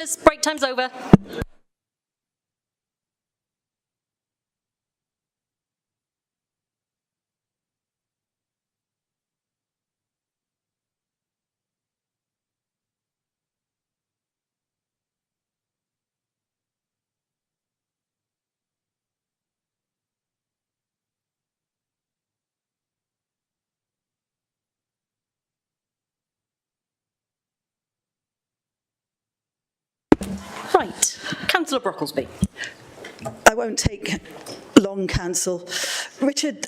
Break time's over. Right, Councillor Brocklesby. I won't take long, Council. Richard,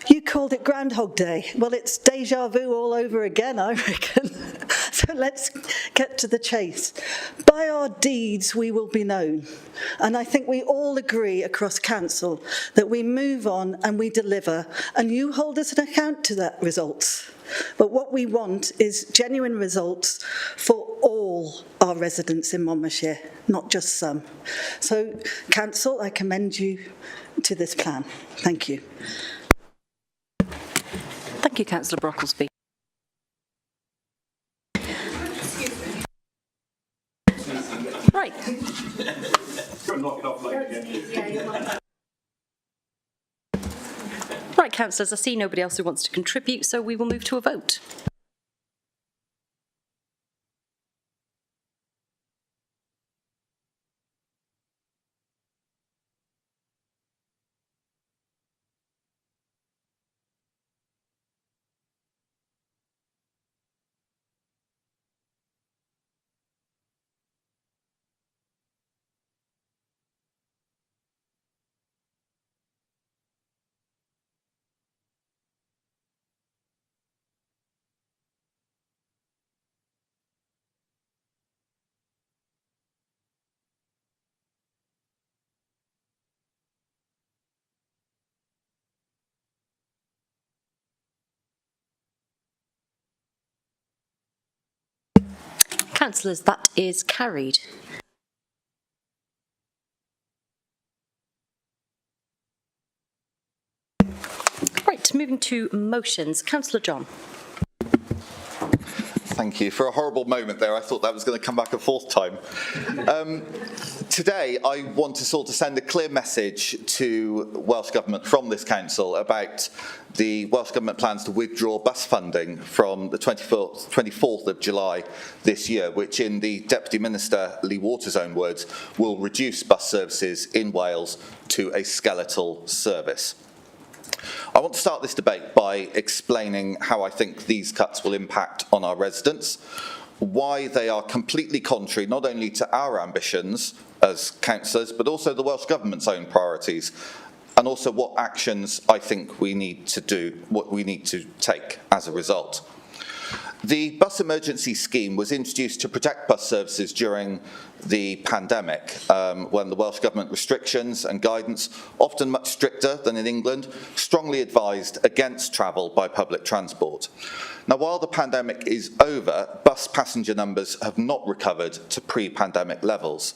you called it Groundhog Day. Well, it's deja vu all over again, I reckon. So let's get to the chase. By our deeds we will be known. And I think we all agree across Council that we move on and we deliver, and you hold us an account to that results. But what we want is genuine results for all our residents in Monmouthshire, not just some. So, Council, I commend you to this plan. Thank you. Thank you, Councillor Brocklesby. Right. Right, councillors, I see nobody else who wants to contribute, so we will move to a vote. Councillors, that is carried. Right, moving to motions. Councillor John. Thank you. For a horrible moment there, I thought that was going to come back a fourth time. Today, I want to sort of send a clear message to Welsh Government from this council about the Welsh Government plans to withdraw bus funding from the 24th of July this year, which in the Deputy Minister Lee Waters' own words, will reduce bus services in Wales to a skeletal service. I want to start this debate by explaining how I think these cuts will impact on our residents, why they are completely contrary not only to our ambitions as councillors, but also the Welsh Government's own priorities, and also what actions I think we need to do, what we need to take as a result. The bus emergency scheme was introduced to protect bus services during the pandemic, when the Welsh Government restrictions and guidance, often much stricter than in England, strongly advised against travel by public transport. Now, while the pandemic is over, bus passenger numbers have not recovered to pre-pandemic levels.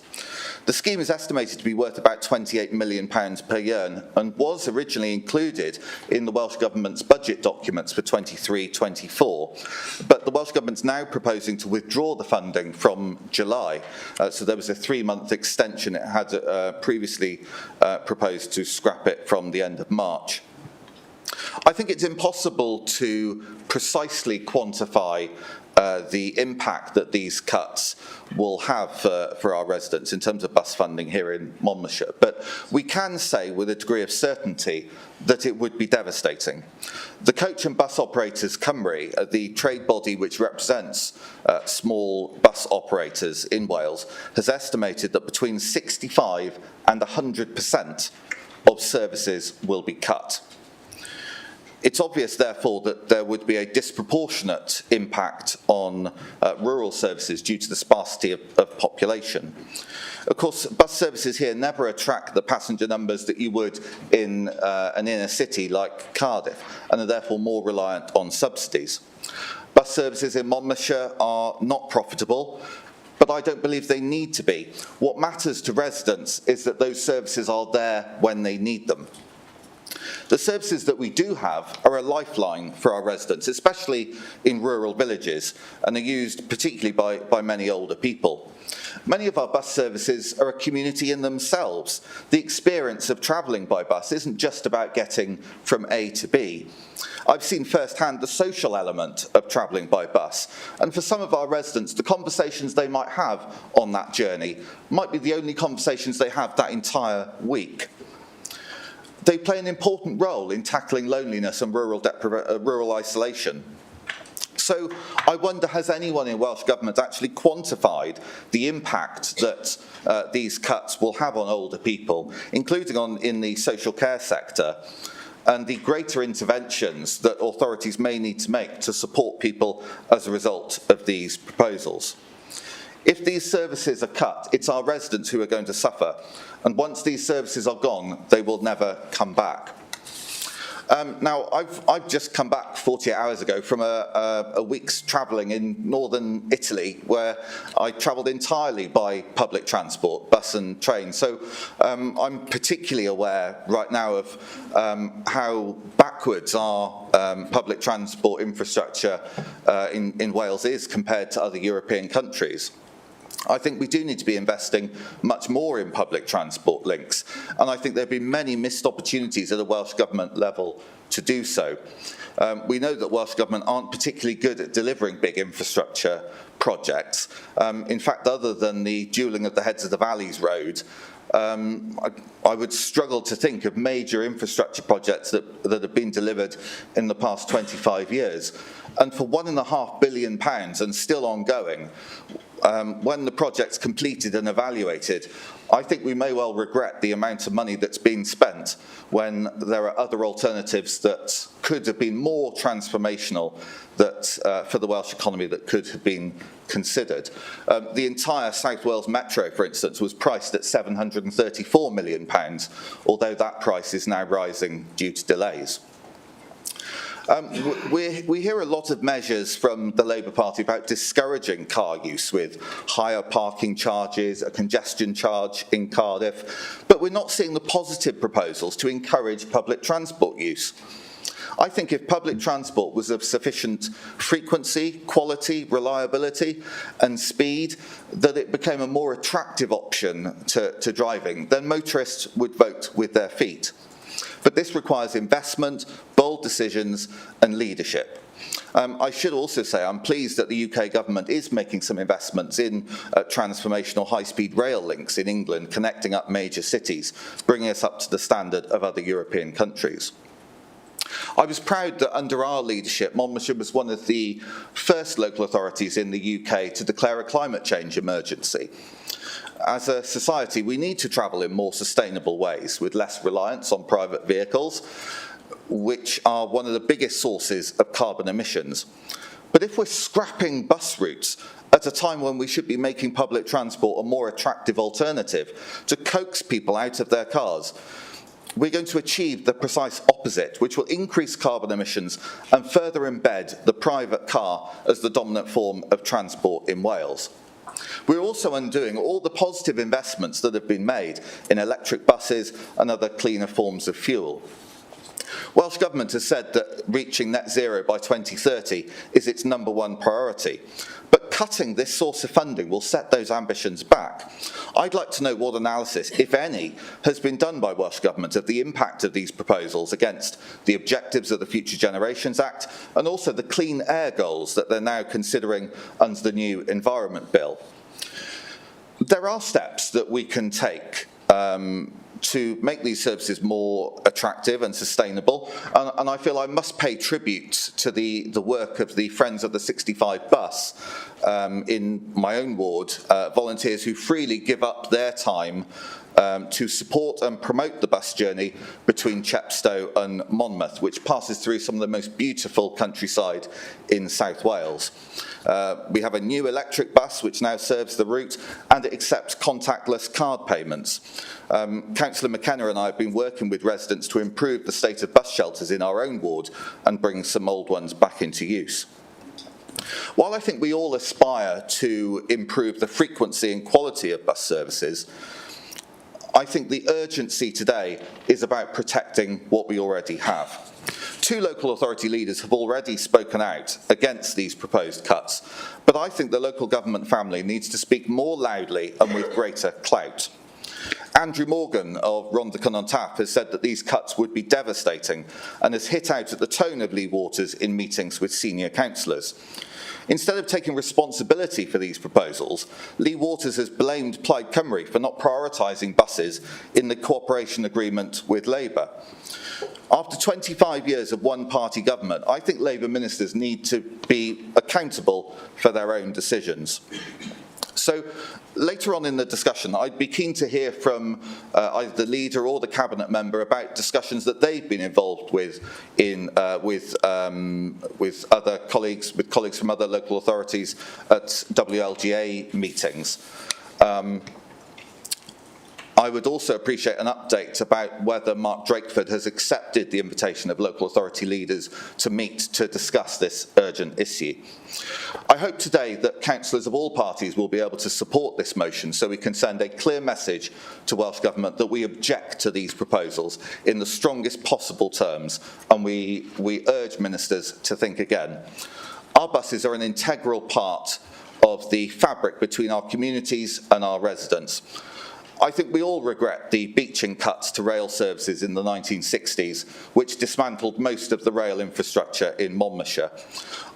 The scheme is estimated to be worth about £28 million per year and was originally included in the Welsh Government's budget documents for 23-24, but the Welsh Government's now proposing to withdraw the funding from July, so there was a 3-month extension. It had previously proposed to scrap it from the end of March. I think it's impossible to precisely quantify the impact that these cuts will have for our residents in terms of bus funding here in Monmouthshire, but we can say with a degree of certainty that it would be devastating. The Coach and Bus Operators Cymru, the trade body which represents small bus operators in Wales, has estimated that between 65 and 100% of services will be cut. It's obvious, therefore, that there would be a disproportionate impact on rural services due to the sparsity of population. Of course, bus services here never attract the passenger numbers that you would in an inner city like Cardiff, and are therefore more reliant on subsidies. Bus services in Monmouthshire are not profitable, but I don't believe they need to be. What matters to residents is that those services are there when they need them. The services that we do have are a lifeline for our residents, especially in rural villages, and are used particularly by many older people. Many of our bus services are a community in themselves. The experience of travelling by bus isn't just about getting from A to B. I've seen firsthand the social element of travelling by bus, and for some of our residents, the conversations they might have on that journey might be the only conversations they have that entire week. They play an important role in tackling loneliness and rural isolation. So I wonder, has anyone in Welsh Government actually quantified the impact that these cuts will have on older people, including in the social care sector, and the greater interventions that authorities may need to make to support people as a result of these proposals? If these services are cut, it's our residents who are going to suffer, and once these services are gone, they will never come back. Now, I've just come back 48 hours ago from a week's travelling in northern Italy, where I travelled entirely by public transport, bus and train. So I'm particularly aware right now of how backwards our public transport infrastructure in Wales is compared to other European countries. I think we do need to be investing much more in public transport links, and I think there have been many missed opportunities at a Welsh Government level to do so. We know that Welsh Government aren't particularly good at delivering big infrastructure projects. In fact, other than the dualling of the Heads of the Valleys road, I would struggle to think of major infrastructure projects that have been delivered in the past 25 years. And for £1.5 billion and still ongoing, when the project's completed and evaluated, I think we may well regret the amount of money that's been spent when there are other alternatives that could have been more transformational for the Welsh economy that could have been considered. The entire South Wales Metro, for instance, was priced at £734 million, although that price is now rising due to delays. We hear a lot of measures from the Labour Party about discouraging car use with higher parking charges, a congestion charge in Cardiff, but we're not seeing the positive proposals to encourage public transport use. I think if public transport was of sufficient frequency, quality, reliability and speed, that it became a more attractive option to driving, then motorists would vote with their feet. But this requires investment, bold decisions and leadership. I should also say I'm pleased that the UK government is making some investments in transformational high-speed rail links in England, connecting up major cities, bringing us up to the standard of other European countries. I was proud that under our leadership, Monmouthshire was one of the first local authorities in the UK to declare a climate change emergency. As a society, we need to travel in more sustainable ways, with less reliance on private vehicles, which are one of the biggest sources of carbon emissions. But if we're scrapping bus routes at a time when we should be making public transport a more attractive alternative to coax people out of their cars, we're going to achieve the precise opposite, which will increase carbon emissions and further embed the private car as the dominant form of transport in Wales. We're also undoing all the positive investments that have been made in electric buses and other cleaner forms of fuel. Welsh Government has said that reaching net zero by 2030 is its #1 priority, but cutting this source of funding will set those ambitions back. I'd like to know what analysis, if any, has been done by Welsh Government of the impact of these proposals against the objectives of the Future Generations Act and also the clean air goals that they're now considering under the new Environment Bill. There are steps that we can take to make these services more attractive and sustainable, and I feel I must pay tribute to the work of the Friends of the 65 bus in my own ward, volunteers who freely give up their time to support and promote the bus journey between Chepstow and Monmouth, which passes through some of the most beautiful countryside in South Wales. We have a new electric bus which now serves the route, and it accepts contactless card payments. Councillor McKenna and I have been working with residents to improve the state of bus shelters in our own ward and bring some old ones back into use. While I think we all aspire to improve the frequency and quality of bus services, I think the urgency today is about protecting what we already have. Two local authority leaders have already spoken out against these proposed cuts, but I think the local government family needs to speak more loudly and with greater clout. Andrew Morgan of Rhondda-Cynon-Taf has said that these cuts would be devastating and has hit out at the tone of Lee Waters in meetings with senior councillors. Instead of taking responsibility for these proposals, Lee Waters has blamed Plaid Cymru for not prioritising buses in the cooperation agreement with Labour. After 25 years of one-party government, I think Labour ministers need to be accountable for their own decisions. So later on in the discussion, I'd be keen to hear from either the leader or the cabinet member about discussions that they've been involved with with other colleagues, with colleagues from other local authorities at WLGA meetings. I would also appreciate an update about whether Mark Drakeford has accepted the invitation of local authority leaders to meet to discuss this urgent issue. I hope today that councillors of all parties will be able to support this motion so we can send a clear message to Welsh Government that we object to these proposals in the strongest possible terms, and we urge ministers to think again. Our buses are an integral part of the fabric between our communities and our residents. I think we all regret the beaching cuts to rail services in the 1960s, which dismantled most of the rail infrastructure in Monmouthshire.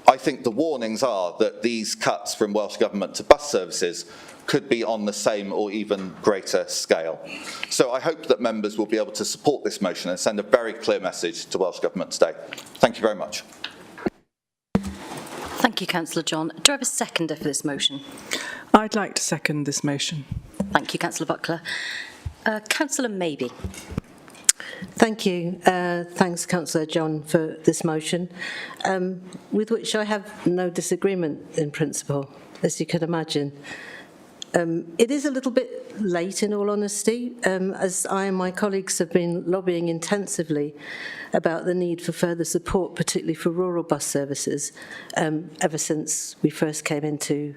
I think the warnings are that these cuts from Welsh Government to bus services could be on the same or even greater scale. So I hope that members will be able to support this motion and send a very clear message to Welsh Government today. Thank you very much. Thank you, Councillor John. Do I have a seconder for this motion? I'd like to second this motion. Thank you, Councillor Buckler. Councillor Maybe. Thank you. Thanks, Councillor John, for this motion, with which I have no disagreement in principle, as you can imagine. It is a little bit late, in all honesty, as I and my colleagues have been lobbying intensively about the need for further support, particularly for rural bus services, ever since we first came into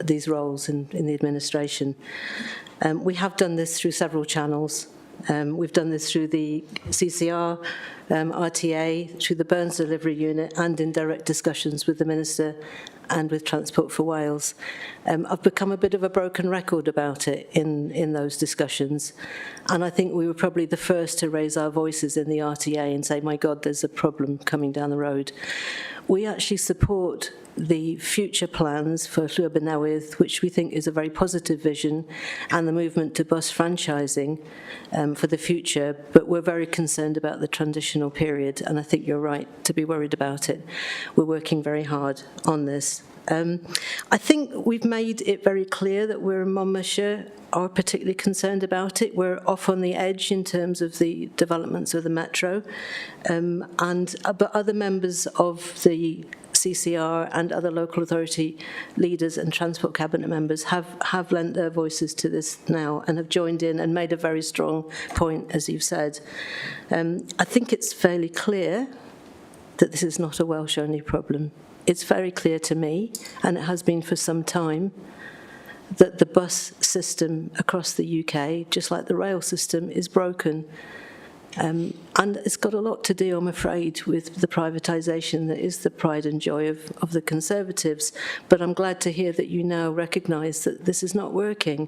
these roles in the administration. We have done this through several channels. We've done this through the CCR, RTA, through the Burns Delivery Unit, and in direct discussions with the Minister and with Transport for Wales. I've become a bit of a broken record about it in those discussions, and I think we were probably the first to raise our voices in the RTA and say, my God, there's a problem coming down the road. We actually support the future plans for Llwybr Newydd, which we think is a very positive vision, and the movement to bus franchising for the future, but we're very concerned about the transitional period, and I think you're right to be worried about it. We're working very hard on this. I think we've made it very clear that we're in Monmouthshire are particularly concerned about it. We're off on the edge in terms of the developments of the metro, but other members of the CCR and other local authority leaders and Transport Cabinet members have lent their voices to this now and have joined in and made a very strong point, as you've said. I think it's fairly clear that this is not a Welsh-only problem. It's very clear to me, and it has been for some time, that the bus system across the UK, just like the rail system, is broken. And it's got a lot to do, I'm afraid, with the privatisation that is the pride and joy of the Conservatives. But I'm glad to hear that you now recognise that this is not working.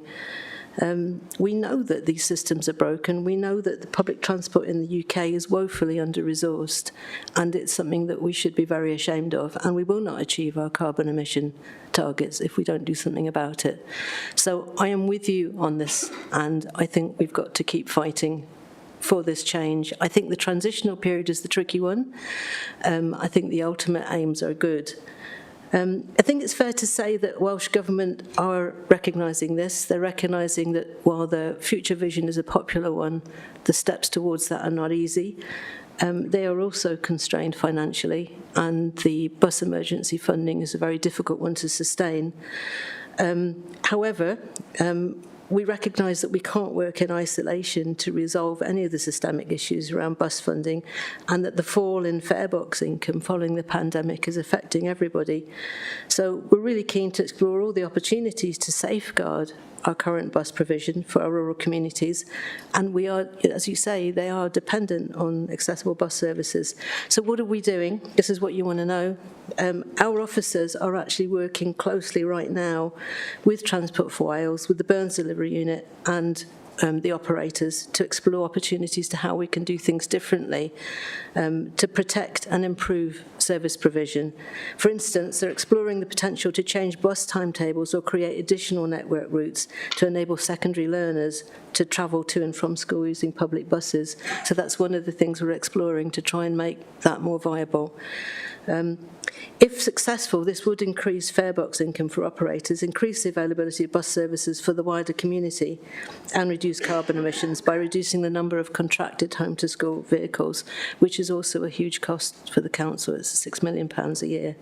We know that these systems are broken. We know that the public transport in the UK is woefully under-resourced, and it's something that we should be very ashamed of, and we will not achieve our carbon emission targets if we don't do something about it. So I am with you on this, and I think we've got to keep fighting for this change. I think the transitional period is the tricky one. I think the ultimate aims are good. I think it's fair to say that Welsh Government are recognising this. They're recognising that while the future vision is a popular one, the steps towards that are not easy. They are also constrained financially, and the bus emergency funding is a very difficult one to sustain. However, we recognise that we can't work in isolation to resolve any of the systemic issues around bus funding, and that the fall in farebox income following the pandemic is affecting everybody. So we're really keen to explore all the opportunities to safeguard our current bus provision for our rural communities, and we are, as you say, they are dependent on accessible bus services. So what are we doing? This is what you want to know. Our officers are actually working closely right now with Transport for Wales, with the Burns Delivery Unit and the operators to explore opportunities to how we can do things differently to protect and improve service provision. For instance, they're exploring the potential to change bus timetables or create additional network routes to enable secondary learners to travel to and from school using public buses. So that's one of the things we're exploring to try and make that more viable. If successful, this would increase farebox income for operators, increase the availability of bus services for the wider community, and reduce carbon emissions by reducing the number of contracted home-to-school vehicles, which is also a huge cost for the council. It's £6 million a year.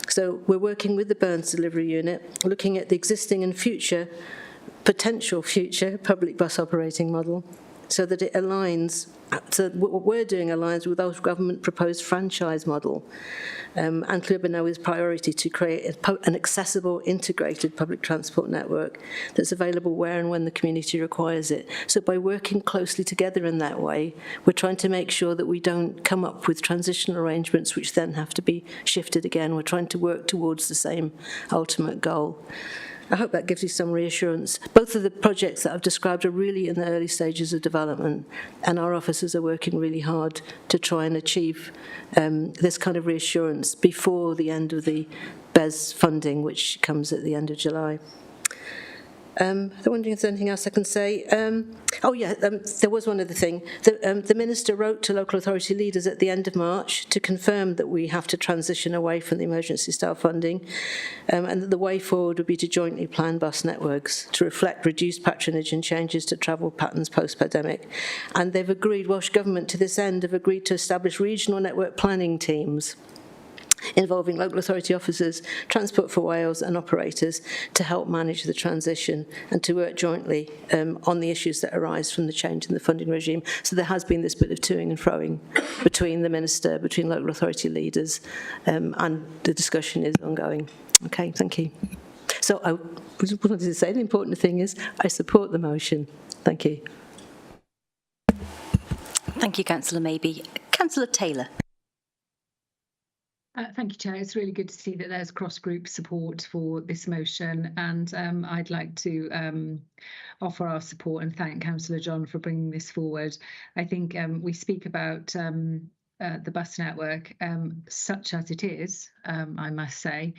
So we're working with the Burns Delivery Unit, looking at the existing and potential future public bus operating model, so that it aligns, so what we're doing aligns with our government proposed franchise model. And Clwb now is priority to create an accessible, integrated public transport network that's available where and when the community requires it. So by working closely together in that way, we're trying to make sure that we don't come up with transitional arrangements which then have to be shifted again. We're trying to work towards the same ultimate goal. I hope that gives you some reassurance. Both of the projects that I've described are really in the early stages of development, and our officers are working really hard to try and achieve this kind of reassurance before the end of the BES funding, which comes at the end of July. I'm wondering if there's anything else I can say. There was one other thing. The Minister wrote to local authority leaders at the end of March to confirm that we have to transition away from the emergency style funding, and that the way forward would be to jointly plan bus networks to reflect reduced patronage and changes to travel patterns post-pandemic. And they've agreed, Welsh Government to this end, have agreed to establish regional network planning teams involving local authority officers, Transport for Wales and operators to help manage the transition and to work jointly on the issues that arise from the change in the funding regime. So there has been this bit of toing and froing between the Minister, between local authority leaders, and the discussion is ongoing. Okay, thank you. So I just wanted to say the important thing is I support the motion. Thank you. Thank you, Councillor Maybe. Councillor Taylor. Thank you, Chair. It's really good to see that there's cross-group support for this motion, and I'd like to offer our support and thank Councillor John for bringing this forward. I think we speak about the bus network, such as it is, I must say,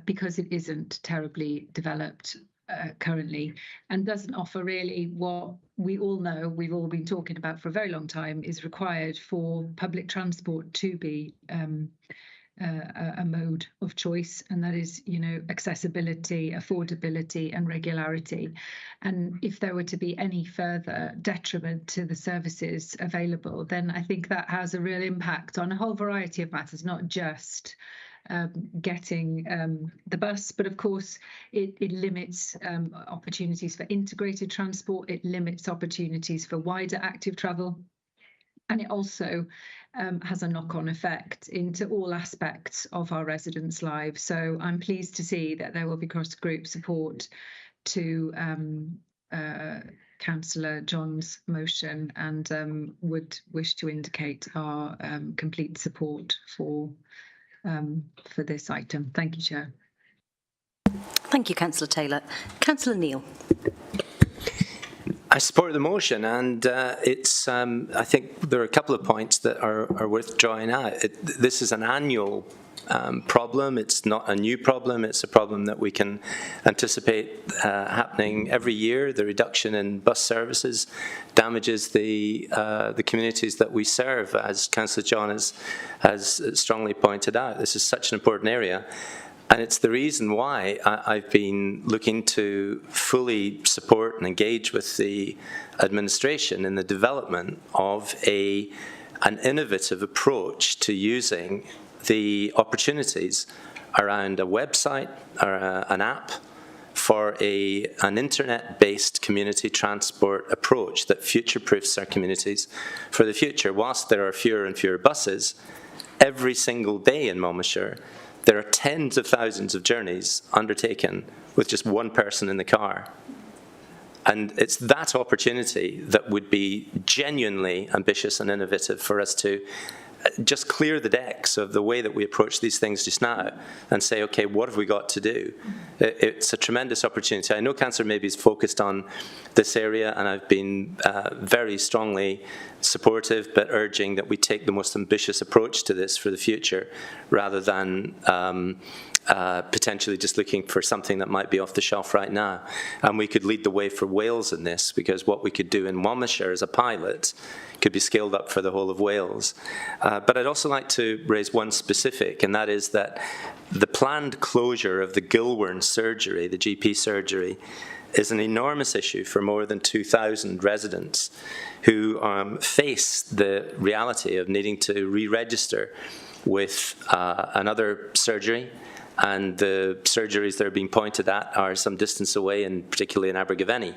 because it isn't terribly developed currently and doesn't offer really what we all know, we've all been talking about for a very long time, is required for public transport to be a mode of choice, and that is, accessibility, affordability and regularity. And if there were to be any further detriment to the services available, then I think that has a real impact on a whole variety of matters, not just getting the bus, but of course it limits opportunities for integrated transport, it limits opportunities for wider active travel, and it also has a knock-on effect into all aspects of our residents' lives. So I'm pleased to see that there will be cross-group support to Councillor John's motion, and would wish to indicate our complete support for this item. Thank you, Chair. Thank you, Councillor Taylor. Councillor Neil. I support the motion, and it's. I think there are a couple of points that are worth drawing out. This is an annual problem. It's not a new problem. It's a problem that we can anticipate happening every year. The reduction in bus services damages the communities that we serve, as Councillor John has strongly pointed out. This is such an important area. And it's the reason why I've been looking to fully support and engage with the administration in the development of an innovative approach to using the opportunities around a website or an app for an internet-based community transport approach that future-proofs our communities for the future. Whilst there are fewer and fewer buses, every single day in Monmouthshire, there are tens of thousands of journeys undertaken with just one person in the car. And it's that opportunity that would be genuinely ambitious and innovative for us to just clear the decks of the way that we approach these things just now and say, okay, what have we got to do? It's a tremendous opportunity. I know Councillor Mabey is focused on this area, and I've been very strongly supportive, but urging that we take the most ambitious approach to this for the future, rather than potentially just looking for something that might be off the shelf right now. And we could lead the way for Wales in this, because what we could do in Monmouthshire as a pilot could be scaled up for the whole of Wales. But I'd also like to raise one specific, and that is that the planned closure of the Gilwern surgery, the GP surgery, is an enormous issue for more than 2,000 residents who face the reality of needing to re-register with another surgery. And the surgeries that are being pointed at are some distance away, and particularly in Abergavenny.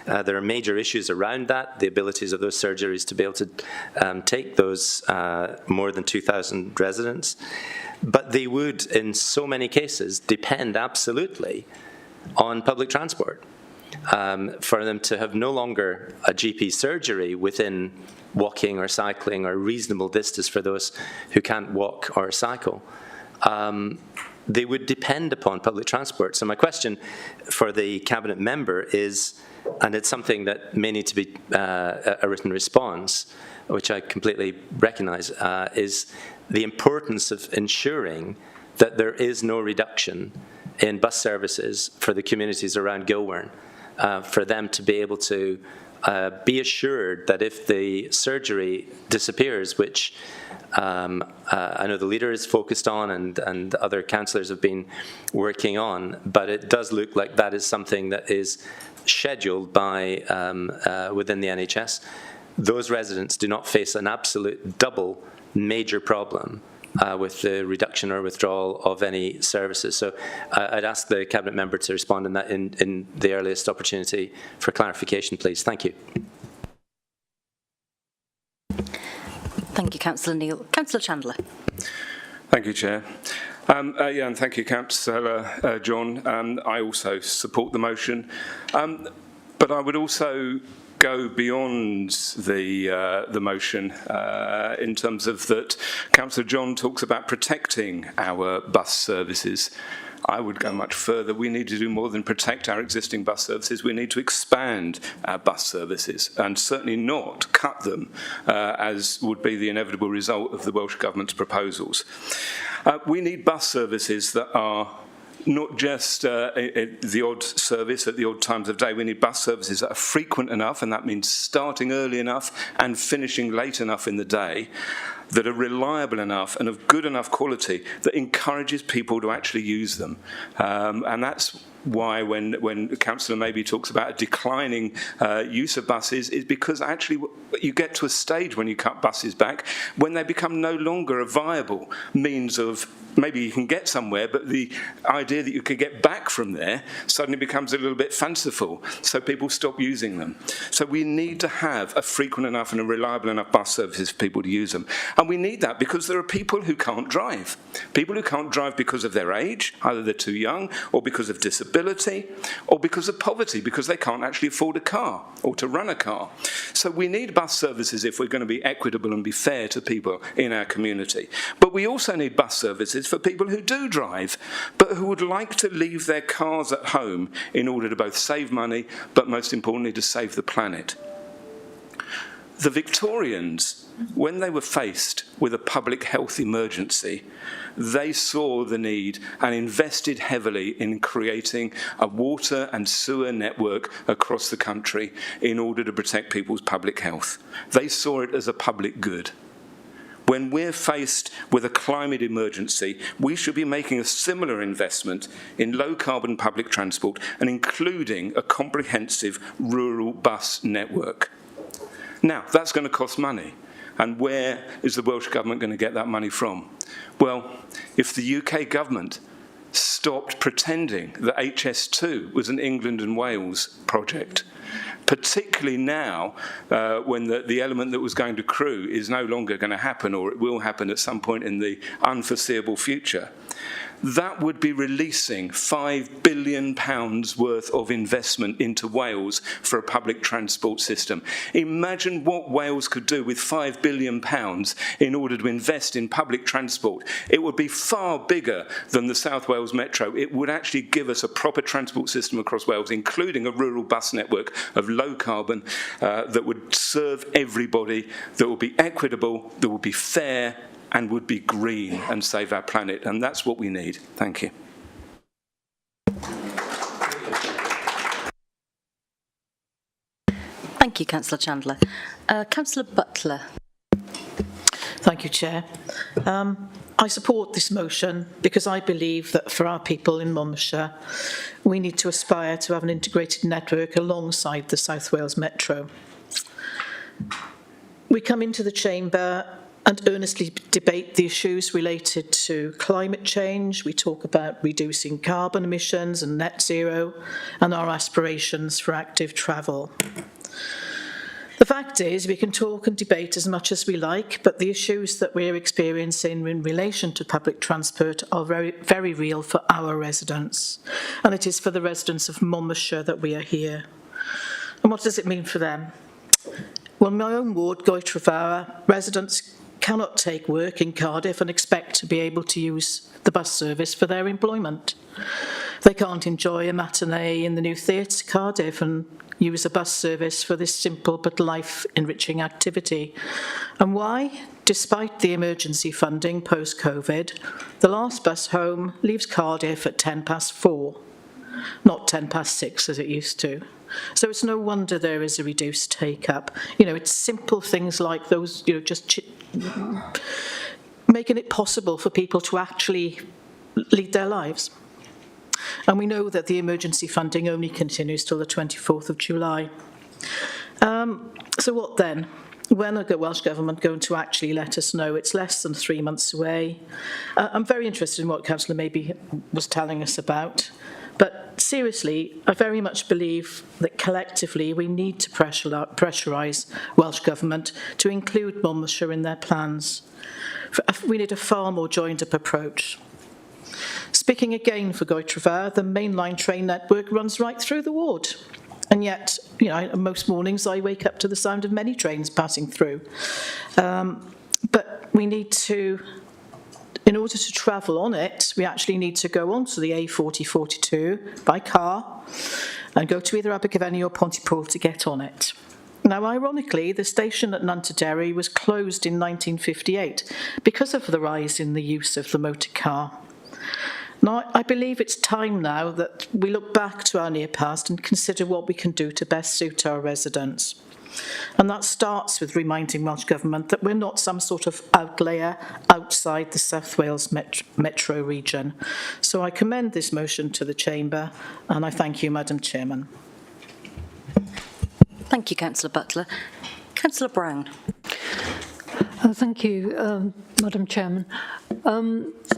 There are major issues around that, the abilities of those surgeries to be able to take those more than 2,000 residents. But they would, in so many cases, depend absolutely on public transport. For them to have no longer a GP surgery within walking or cycling or reasonable distance for those who can't walk or cycle, they would depend upon public transport. So my question for the Cabinet member is, and it's something that may need to be a written response, which I completely recognise, is the importance of ensuring that there is no reduction in bus services for the communities around Gilwern, for them to be able to be assured that if the surgery disappears, which I know the leader is focused on and other councillors have been working on, but it does look like that is something that is scheduled by within the NHS. Those residents do not face an absolute double major problem with the reduction or withdrawal of any services. So I'd ask the Cabinet member to respond in that in the earliest opportunity for clarification, please. Thank you. Thank you, Councillor Neil. Councillor Chandler. Thank you, Chair. And thank you, Councillor John. I also support the motion, but I would also go beyond the motion in terms of that Councillor John talks about protecting our bus services. I would go much further. We need to do more than protect our existing bus services. We need to expand our bus services and certainly not cut them, as would be the inevitable result of the Welsh Government's proposals. We need bus services that are not just the odd service at the odd times of day. We need bus services that are frequent enough, and that means starting early enough and finishing late enough in the day, that are reliable enough and of good enough quality that encourages people to actually use them. And that's why when Councillor Mabey talks about a declining use of buses, is because actually you get to a stage when you cut buses back when they become no longer a viable means of, maybe you can get somewhere, but the idea that you could get back from there suddenly becomes a little bit fanciful, so people stop using them. So we need to have a frequent enough and a reliable enough bus services for people to use them. And we need that because there are people who can't drive. People who can't drive because of their age, either they're too young, or because of disability, or because of poverty, because they can't actually afford a car or to run a car. So we need bus services if we're going to be equitable and be fair to people in our community. But we also need bus services for people who do drive, but who would like to leave their cars at home in order to both save money, but most importantly to save the planet. The Victorians, when they were faced with a public health emergency, they saw the need and invested heavily in creating a water and sewer network across the country in order to protect people's public health. They saw it as a public good. When we're faced with a climate emergency, we should be making a similar investment in low-carbon public transport and including a comprehensive rural bus network. Now, that's going to cost money. And where is the Welsh Government going to get that money from? Well, if the UK Government stopped pretending that HS2 was an England and Wales project, particularly now when the element that was going to Crewe is no longer going to happen, or it will happen at some point in the unforeseeable future. That would be releasing £5 billion worth of investment into Wales for a public transport system. Imagine what Wales could do with £5 billion in order to invest in public transport. It would be far bigger than the South Wales Metro. It would actually give us a proper transport system across Wales, including a rural bus network of low carbon that would serve everybody, that would be equitable, that would be fair, and would be green and save our planet. And that's what we need. Thank you. Thank you, Councillor Chandler. Councillor Butler. Thank you, Chair. I support this motion because I believe that for our people in Monmouthshire, we need to aspire to have an integrated network alongside the South Wales Metro. We come into the Chamber and earnestly debate the issues related to climate change. We talk about reducing carbon emissions and net zero and our aspirations for active travel. The fact is, we can talk and debate as much as we like, but the issues that we're experiencing in relation to public transport are very, very real for our residents. And it is for the residents of Monmouthshire that we are here. And what does it mean for them? Well, in my own ward, Goitrevara, residents cannot take work in Cardiff and expect to be able to use the bus service for their employment. They can't enjoy a matinee in the new theatre Cardiff and use a bus service for this simple but life-enriching activity. And why? Despite the emergency funding post-COVID, the last bus home leaves Cardiff at 4:10, not 6:10 as it used to. So it's no wonder there is a reduced take-up. You know, it's simple things like those, you know, just making it possible for people to actually lead their lives. And we know that the emergency funding only continues till the 24th of July. So what then? When are the Welsh Government going to actually let us know? It's less than 3 months away. I'm very interested in what Councillor Maybe was telling us about. But seriously, I very much believe that collectively we need to pressurise Welsh Government to include Monmouthshire in their plans. We need a far more joined-up approach. Speaking again for Goitrevara, the mainline train network runs right through the ward. And yet, you know, most mornings I wake up to the sound of many trains passing through. But we need to, in order to travel on it, we actually need to go onto the A4042 by car and go to either Abergavenny or Pontypool to get on it. Now, ironically, the station at Nantaderry was closed in 1958 because of the rise in the use of the motor car. Now, I believe it's time now that we look back to our near past and consider what we can do to best suit our residents. And that starts with reminding Welsh Government that we're not some sort of outlier outside the South Wales metro region. So I commend this motion to the Chamber, and I thank you, Madam Chairman. Thank you, Councillor Butler. Councillor Brown. Thank you, Madam Chairman.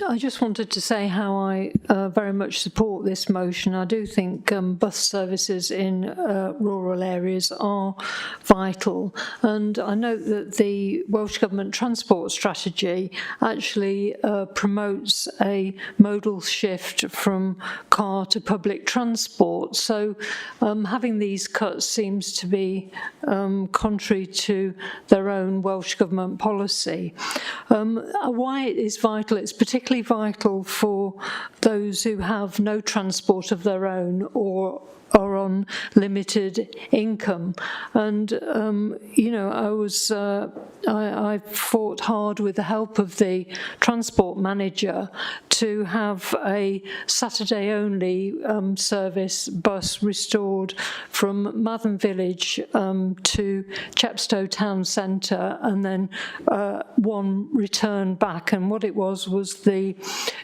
I just wanted to say how I very much support this motion. I do think bus services in rural areas are vital, and I note that the Welsh Government Transport Strategy actually promotes a modal shift from car to public transport. So having these cuts seems to be contrary to their own Welsh Government policy. Why it is vital, it's particularly vital for those who have no transport of their own or are on limited income. And, you know, I fought hard with the help of the transport manager to have a Saturday-only service bus restored from Mathern Village to Chepstow Town Centre, and then one return back. And what it was the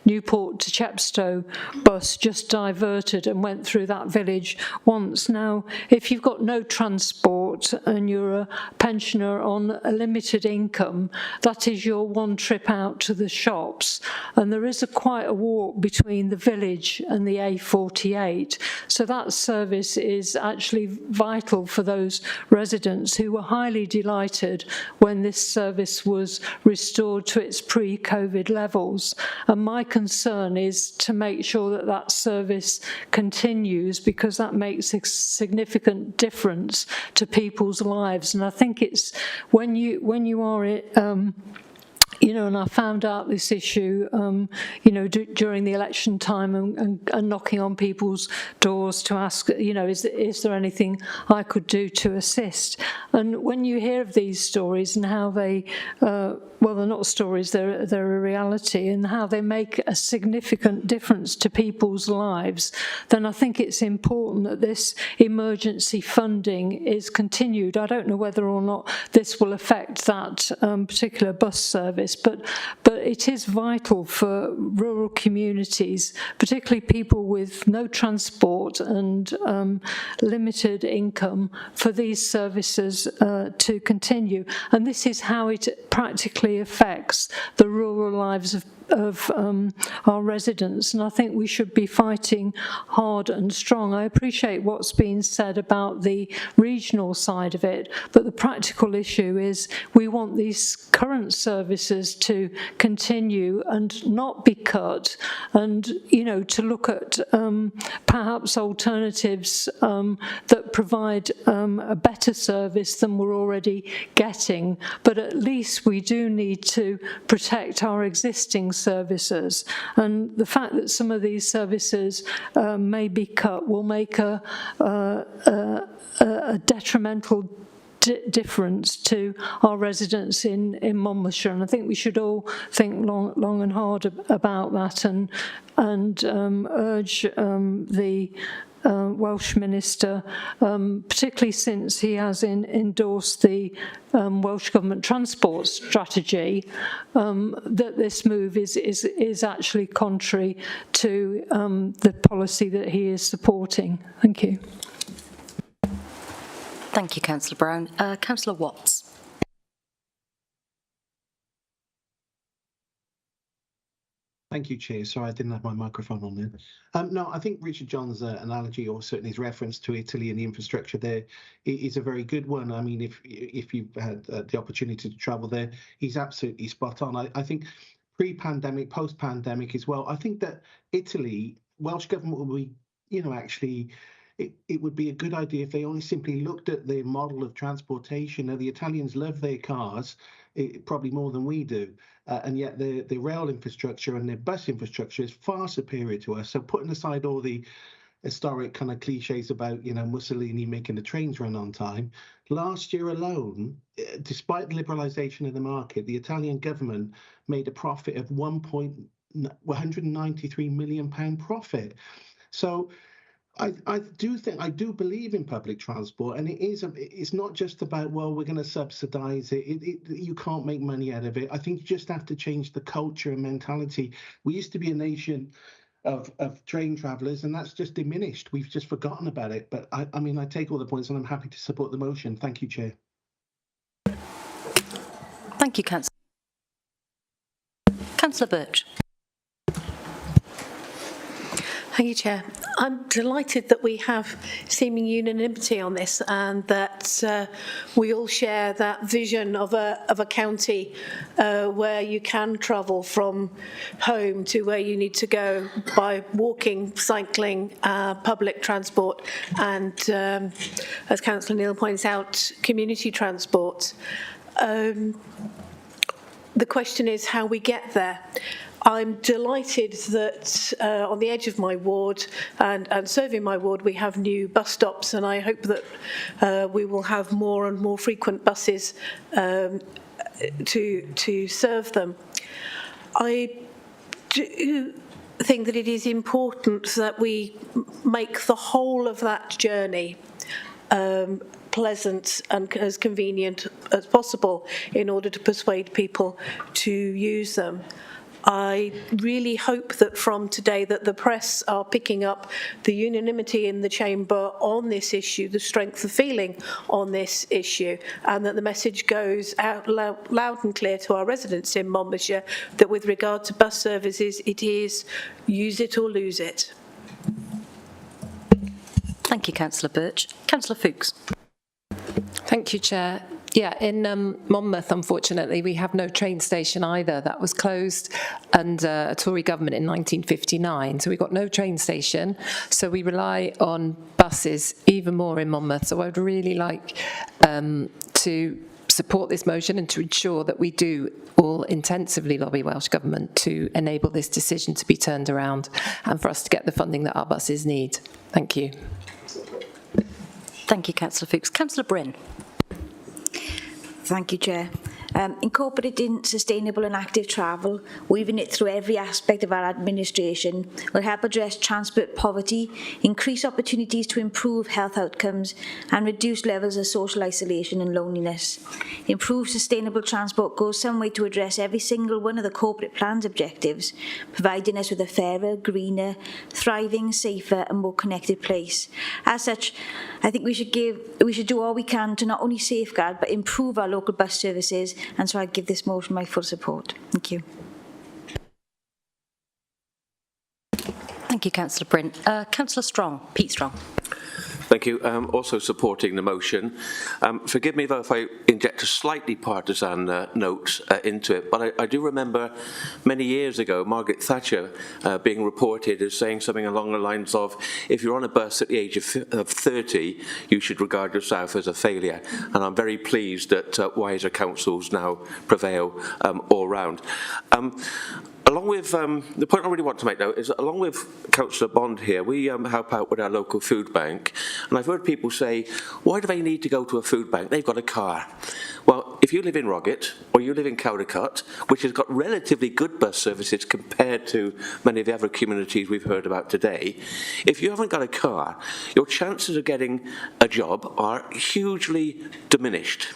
Newport to Chepstow bus just diverted and went through that village once. Now, if you've got no transport, transport and you're a pensioner on a limited income, that is your one trip out to the shops. And there is quite a walk between the village and the A48. So that service is actually vital for those residents who were highly delighted when this service was restored to its pre-COVID levels. And my concern is to make sure that that service continues, because that makes a significant difference to people's lives. And I think it's when you are and I found out this issue, during the election time and knocking on people's doors to ask, is there anything I could do to assist? And when you hear of these stories and how they, they're not stories, they're a reality, and how they make a significant difference to people's lives, then I think it's important that this emergency funding is continued. I don't know whether or not this will affect that particular bus service, but it is vital for rural communities, particularly people with no transport and limited income, for these services to continue. And this is how it practically affects the rural lives of our residents, and I think we should be fighting hard and strong. I appreciate what's been said about the regional side of it, but the practical issue is we want these current services to continue and not be cut, and to look at perhaps alternatives that provide a better service than we're already getting. But at least we do need to protect our existing services, and the fact that some of these services may be cut will make a detrimental difference to our residents in Monmouthshire, and I think we should all think long and hard about that, and urge the Welsh Minister, particularly since he has endorsed the Welsh Government transport strategy, that this move is actually contrary to the policy that he is supporting. Thank you. Thank you, Councillor Brown. Councillor Watts. Thank you, Chair. Sorry, I didn't have my microphone on there. No, I think Richard John's analogy, or certainly his reference to Italy and the infrastructure there, is a very good one. I mean, if you've had the opportunity to travel there, he's absolutely spot on. I think pre-pandemic, post-pandemic as well, I think that Italy, Welsh Government will be, actually, it would be a good idea if they only simply looked at their model of transportation. Now, the Italians love their cars, probably more than we do, and yet the rail infrastructure and their bus infrastructure is far superior to us. So putting aside all the historic kind of cliches about, Mussolini making the trains run on time, last year alone, despite the liberalisation of the market, the Italian government made a profit of £193 million profit. So I do believe in public transport, and it's not just about, well, we're going to subsidise it. You can't make money out of it. I think you just have to change the culture and mentality. We used to be a nation of train travellers, and that's just diminished. We've just forgotten about it. But I mean, I take all the points, and I'm happy to support the motion. Thank you, Chair. Thank you, Councillor. Councillor Birch. Thank you, Chair. I'm delighted that we have seeming unanimity on this, and that we all share that vision of a county where you can travel from home to where you need to go by walking, cycling, public transport, and, as Councillor Neil points out, community transport. The question is how we get there. I'm delighted that on the edge of my ward and serving my ward, we have new bus stops, and I hope that we will have more and more frequent buses to serve them. I do think that it is important that we make the whole of that journey pleasant and as convenient as possible in order to persuade people to use them. I really hope that from today that the press are picking up the unanimity in the chamber on this issue, the strength of feeling on this issue, and that the message goes out loud and clear to our residents in Monmouthshire that with regard to bus services, it is use it or lose it. Thank you, Councillor Birch. Councillor Fuchs. Thank you, Chair. Yeah, in Monmouth, unfortunately, we have no train station either. That was closed under a Tory government in 1959. So we've got no train station. So we rely on buses even more in Monmouth. So I would really like to support this motion and to ensure that we do all intensively lobby Welsh Government to enable this decision to be turned around and for us to get the funding that our buses need. Thank you. Thank you, Councillor Fuchs. Councillor Bryn. Thank you, Chair. Incorporating sustainable and active travel, weaving it through every aspect of our administration, will help address transport poverty, increase opportunities to improve health outcomes, and reduce levels of social isolation and loneliness. Improved sustainable transport goes some way to address every single one of the corporate plan's objectives, providing us with a fairer, greener, thriving, safer, and more connected place. As such, I think we should do all we can to not only safeguard but improve our local bus services, and so I give this motion my full support. Thank you. Thank you, Councillor Bryn. Councillor Strong, Pete Strong. Thank you. Also supporting the motion. Forgive me though if I inject a slightly partisan note into it, but I do remember many years ago Margaret Thatcher being reported as saying something along the lines of, if you're on a bus at the age of 30, you should regard yourself as a failure. And I'm very pleased that wiser councils now prevail all round. Along with, the point I really want to make now is, along with Councillor Bond here, we help out with our local food bank. And I've heard people say, why do they need to go to a food bank? They've got a car. Well, if you live in Roggett or you live in Cowdercut, which has got relatively good bus services compared to many of the other communities we've heard about today, if you haven't got a car, your chances of getting a job are hugely diminished.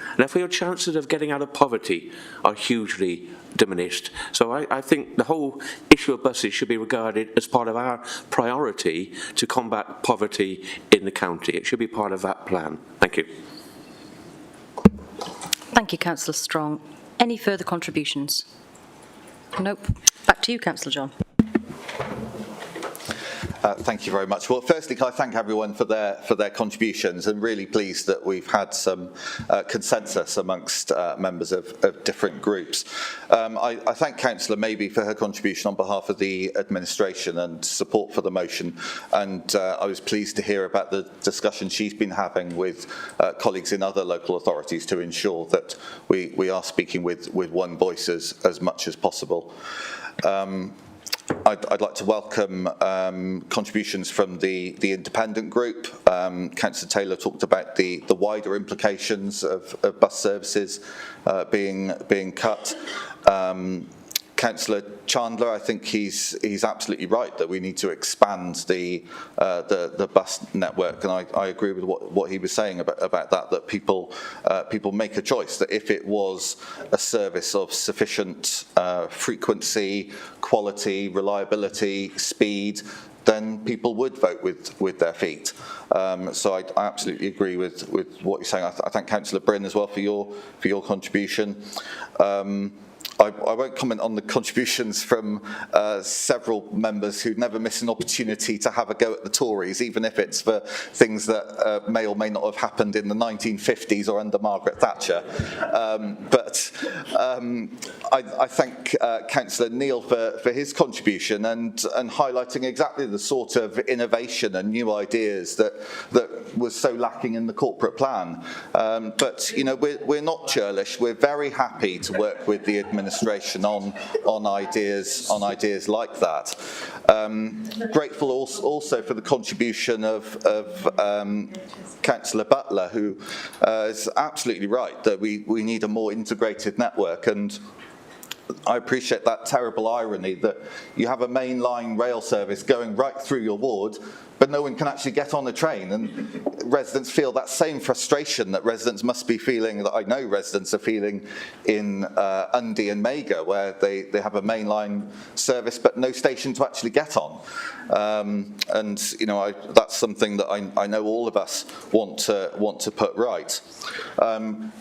And therefore your chances of getting out of poverty are hugely diminished. So I think the whole issue of buses should be regarded as part of our priority to combat poverty in the county. It should be part of that plan. Thank you. Thank you, Councillor Strong. Any further contributions? Nope. Back to you, Councillor John. Thank you very much. Well, firstly, can I thank everyone for their contributions, and really pleased that we've had some consensus amongst members of different groups. I thank Councillor Maybe for her contribution on behalf of the administration and support for the motion, and I was pleased to hear about the discussion she's been having with colleagues in other local authorities to ensure that we are speaking with one voice as much as possible. I'd like to welcome contributions from the independent group. Councillor Taylor talked about the wider implications of bus services being cut. Councillor Chandler, I think he's absolutely right that we need to expand the bus network, and I agree with what he was saying about that people make a choice, that if it was a service of sufficient frequency, quality, reliability, speed, then people would vote with their feet. So I absolutely agree with what you're saying. I thank Councillor Bryn as well for your contribution. I won't comment on the contributions from several members who never miss an opportunity to have a go at the Tories, even if it's for things that may or may not have happened in the 1950s or under Margaret Thatcher. But I thank Councillor Neil for his contribution and highlighting exactly the sort of innovation and new ideas that was so lacking in the corporate plan. But you know, we're not churlish. We're very happy to work with the administration on ideas like that. Grateful also for the contribution of Councillor Butler, who is absolutely right that we need a more integrated network, and I appreciate that terrible irony that you have a mainline rail service going right through your ward, but no one can actually get on the train. And residents feel that same frustration that residents must be feeling, that I know residents are feeling in Undy and Mega, where they have a mainline service but no station to actually get on. And that's something that I know all of us want to put right.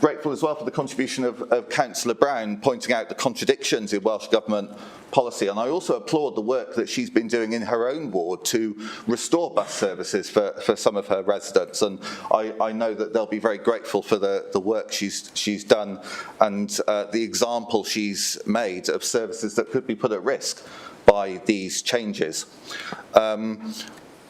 Grateful as well for the contribution of Councillor Brown pointing out the contradictions in Welsh Government policy, and I also applaud the work that she's been doing in her own ward to restore bus services for some of her residents, and I know that they'll be very grateful for the work she's done and the example she's made of services that could be put at risk by these changes.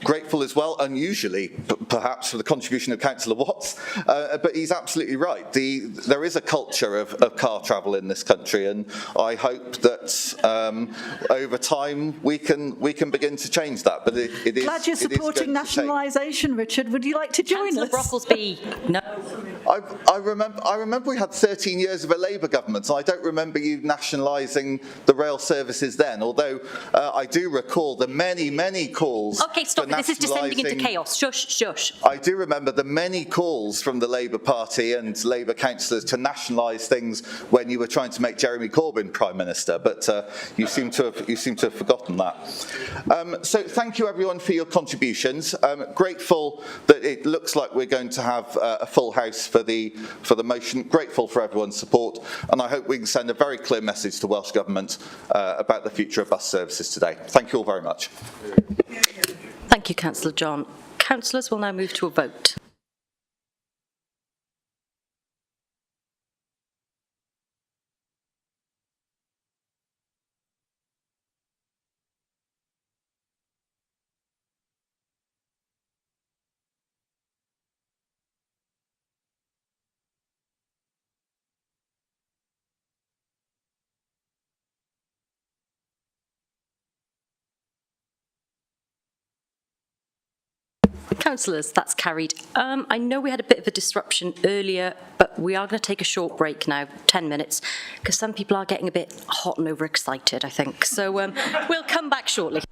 Grateful as well, unusually perhaps, for the contribution of Councillor Watts, but he's absolutely right. There is a culture of car travel in this country, and I hope that over time we can begin to change that. But it is glad you're supporting nationalisation, Richard. Would you like to join us? Brocklesby, no. I remember we had 13 years of a Labour government, so I don't remember you nationalising the rail services then, although I do recall the many calls. Okay, stop it. This is descending into chaos. Shush, shush. I do remember the many calls from the Labour Party and Labour councillors to nationalise things when you were trying to make Jeremy Corbyn Prime Minister, but you seem to have forgotten that. So thank you everyone for your contributions. Grateful that it looks like we're going to have a full house for the motion. Grateful for everyone's support, and I hope we can send a very clear message to Welsh Government about the future of bus services today. Thank you all very much. Thank you, Councillor John. Councillors will now move to a vote. Councillors, that's carried. I know we had a bit of a disruption earlier, but we are going to take a short break now, 10 minutes, because some people are getting a bit hot and overexcited, I think. So we'll come back shortly.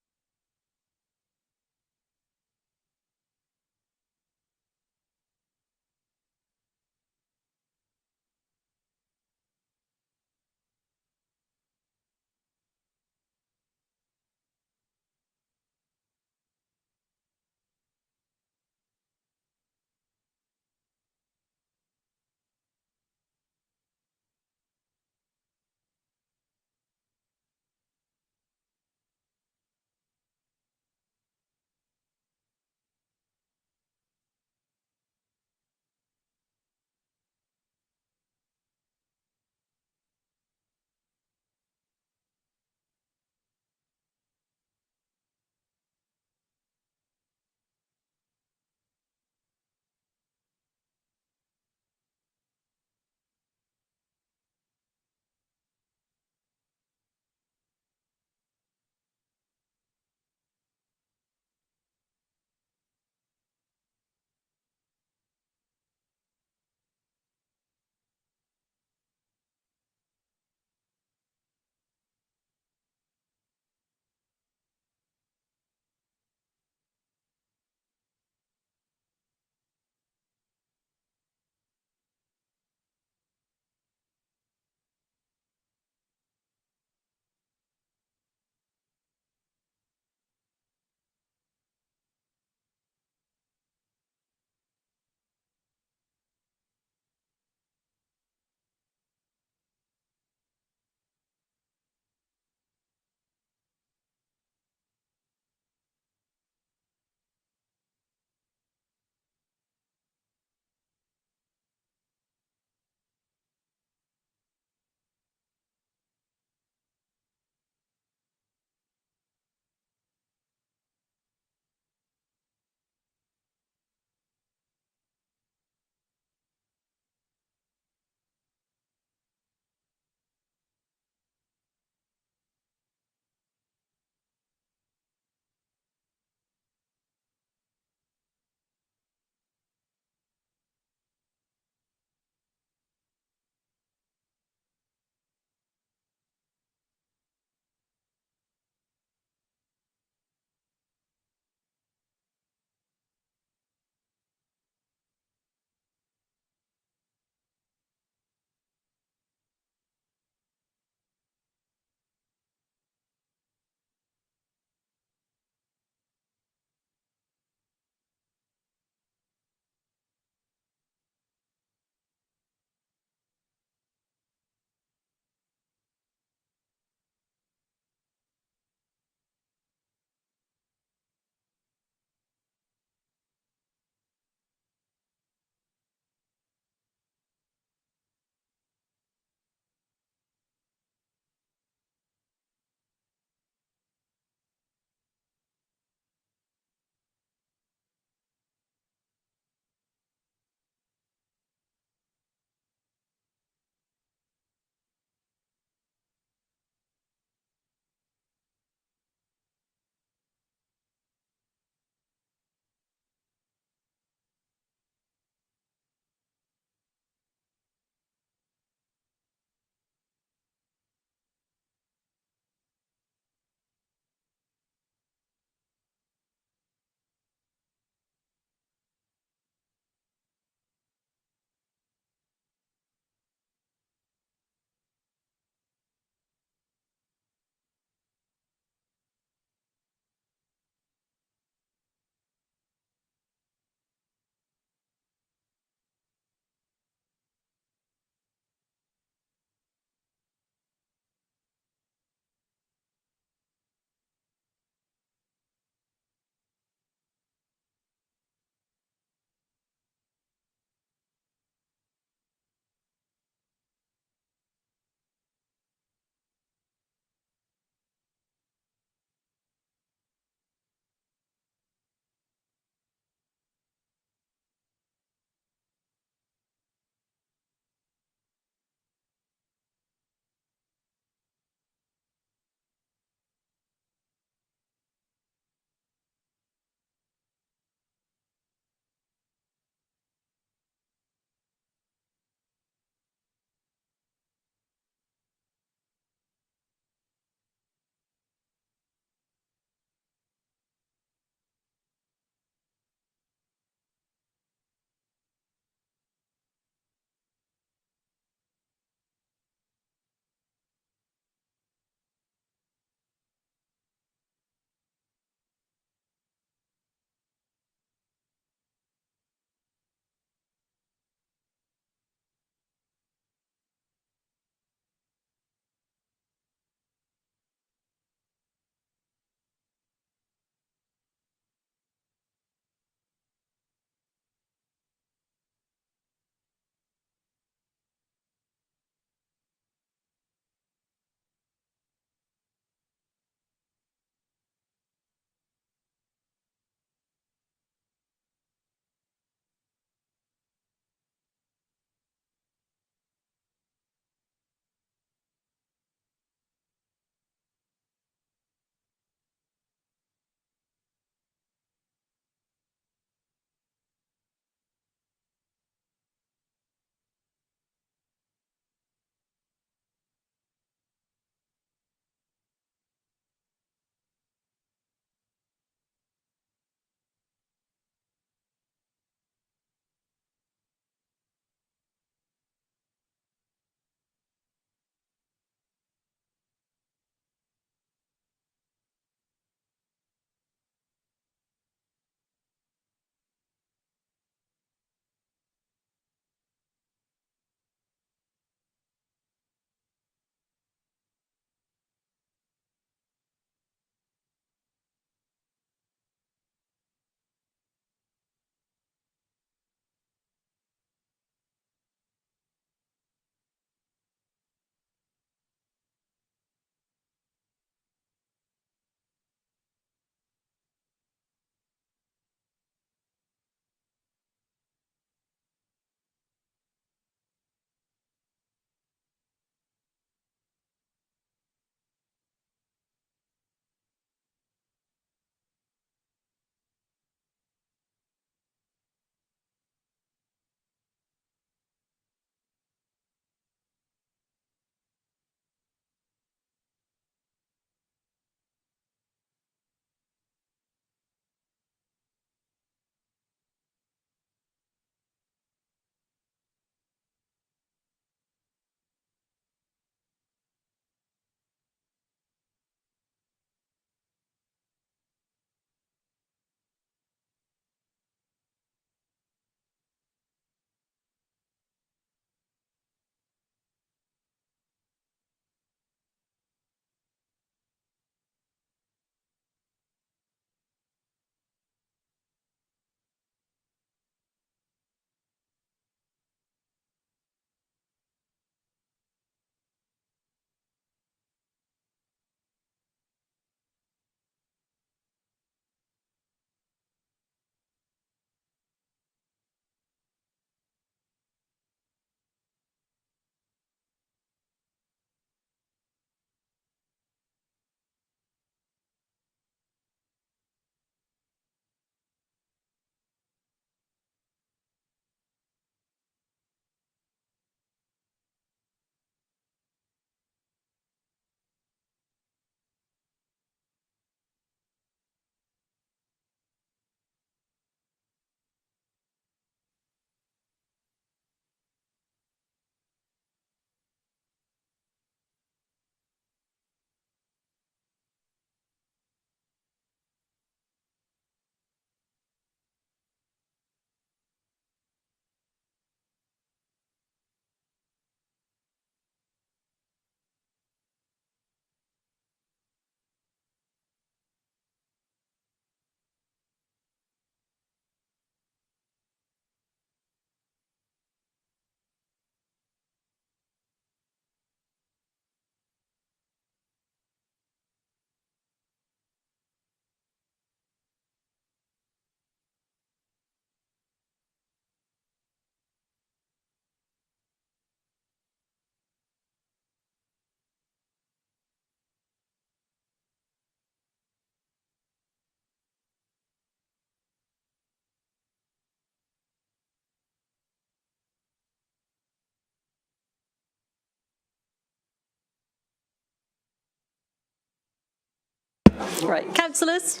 Right, councillors,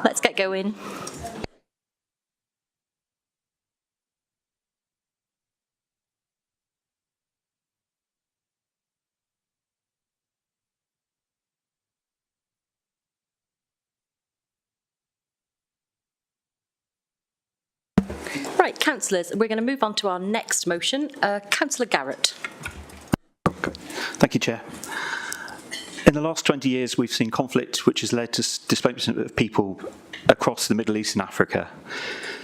let's get going. Right, councillors, we're going to move on to our next motion. Councillor Garrett. Thank you, Chair. In the last 20 years, we've seen conflict which has led to displacement of people across the Middle East and Africa.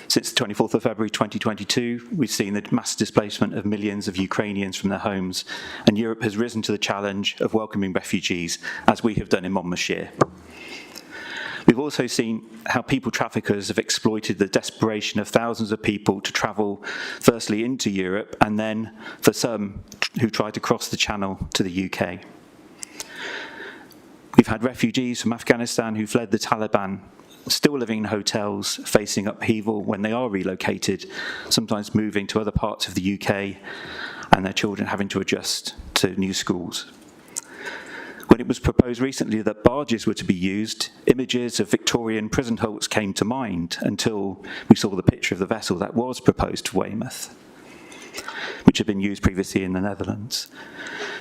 Since the 24th of February 2022, we've seen the mass displacement of millions of Ukrainians from their homes, and Europe has risen to the challenge of welcoming refugees, as we have done in Monmouthshire. We've also seen how people traffickers have exploited the desperation of thousands of people to travel firstly into Europe and then, for some, who try to cross the Channel to the UK. We've had refugees from Afghanistan who fled the Taliban, still living in hotels, facing upheaval when they are relocated, sometimes moving to other parts of the UK, and their children having to adjust to new schools. When it was proposed recently that barges were to be used, images of Victorian prison hulks came to mind until we saw the picture of the vessel that was proposed for Weymouth, which had been used previously in the Netherlands.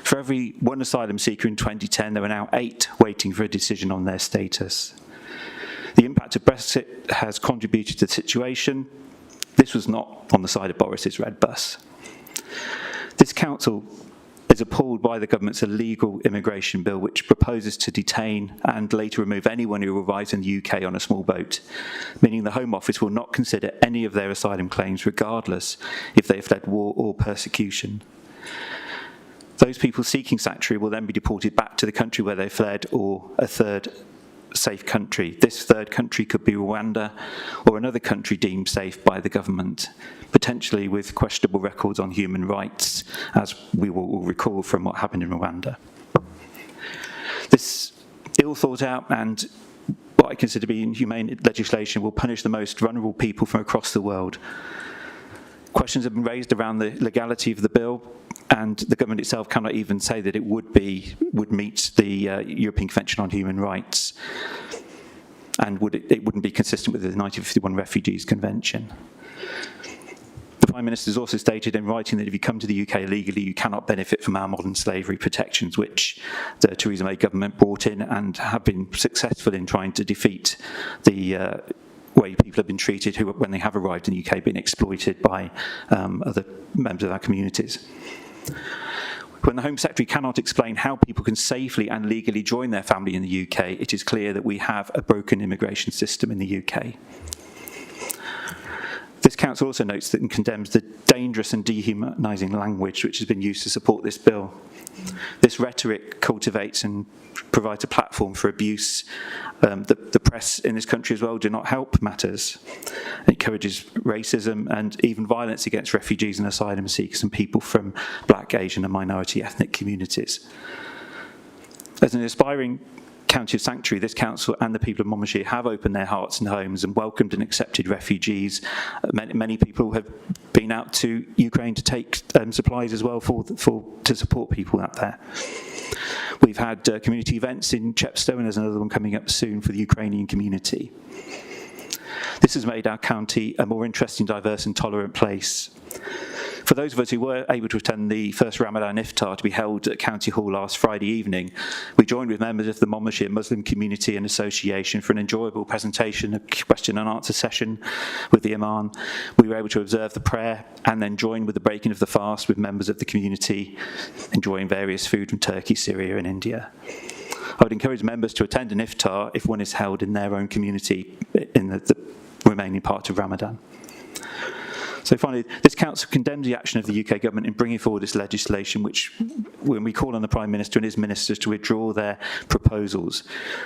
For every one asylum seeker in 2010, there are now 8 waiting for a decision on their status. The impact of Brexit has contributed to the situation. This was not on the side of Boris's red bus. This council is appalled by the government's illegal immigration bill, which proposes to detain and later remove anyone who arrives in the UK on a small boat, meaning the Home Office will not consider any of their asylum claims, regardless if they have fled war or persecution. Those people seeking sanctuary will then be deported back to the country where they fled or a third safe country. This third country could be Rwanda or another country deemed safe by the government, potentially with questionable records on human rights, as we will all recall from what happened in Rwanda. This ill thought out and what I consider to be inhumane legislation will punish the most vulnerable people from across the world. Questions have been raised around the legality of the bill, and the government itself cannot even say that it would meet the European Convention on Human Rights, and it wouldn't be consistent with the 1951 Refugees Convention. The Prime Minister has also stated in writing that if you come to the UK illegally, you cannot benefit from our modern slavery protections, which the Theresa May government brought in and have been successful in trying to defeat the way people have been treated who, when they have arrived in the UK, been exploited by other members of our communities. When the Home Secretary cannot explain how people can safely and legally join their family in the UK, it is clear that we have a broken immigration system in the UK. This council also notes that and condemns the dangerous and dehumanising language which has been used to support this bill. This rhetoric cultivates and provides a platform for abuse. The press in this country as well do not help matters. It encourages racism and even violence against refugees and asylum seekers and people from Black, Asian and minority ethnic communities. As an aspiring county of sanctuary, this council and the people of Monmouthshire have opened their hearts and homes and welcomed and accepted refugees. Many people have been out to Ukraine to take supplies as well to support people out there. We've had community events in Chepstow, and there's another one coming up soon for the Ukrainian community. This has made our county a more interesting, diverse and tolerant place. For those of us who were able to attend the first Ramadan Iftar to be held at County Hall last Friday evening, we joined with members of the Monmouthshire Muslim Community and Association for an enjoyable presentation, a question and answer session with the Imam. We were able to observe the prayer and then join with the breaking of the fast with members of the community, enjoying various food from Turkey, Syria and India. I would encourage members to attend an Iftar if one is held in their own community in the remaining part of Ramadan. So finally, this council condemns the action of the UK government in bringing forward this legislation, which, when we call on the Prime Minister and his ministers to withdraw their proposals,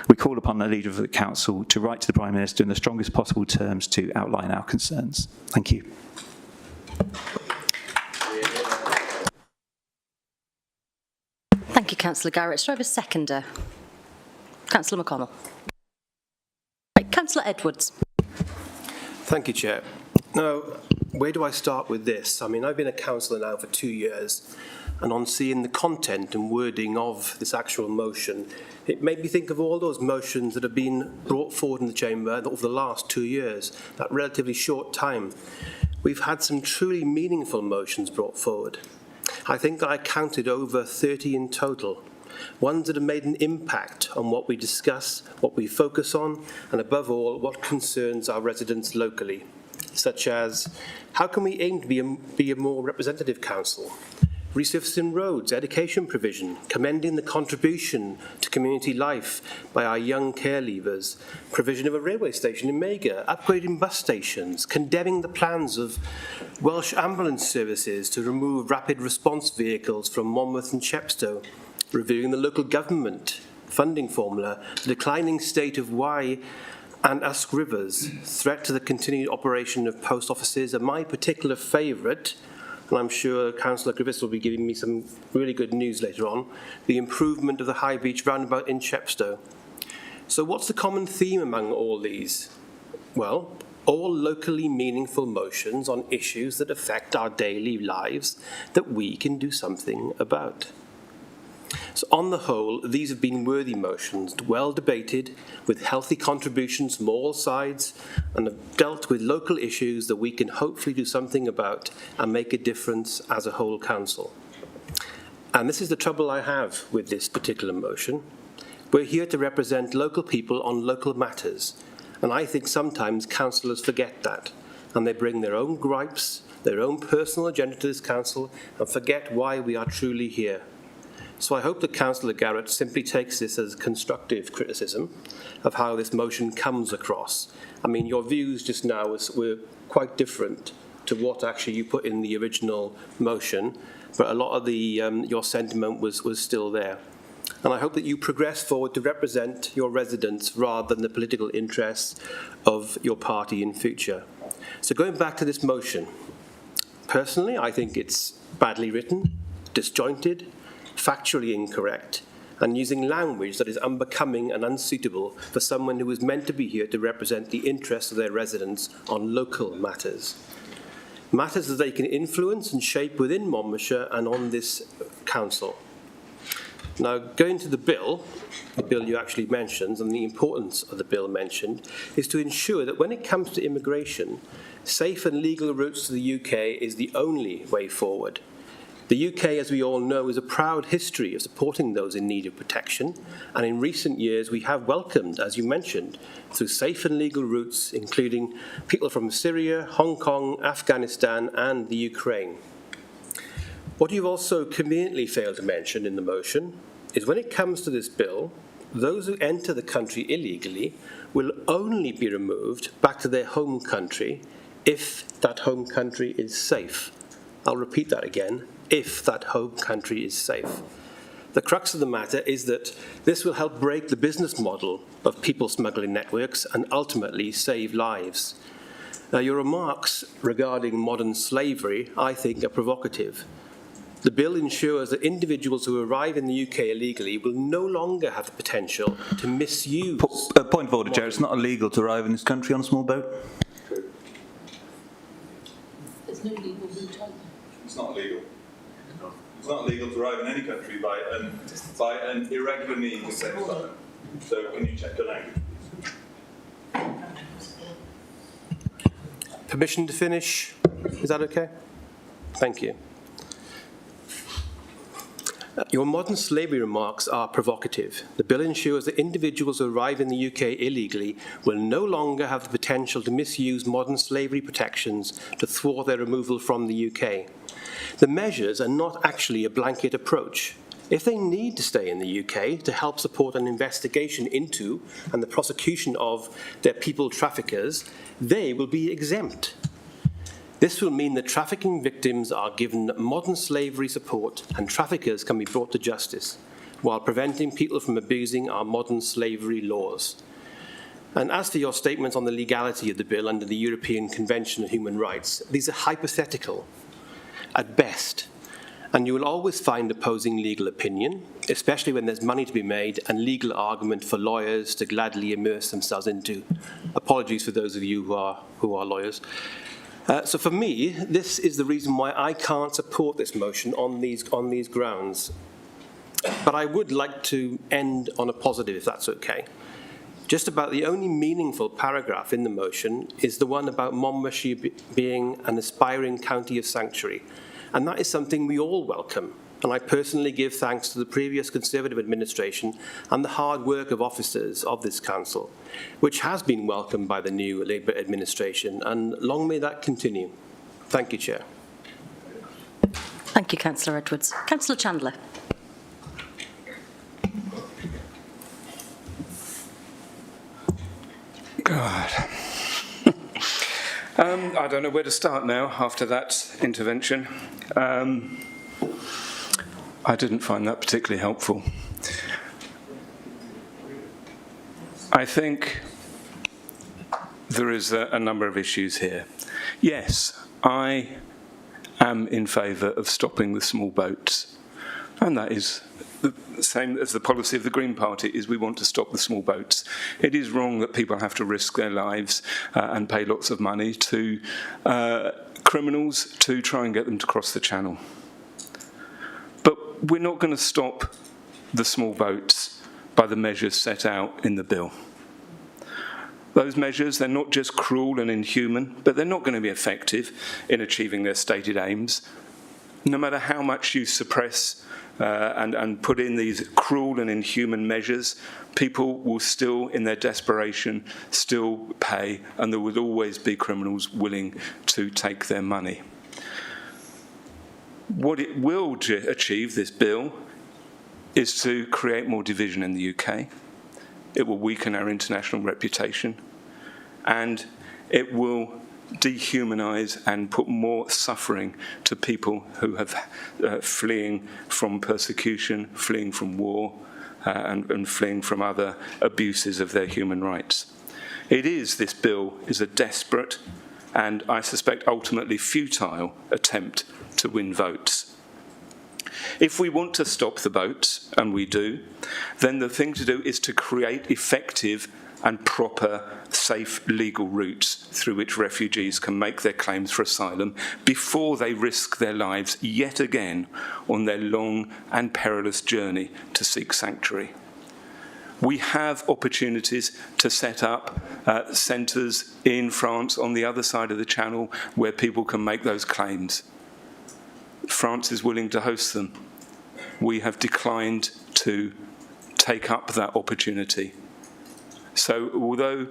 we call upon the leader of the council to write to the Prime Minister in the strongest possible terms to outline our concerns. Thank you. Thank you, Councillor Garrett. Do I have a seconder? Councillor McConnell. Right, Councillor Edwards. Thank you, Chair. Now, where do I start with this? I mean, I've been a councillor now for 2 years, and on seeing the content and wording of this actual motion, it made me think of all those motions that have been brought forward in the Chamber over the last 2 years, that relatively short time. We've had some truly meaningful motions brought forward. I think I counted over 30 in total, ones that have made an impact on what we discuss, what we focus on, and above all, what concerns our residents locally, such as how can we aim to be a more representative council? Resurfacing roads, education provision, commending the contribution to community life by our young care leavers, provision of a railway station in Mega, upgrading bus stations, condemning the plans of Welsh ambulance services to remove rapid response vehicles from Monmouth and Chepstow, reviewing the local government funding formula, the declining state of Wye and Usk Rivers, threat to the continued operation of post offices, and my particular favourite, and I'm sure Councillor Griffiths will be giving me some really good news later on, the improvement of the High Beach roundabout in Chepstow. So what's the common theme among all these? Well, all locally meaningful motions on issues that affect our daily lives that we can do something about. So on the whole, these have been worthy motions, well debated, with healthy contributions from all sides, and have dealt with local issues that we can hopefully do something about and make a difference as a whole council. And this is the trouble I have with this particular motion. We're here to represent local people on local matters, and I think sometimes councillors forget that, and they bring their own gripes, their own personal agenda to this council, and forget why we are truly here. So I hope that Councillor Garrett simply takes this as constructive criticism of how this motion comes across. I mean, your views just now were quite different to what actually you put in the original motion, but a lot of the your sentiment was still there. And I hope that you progress forward to represent your residents rather than the political interests of your party in future. So going back to this motion, personally, I think it's badly written, disjointed, factually incorrect, and using language that is unbecoming and unsuitable for someone who is meant to be here to represent the interests of their residents on local matters. Matters that they can influence and shape within Monmouthshire and on this council. Now, going to the bill you actually mentions, and the importance of the bill mentioned, is to ensure that when it comes to immigration, safe and legal routes to the UK is the only way forward. The UK, as we all know, has a proud history of supporting those in need of protection, and in recent years we have welcomed, as you mentioned, through safe and legal routes, including people from Syria, Hong Kong, Afghanistan and the Ukraine. What you've also conveniently failed to mention in the motion is when it comes to this bill, those who enter the country illegally will only be removed back to their home country if that home country is safe. I'll repeat that again. If that home country is safe. The crux of the matter is that this will help break the business model of people smuggling networks and ultimately save lives. Now, your remarks regarding modern slavery, I think, are provocative. The bill ensures that individuals who arrive in the UK illegally will no longer have the potential to misuse... Point of order, Chair. It's not illegal to arrive in this country on a small boat. There's no legal route either. It's not legal. It's not legal to arrive in any country by an irregular means. So can you check the language? Permission to finish? Is that okay? Thank you. Your modern slavery remarks are provocative. The bill ensures that individuals who arrive in the UK illegally will no longer have the potential to misuse modern slavery protections to thwart their removal from the UK. The measures are not actually a blanket approach. If they need to stay in the UK to help support an investigation into and the prosecution of their people traffickers, they will be exempt. This will mean that trafficking victims are given modern slavery support and traffickers can be brought to justice, while preventing people from abusing our modern slavery laws. And as for your statements on the legality of the bill under the European Convention on Human Rights, these are hypothetical at best, and you will always find opposing legal opinion, especially when there's money to be made and legal argument for lawyers to gladly immerse themselves into. Apologies for those of you who are lawyers. So for me, this is the reason why I can't support this motion on these grounds. But I would like to end on a positive, if that's okay. Just about the only meaningful paragraph in the motion is the one about Monmouthshire being an aspiring county of sanctuary. And that is something we all welcome. And I personally give thanks to the previous Conservative administration and the hard work of officers of this council, which has been welcomed by the new Labour administration, and long may that continue. Thank you, Chair. Thank you, Councillor Edwards. Councillor Chandler. God. I don't know where to start now after that intervention. I didn't find that particularly helpful. I think there is a number of issues here. Yes, I am in favour of stopping the small boats, and that is the same as the policy of the Green Party, is we want to stop the small boats. It is wrong that people have to risk their lives and pay lots of money to criminals to try and get them to cross the channel. But we're not going to stop the small boats by the measures set out in the bill. Those measures, they're not just cruel and inhuman, but they're not going to be effective in achieving their stated aims. No matter how much you suppress and put in these cruel and inhuman measures, people will still, in their desperation, still pay, and there will always be criminals willing to take their money. What it will achieve, this bill, is to create more division in the UK. It will weaken our international reputation, and it will dehumanise and put more suffering to people who have fleeing from persecution, fleeing from war, and fleeing from other abuses of their human rights. This bill is a desperate and, I suspect, ultimately futile attempt to win votes. If we want to stop the boats, and we do, then the thing to do is to create effective and proper, safe legal routes through which refugees can make their claims for asylum before they risk their lives yet again on their long and perilous journey to seek sanctuary. We have opportunities to set up centres in France on the other side of the Channel where people can make those claims. France is willing to host them. We have declined to take up that opportunity. So although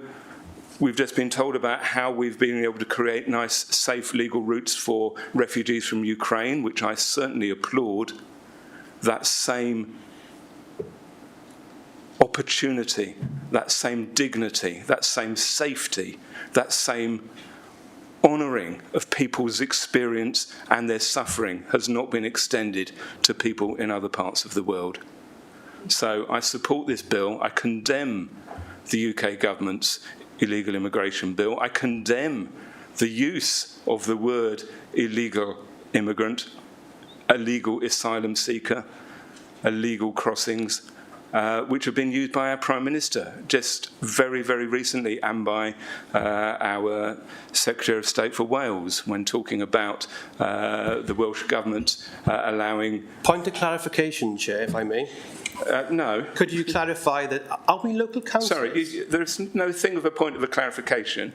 we've just been told about how we've been able to create nice, safe legal routes for refugees from Ukraine, which I certainly applaud, that same opportunity, that same dignity, that same safety, that same honouring of people's experience and their suffering has not been extended to people in other parts of the world. So I support this bill. I condemn the UK government's illegal immigration bill. I condemn the use of the word illegal immigrant, illegal asylum seeker, illegal crossings, which have been used by our Prime Minister just very, very recently, and by our Secretary of State for Wales when talking about the Welsh Government allowing... Point of clarification, Chair, if I may. No. Could you clarify that, are we local councillors? Sorry, there's no thing of a point of a clarification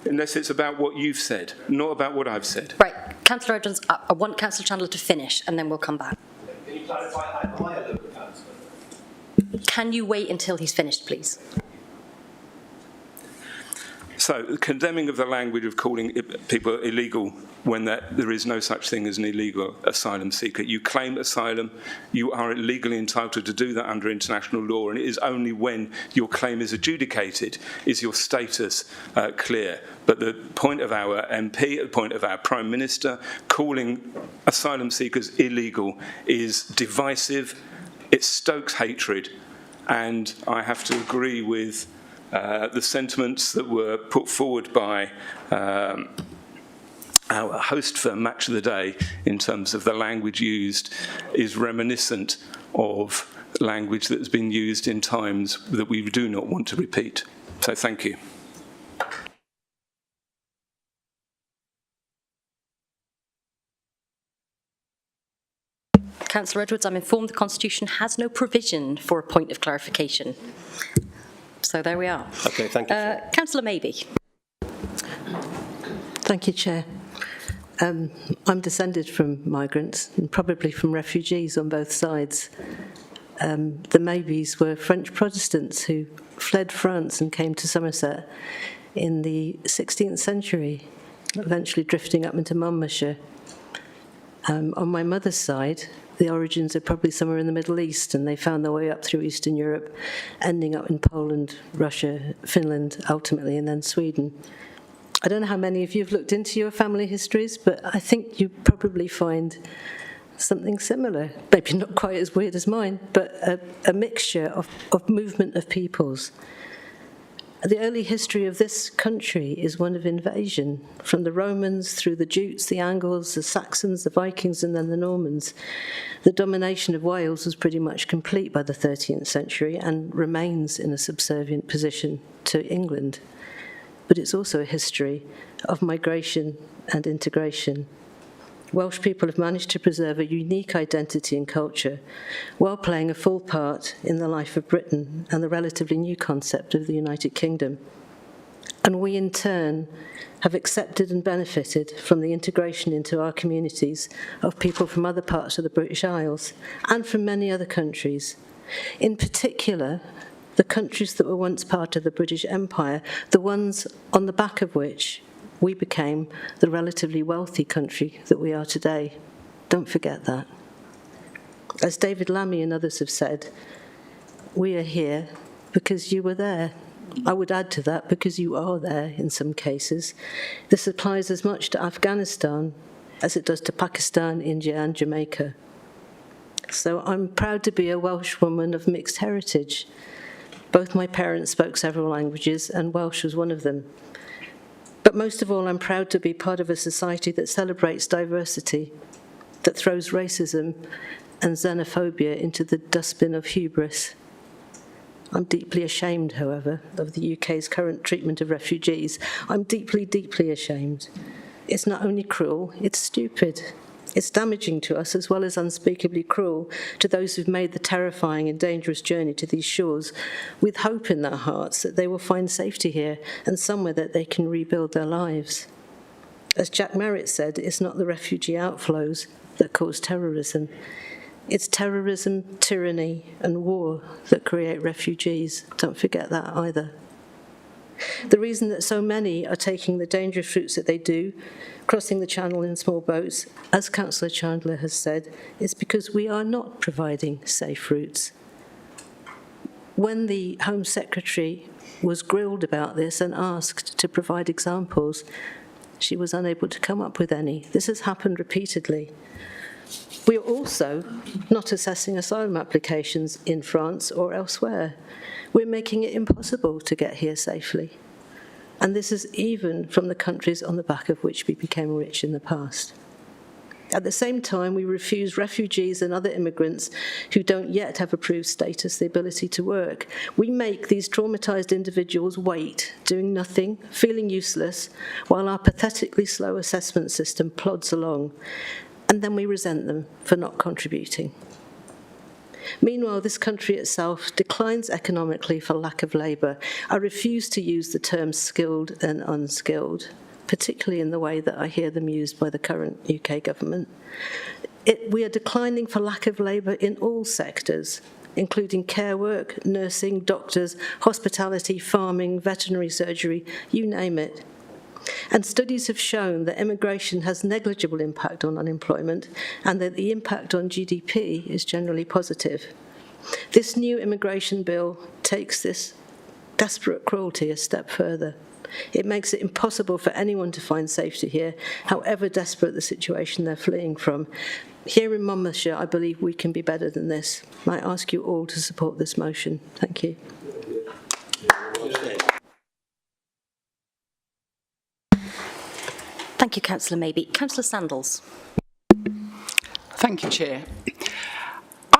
unless it's about what you've said, not about what I've said. Right, Councillor Edwards, I want Councillor Chandler to finish and then we'll come back. Can you clarify, am I a local councillor? Can you wait until he's finished, please? So, condemning of the language of calling people illegal when there is no such thing as an illegal asylum seeker. You claim asylum, you are legally entitled to do that under international law, and it is only when your claim is adjudicated is your status clear. But the point of our MP, the point of our Prime Minister, calling asylum seekers illegal is divisive, it stokes hatred, and I have to agree with the sentiments that were put forward by our host for Match of the Day in terms of the language used is reminiscent of language that has been used in times that we do not want to repeat. So thank you. Councillor Edwards, I'm informed the Constitution has no provision for a point of clarification. So there we are. Okay, thank you. Councillor Maybe. Thank you, Chair. I'm descended from migrants and probably from refugees on both sides. The Maybes were French Protestants who fled France and came to Somerset in the 16th century, eventually drifting up into Monmouthshire. On my mother's side, the origins are probably somewhere in the Middle East, and they found their way up through Eastern Europe, ending up in Poland, Russia, Finland, ultimately, and then Sweden. I don't know how many of you have looked into your family histories, but I think you probably find something similar, maybe not quite as weird as mine, but a mixture of movement of peoples. The early history of this country is one of invasion, from the Romans through the Jutes, the Angles, the Saxons, the Vikings, and then the Normans. The domination of Wales was pretty much complete by the 13th century and remains in a subservient position to England. But it's also a history of migration and integration. Welsh people have managed to preserve a unique identity and culture while playing a full part in the life of Britain and the relatively new concept of the United Kingdom. And we, in turn, have accepted and benefited from the integration into our communities of people from other parts of the British Isles and from many other countries. In particular, the countries that were once part of the British Empire, the ones on the back of which we became the relatively wealthy country that we are today. Don't forget that. As David Lammy and others have said, we are here because you were there. I would add to that, because you are there in some cases. This applies as much to Afghanistan as it does to Pakistan, India, and Jamaica. So I'm proud to be a Welsh woman of mixed heritage. Both my parents spoke several languages, and Welsh was one of them. But most of all, I'm proud to be part of a society that celebrates diversity, that throws racism and xenophobia into the dustbin of hubris. I'm deeply ashamed, however, of the UK's current treatment of refugees. I'm deeply, deeply ashamed. It's not only cruel, it's stupid. It's damaging to us, as well as unspeakably cruel to those who've made the terrifying and dangerous journey to these shores with hope in their hearts that they will find safety here and somewhere that they can rebuild their lives. As Jack Merritt said, it's not the refugee outflows that cause terrorism. It's terrorism, tyranny, and war that create refugees. Don't forget that either. The reason that so many are taking the dangerous routes that they do, crossing the channel in small boats, as Councillor Chandler has said, is because we are not providing safe routes. When the Home Secretary was grilled about this and asked to provide examples, she was unable to come up with any. This has happened repeatedly. We are also not assessing asylum applications in France or elsewhere. We're making it impossible to get here safely. And this is even from the countries on the back of which we became rich in the past. At the same time, we refuse refugees and other immigrants who don't yet have approved status the ability to work. We make these traumatized individuals wait, doing nothing, feeling useless, while our pathetically slow assessment system plods along. And then we resent them for not contributing. Meanwhile, this country itself declines economically for lack of labour. I refuse to use the terms skilled and unskilled, particularly in the way that I hear them used by the current UK government. We are declining for lack of labour in all sectors, including care work, nursing, doctors, hospitality, farming, veterinary surgery, you name it. And studies have shown that immigration has negligible impact on unemployment and that the impact on GDP is generally positive. This new immigration bill takes this desperate cruelty a step further. It makes it impossible for anyone to find safety here, however desperate the situation they're fleeing from. Here in Monmouthshire, I believe we can be better than this. I ask you all to support this motion. Thank you. Thank you, Councillor Maybe. Councillor Sandals. Thank you, Chair.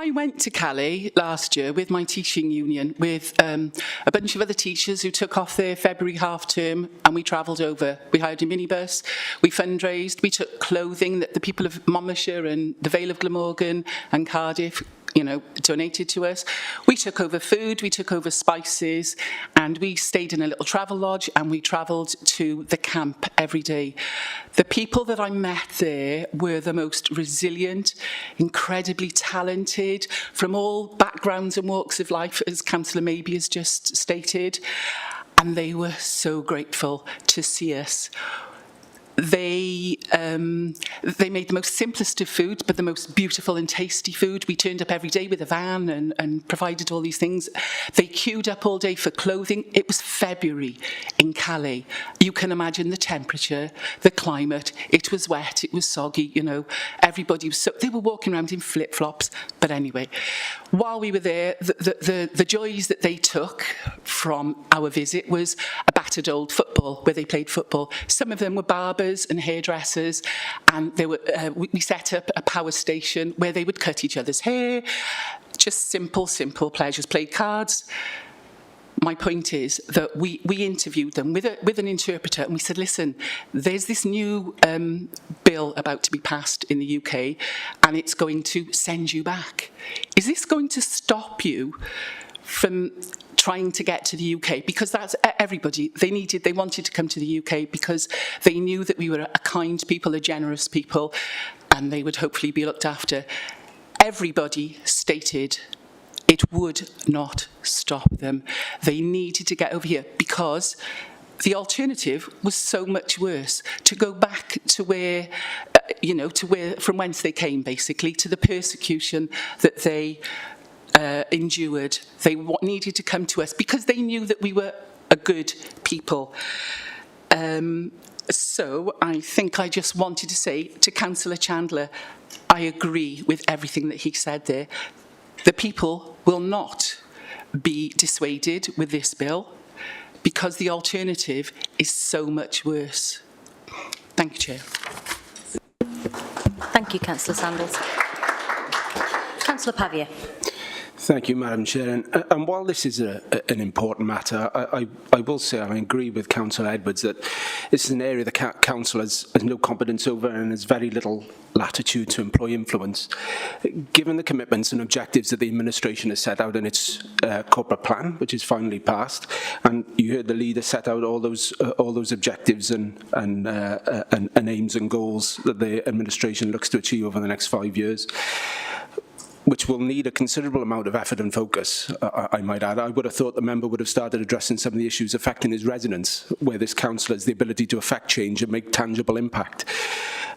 I went to Calais last year with my teaching union with a bunch of other teachers who took off their February half term, and we travelled over. We hired a minibus, we fundraised, we took clothing that the people of Monmouthshire and the Vale of Glamorgan and Cardiff donated to us. We took over food, we took over spices, and we stayed in a little travel lodge, and we travelled to the camp every day. The people that I met there were the most resilient, incredibly talented, from all backgrounds and walks of life, as Councillor Maybe has just stated, and they were so grateful to see us. They made the most simplest of food, but the most beautiful and tasty food. We turned up every day with a van and provided all these things. They queued up all day for clothing. It was February in Calais. You can imagine the temperature, the climate. It was wet, it was soggy, Everybody was they were walking around in flip-flops. But anyway, while we were there, the joys that they took from our visit was a battered old football, where they played football. Some of them were barbers and hairdressers, and they were, we set up a power station where they would cut each other's hair. Just simple pleasures. Played cards. My point is that we interviewed them with an interpreter, and we said, listen, there's this new bill about to be passed in the UK, and it's going to send you back. Is this going to stop you from trying to get to the UK? Because that's everybody. They wanted to come to the UK because they knew that we were a kind people, a generous people, and they would hopefully be looked after. Everybody stated it would not stop them. They needed to get over here because the alternative was so much worse. To go back to where, from whence they came, basically, to the persecution that they endured. They needed to come to us because they knew that we were a good people. So I think I just wanted to say to Councillor Chandler, I agree with everything that he said there. The people will not be dissuaded with this bill because the alternative is so much worse. Thank you, Chair. Thank you, Councillor Sandals. Councillor Pavia. Thank you, Madam Chair. And while this is an important matter, I will say I agree with Councillor Edwards that this is an area the Council has no competence over and has very little latitude to employ influence. Given the commitments and objectives that the administration has set out in its corporate plan, which is finally passed, and you heard the leader set out all those objectives and aims and goals that the administration looks to achieve over the next 5 years, which will need a considerable amount of effort and focus, I might add. I would have thought the member would have started addressing some of the issues affecting his residents, where this council has the ability to affect change and make tangible impact.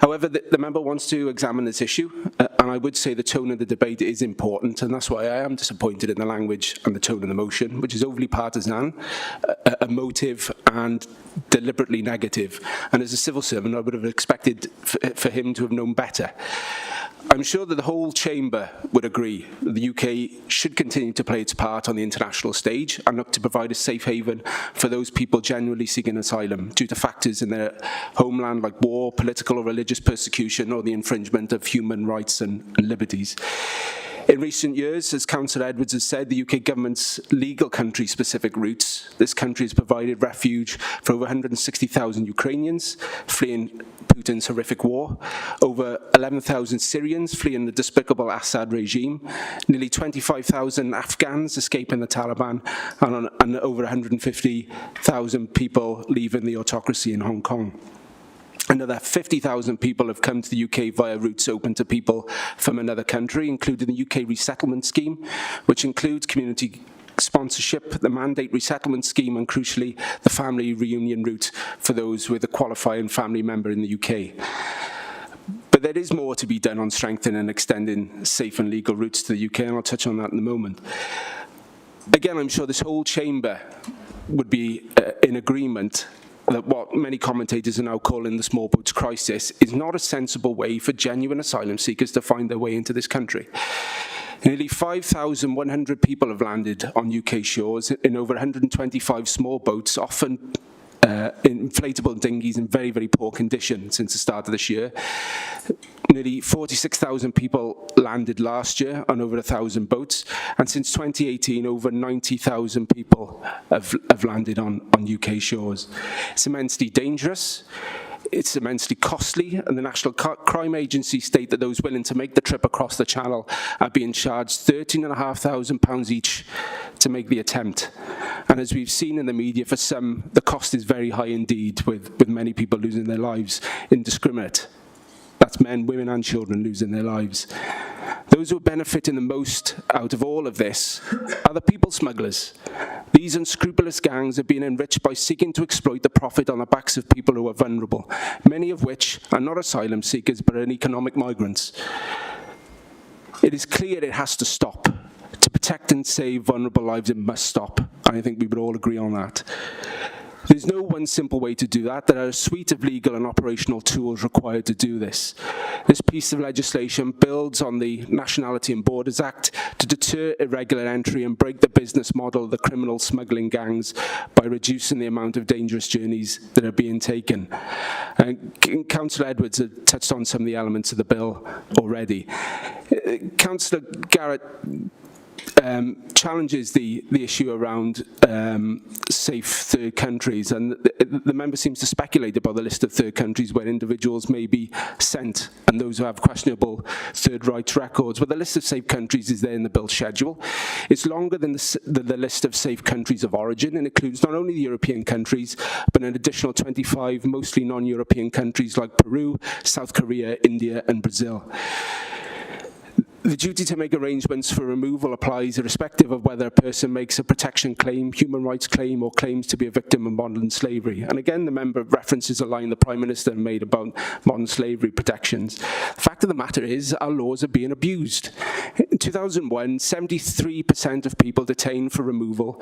However, the member wants to examine this issue, and I would say the tone of the debate is important, and that's why I am disappointed in the language and the tone of the motion, which is overly partisan, emotive, and deliberately negative. And as a civil servant, I would have expected for him to have known better. I'm sure that the whole chamber would agree that the UK should continue to play its part on the international stage and look to provide a safe haven for those people genuinely seeking asylum due to factors in their homeland like war, political or religious persecution, or the infringement of human rights and liberties. In recent years, as Councillor Edwards has said, the UK government's legal country-specific routes, this country has provided refuge for over 160,000 Ukrainians fleeing Putin's horrific war, over 11,000 Syrians fleeing the despicable Assad regime, nearly 25,000 Afghans escaping the Taliban, and over 150,000 people leaving the autocracy in Hong Kong. Another 50,000 people have come to the UK via routes open to people from another country, including the UK resettlement scheme, which includes community sponsorship, the mandate resettlement scheme, and crucially, the family reunion route for those with a qualifying family member in the UK. But there is more to be done on strengthening and extending safe and legal routes to the UK, and I'll touch on that in a moment. Again, I'm sure this whole chamber would be in agreement that what many commentators are now calling the small boats crisis is not a sensible way for genuine asylum seekers to find their way into this country. Nearly 5,100 people have landed on UK shores in over 125 small boats, often inflatable dinghies in very, very poor condition since the start of this year. Nearly 46,000 people landed last year on over 1,000 boats, and since 2018, over 90,000 people have landed on UK shores. It's immensely dangerous. It's immensely costly, and the National Crime Agency state that those willing to make the trip across the Channel are being charged £13,500 each to make the attempt. And as we've seen in the media, for some, the cost is very high indeed, with many people losing their lives indiscriminate. That's men, women and children losing their lives. Those who are benefiting the most out of all of this are the people smugglers. These unscrupulous gangs are being enriched by seeking to exploit the profit on the backs of people who are vulnerable, many of which are not asylum seekers but are economic migrants. It is clear it has to stop. To protect and save vulnerable lives, it must stop. And I think we would all agree on that. There's no one simple way to do that. There are a suite of legal and operational tools required to do this. This piece of legislation builds on the Nationality and Borders Act to deter irregular entry and break the business model of the criminal smuggling gangs by reducing the amount of dangerous journeys that are being taken. Councillor Edwards had touched on some of the elements of the bill already. Councillor Garrett challenges the issue around safe third countries, and the member seems to speculate about the list of third countries where individuals may be sent and those who have questionable third rights records. But the list of safe countries is there in the bill schedule. It's longer than the list of safe countries of origin, and includes not only the European countries but an additional 25 mostly non-European countries like Peru, South Korea, India and Brazil. The duty to make arrangements for removal applies irrespective of whether a person makes a protection claim, human rights claim, or claims to be a victim of modern slavery. And again, the member references a line the Prime Minister made about modern slavery protections. The fact of the matter is, our laws are being abused. In 2001, 73% of people detained for removal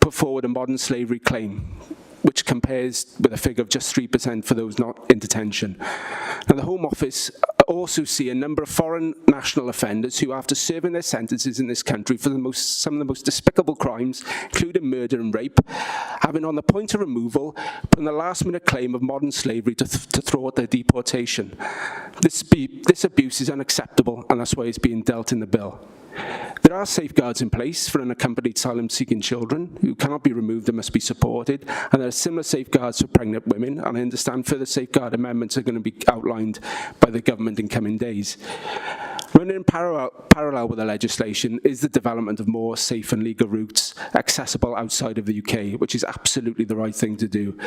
put forward a modern slavery claim, which compares with a figure of just 3% for those not in detention. Now, the Home Office also see a number of foreign national offenders who, after serving their sentences in this country for some of the most despicable crimes, including murder and rape, having on the point of removal put in the last-minute claim of modern slavery to thwart their deportation. This abuse is unacceptable, and that's why it's being dealt in the bill. There are safeguards in place for unaccompanied asylum-seeking children who cannot be removed and must be supported, and there are similar safeguards for pregnant women, and I understand further safeguard amendments are going to be outlined by the government in coming days. Running in parallel with the legislation is the development of more safe and legal routes accessible outside of the UK, which is absolutely the right thing to do.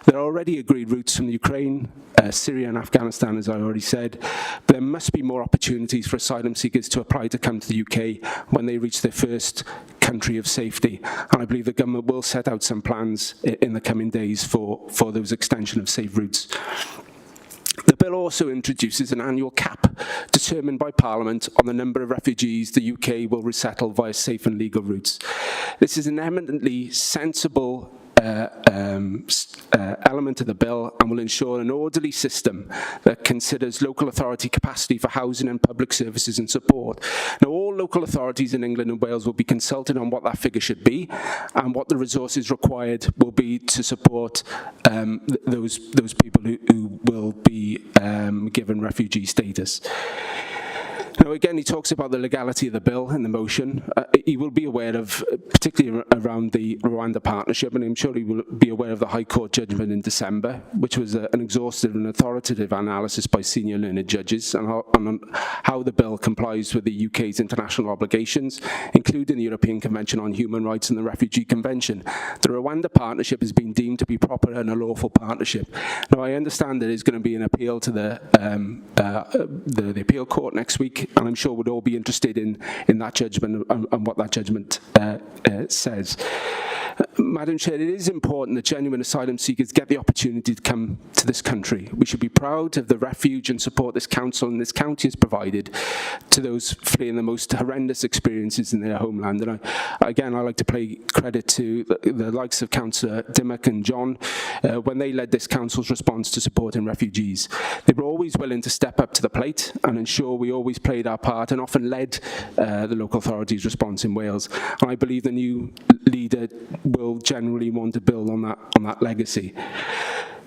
There are already agreed routes from Ukraine, Syria and Afghanistan, as I already said, but there must be more opportunities for asylum seekers to apply to come to the UK when they reach their first country of safety. And I believe the government will set out some plans in the coming days for those extension of safe routes. The bill also introduces an annual cap determined by Parliament on the number of refugees the UK will resettle via safe and legal routes. This is an eminently sensible element of the bill and will ensure an orderly system that considers local authority capacity for housing and public services and support. Now, all local authorities in England and Wales will be consulted on what that figure should be and what the resources required will be to support those people who will be given refugee status. Now, again, he talks about the legality of the bill in the motion. He will be aware of, particularly around the Rwanda partnership, and I'm sure he will be aware of the High Court judgment in December, which was an exhaustive and authoritative analysis by senior learned judges on how the bill complies with the UK's international obligations, including the European Convention on Human Rights and the Refugee Convention. The Rwanda partnership has been deemed to be proper and a lawful partnership. Now, I understand there is going to be an appeal to the appeal court next week, and I'm sure we'd all be interested in that judgment and what that judgment says. Madam Chair, it is important that genuine asylum seekers get the opportunity to come to this country. We should be proud of the refuge and support this council and this county has provided to those fleeing the most horrendous experiences in their homeland. And I like to pay credit to the likes of Councillor Dimmock and John when they led this council's response to supporting refugees. They were always willing to step up to the plate and ensure we always played our part and often led the local authorities' response in Wales. And I believe the new leader will generally want to build on that legacy.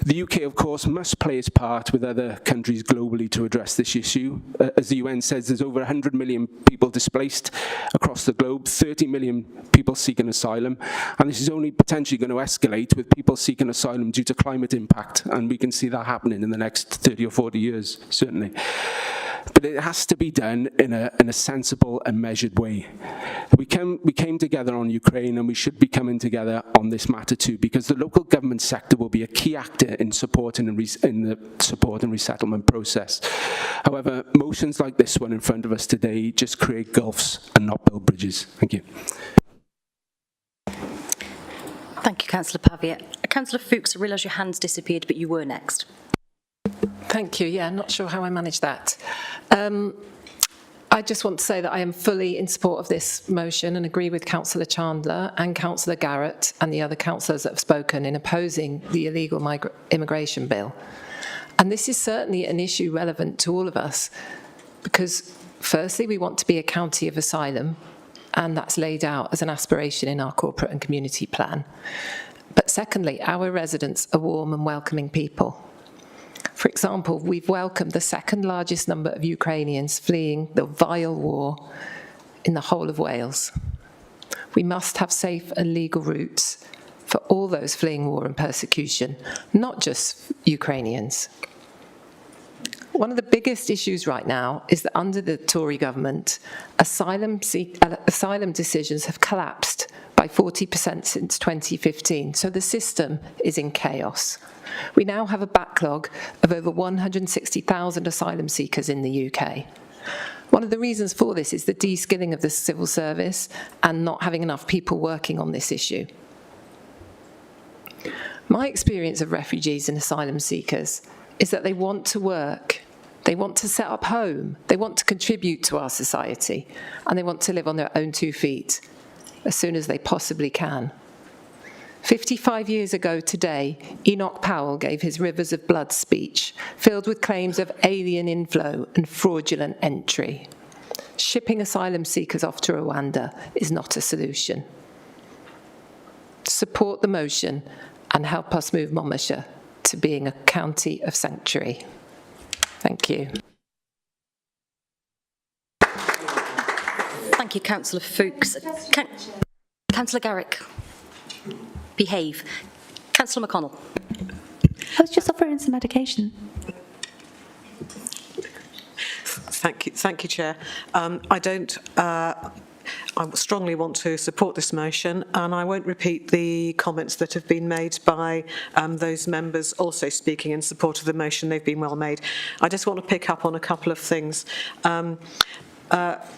The UK, of course, must play its part with other countries globally to address this issue. As the UN says, there's over 100 million people displaced across the globe, 30 million people seeking asylum, and this is only potentially going to escalate with people seeking asylum due to climate impact, and we can see that happening in the next 30 or 40 years, certainly. But it has to be done in a sensible and measured way. We came together on Ukraine, and we should be coming together on this matter too, because the local government sector will be a key actor in supporting the support and resettlement process. However, motions like this one in front of us today just create gulfs and not build bridges. Thank you. Thank you, Councillor Pavia. Councillor Fuchs, I realise your hand's disappeared, but you were next. Thank you. Yeah, I'm not sure how I managed that. I just want to say that I am fully in support of this motion and agree with Councillor Chandler and Councillor Garrett and the other councillors that have spoken in opposing the illegal immigration bill. And this is certainly an issue relevant to all of us because, firstly, we want to be a county of asylum, and that's laid out as an aspiration in our corporate and community plan. But secondly, our residents are warm and welcoming people. For example, we've welcomed the second largest number of Ukrainians fleeing the vile war in the whole of Wales. We must have safe and legal routes for all those fleeing war and persecution, not just Ukrainians. One of the biggest issues right now is that under the Tory government, asylum decisions have collapsed by 40% since 2015, so the system is in chaos. We now have a backlog of over 160,000 asylum seekers in the UK. One of the reasons for this is the de-skilling of the civil service and not having enough people working on this issue. My experience of refugees and asylum seekers is that they want to work, they want to set up home, they want to contribute to our society, and they want to live on their own 2 feet as soon as they possibly can. 55 years ago today, Enoch Powell gave his Rivers of Blood speech, filled with claims of alien inflow and fraudulent entry. Shipping asylum seekers off to Rwanda is not a solution. Support the motion and help us move Monmouthshire to being a county of sanctuary. Thank you. Thank you, Councillor Fuchs. Councillor Garrick. Behave. Councillor McConnell. I was just offering some medication. Thank you, Chair. I strongly want to support this motion, and I won't repeat the comments that have been made by those members also speaking in support of the motion. They've been well made. I just want to pick up on a couple of things.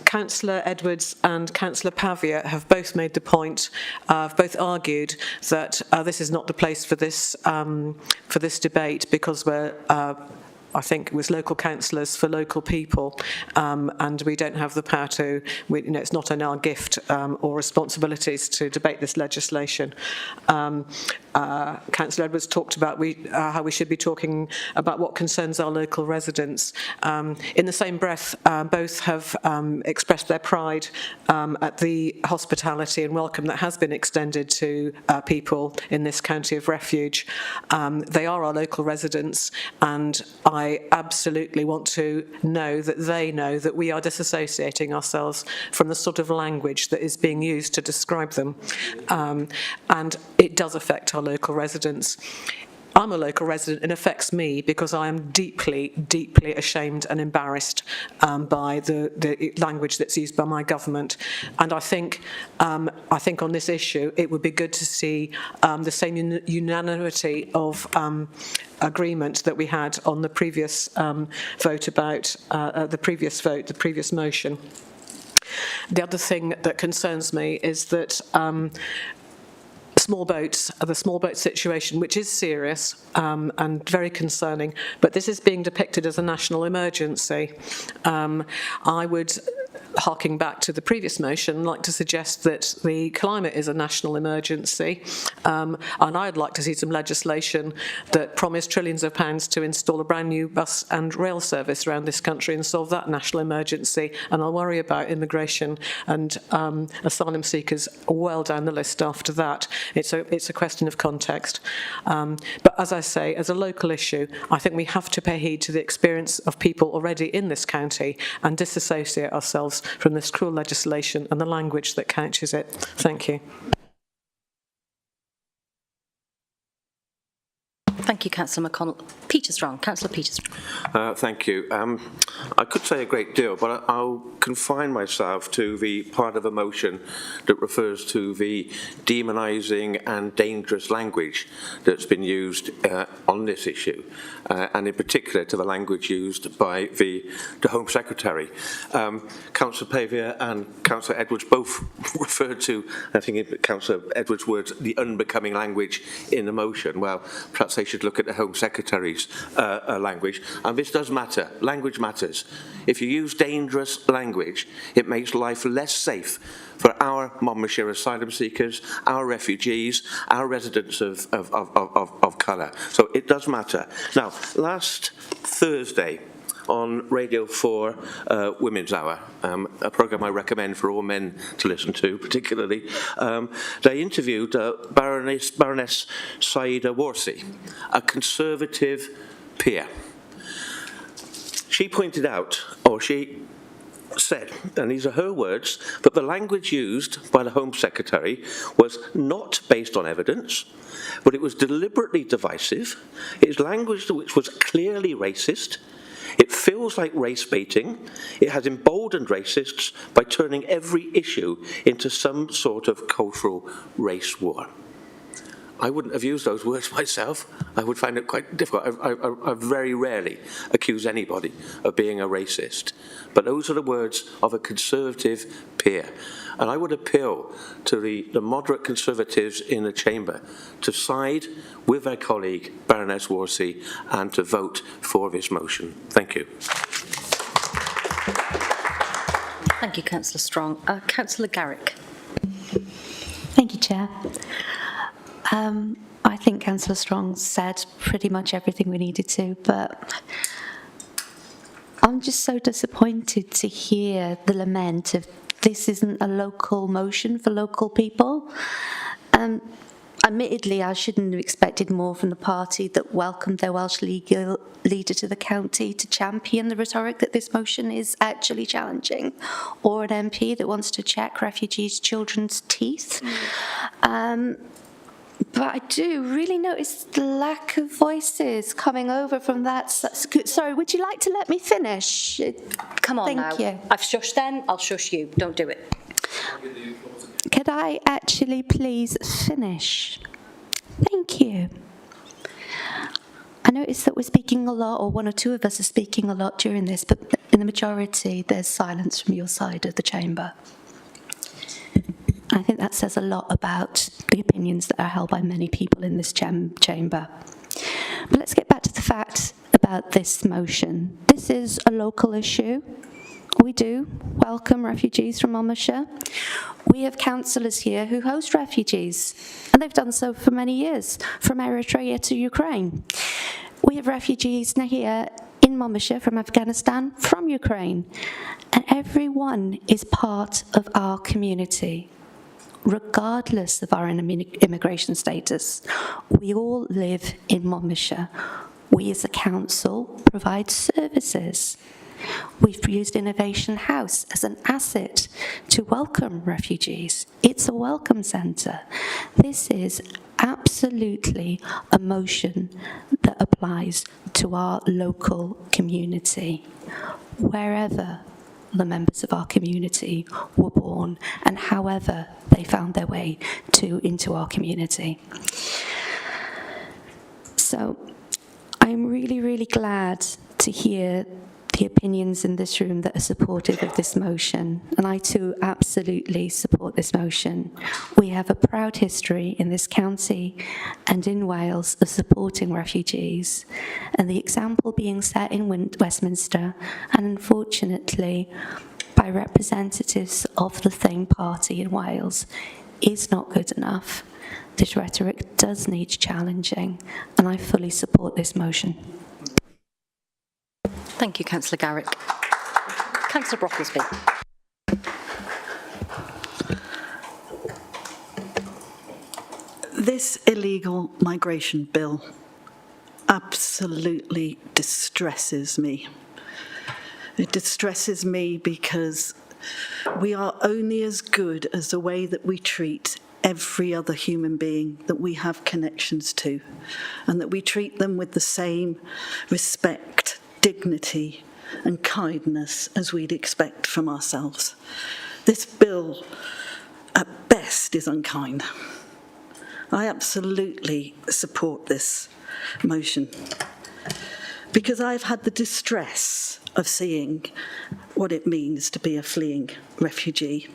Councillor Edwards and Councillor Pavia have both made the point, have both argued that this is not the place for this debate because we're I think it was local councillors for local people, and we don't have the power to, it's not in our gift or responsibilities to debate this legislation. Councillor Edwards talked about how we should be talking about what concerns our local residents. In the same breath, both have expressed their pride at the hospitality and welcome that has been extended to people in this county of refuge. They are our local residents, and I absolutely want to know that we are disassociating ourselves from the sort of language that is being used to describe them. And it does affect our local residents. I'm a local resident. It affects me because I am deeply, deeply ashamed and embarrassed by the language that's used by my government. And I think on this issue, it would be good to see the same unanimity of agreement that we had on the previous vote about the previous motion. The other thing that concerns me is that the small boat situation, which is serious and very concerning, but this is being depicted as a national emergency. I would harking back to the previous motion, like to suggest that the climate is a national emergency, and I'd like to see some legislation that promised trillions of pounds to install a brand new bus and rail service around this country and solve that national emergency, and I'll worry about immigration and asylum seekers well down the list after that. It's a question of context. But as I say, as a local issue, I think we have to pay heed to the experience of people already in this county and disassociate ourselves from this cruel legislation and the language that couches it. Thank you. Thank you, Councillor McConnell. Peter Strong, Councillor Peter Strong. Thank you. I could say a great deal, but I'll confine myself to the part of a motion that refers to the demonising and dangerous language that's been used on this issue, and in particular to the language used by the Home Secretary. Councillor Pavia and Councillor Edwards both referred to, I think in Councillor Edwards' words, the unbecoming language in the motion. Well, perhaps they should look at the Home Secretary's language. And this does matter. Language matters. If you use dangerous language, it makes life less safe for our Monmouthshire asylum seekers, our refugees, our residents of colour. So it does matter. Now, last Thursday, on Radio 4 Women's Hour, a programme I recommend for all men to listen to, particularly. They interviewed Baroness Saida Warsi, a Conservative peer. She pointed out, or she said, and these are her words, that the language used by the Home Secretary was not based on evidence, but it was deliberately divisive. It is language which was clearly racist. It feels like race baiting. It has emboldened racists by turning every issue into some sort of cultural race war. I wouldn't have used those words myself. I would find it quite difficult. I very rarely accuse anybody of being a racist. But those are the words of a Conservative peer. And I would appeal to the moderate Conservatives in the Chamber to side with their colleague, Baroness Warsi, and to vote for this motion. Thank you. Thank you, Councillor Strong. Councillor Garrick. Thank you, Chair. I think Councillor Strong said pretty much everything we needed to, but I'm just so disappointed to hear the lament of this isn't a local motion for local people. Admittedly, I shouldn't have expected more from the party that welcomed their Welsh legal leader to the county to champion the rhetoric that this motion is actually challenging, or an MP that wants to check refugees' children's teeth. But I do really notice the lack of voices coming over from that. Sorry, would you like to let me finish? Come on now. Thank you. I've shushed them, I'll shush you. Don't do it. Could I actually please finish? Thank you. I notice that we're speaking a lot, or one or two of us are speaking a lot during this, but in the majority, there's silence from your side of the chamber. I think that says a lot about the opinions that are held by many people in this chamber. But let's get back to the fact about this motion. This is a local issue. We do welcome refugees from Monmouthshire. We have councillors here who host refugees, and they've done so for many years, from Eritrea to Ukraine. We have refugees now here in Monmouthshire from Afghanistan, from Ukraine, and everyone is part of our community. Regardless of our immigration status, we all live in Monmouthshire. We as a council provide services. We've used Innovation House as an asset to welcome refugees. It's a welcome centre. This is absolutely a motion that applies to our local community, wherever the members of our community were born and however they found their way into our community. So I'm really, really glad to hear the opinions in this room that are supportive of this motion, and I too absolutely support this motion. We have a proud history in this county and in Wales of supporting refugees, and the example being set in Westminster, and unfortunately by representatives of the Thing Party in Wales is not good enough. This rhetoric does need challenging, and I fully support this motion. Thank you, Councillor Garrick. Councillor Brocklesby. This illegal migration bill absolutely distresses me. It distresses me because we are only as good as the way that we treat every other human being that we have connections to, and that we treat them with the same respect, dignity, and kindness as we'd expect from ourselves. This bill, at best, is unkind. I absolutely support this motion because I've had the distress of seeing what it means to be a fleeing refugee.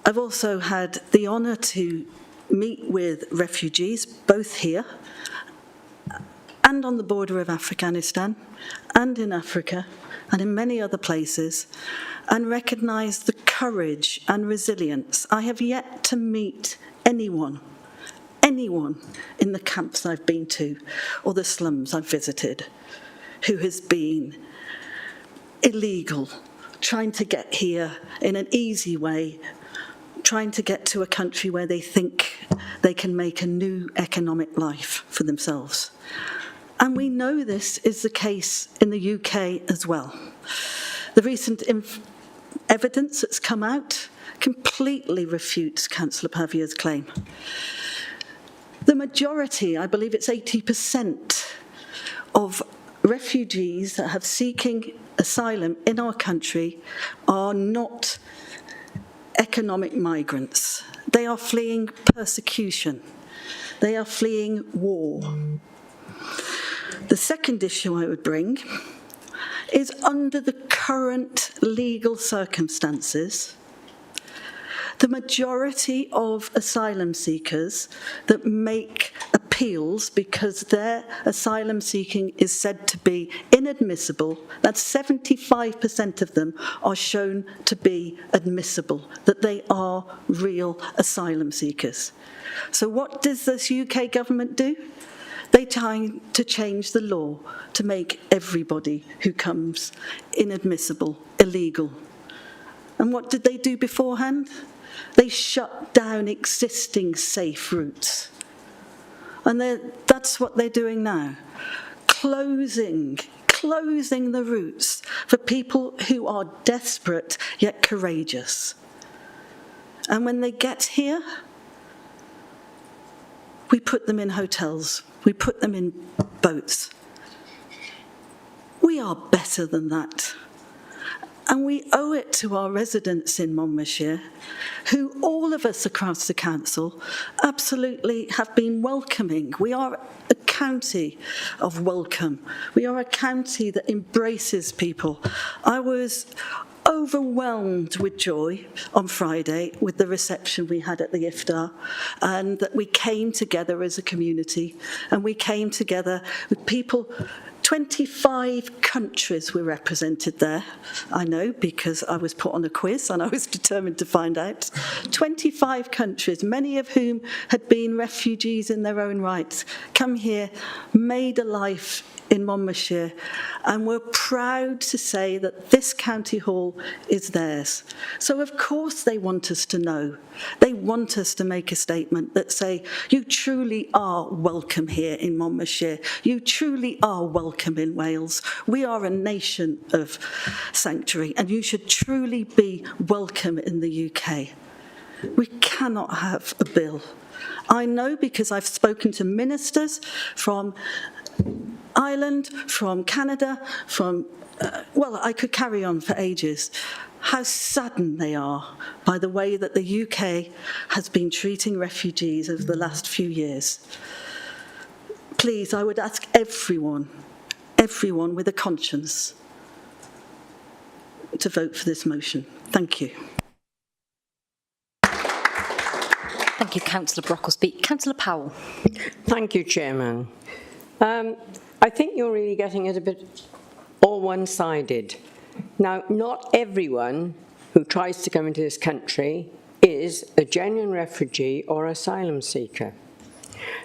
I've also had the honour to meet with refugees, both here and on the border of Afghanistan, and in Africa, and in many other places, and recognise the courage and resilience. I have yet to meet anyone in the camps I've been to or the slums I've visited who has been illegal, trying to get here in an easy way, trying to get to a country where they think they can make a new economic life for themselves. And we know this is the case in the UK as well. The recent evidence that's come out completely refutes Councillor Pavia's claim. The majority, I believe it's 80%, of refugees that have seeking asylum in our country are not economic migrants. They are fleeing persecution. They are fleeing war. The second issue I would bring is, under the current legal circumstances, the majority of asylum seekers that make appeals because their asylum seeking is said to be inadmissible, that's 75% of them are shown to be admissible, that they are real asylum seekers. So what does this UK government do? They try to change the law to make everybody who comes inadmissible, illegal. And what did they do beforehand? They shut down existing safe routes. And that's what they're doing now. Closing the routes for people who are desperate yet courageous. And when they get here, we put them in hotels. We put them in boats. We are better than that. And we owe it to our residents in Monmouthshire, who all of us across the council absolutely have been welcoming. We are a county of welcome. We are a county that embraces people. I was overwhelmed with joy on Friday with the reception we had at the iftar, and that we came together as a community, and we came together with people. 25 countries were represented there. I know, because I was put on a quiz and I was determined to find out. 25 countries, many of whom had been refugees in their own right, come here, made a life in Monmouthshire, and we're proud to say that this county hall is theirs. So of course they want us to know. They want us to make a statement that say, you truly are welcome here in Monmouthshire. You truly are welcome in Wales. We are a nation of sanctuary, and you should truly be welcome in the UK. We cannot have a bill. I know, because I've spoken to ministers from Ireland, from Canada, from, well, I could carry on for ages, how saddened they are by the way that the UK has been treating refugees over the last few years. Please, I would ask everyone with a conscience to vote for this motion. Thank you. Thank you, Councillor Brocklesby. Councillor Powell. Thank you, Chairman. I think you're really getting it a bit all one-sided. Now, not everyone who tries to come into this country is a genuine refugee or asylum seeker.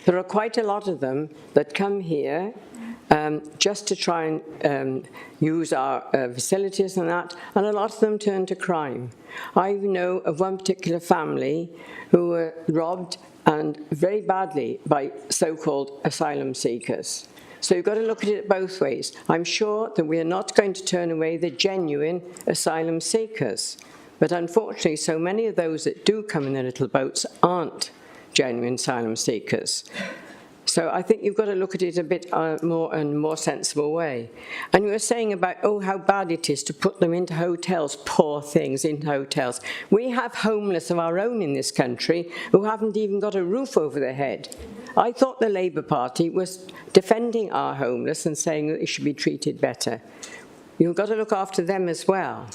There are quite a lot of them that come here just to try and use our facilities and that, and a lot of them turn to crime. I know of one particular family who were robbed and very badly by so-called asylum seekers. So you've got to look at it both ways. I'm sure that we are not going to turn away the genuine asylum seekers, but unfortunately so many of those that do come in their little boats aren't genuine asylum seekers. So I think you've got to look at it a bit more sensible way. And you were saying about, oh, how bad it is to put them into hotels, poor things, in hotels. We have homeless of our own in this country who haven't even got a roof over their head. I thought the Labour Party was defending our homeless and saying that they should be treated better. You've got to look after them as well.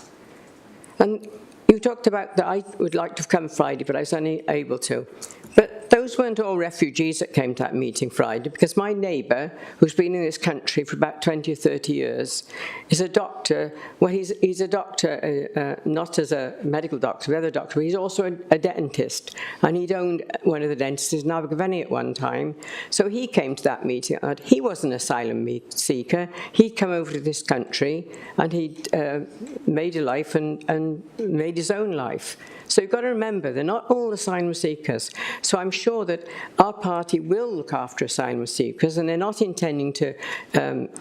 And you talked about that I would like to have come Friday, but I was only able to. But those weren't all refugees that came to that meeting Friday, because my neighbour, who's been in this country for about 20 or 30 years, is a doctor. Well, he's a doctor, not as a medical doctor, the other doctor, but he's also a dentist. And he'd owned one of the dentists in Abergavenny at one time. So he came to that meeting. He was an asylum seeker. He'd come over to this country, and he'd made a life and made his own life. So you've got to remember, they're not all asylum seekers. So I'm sure that our party will look after asylum seekers, and they're not intending to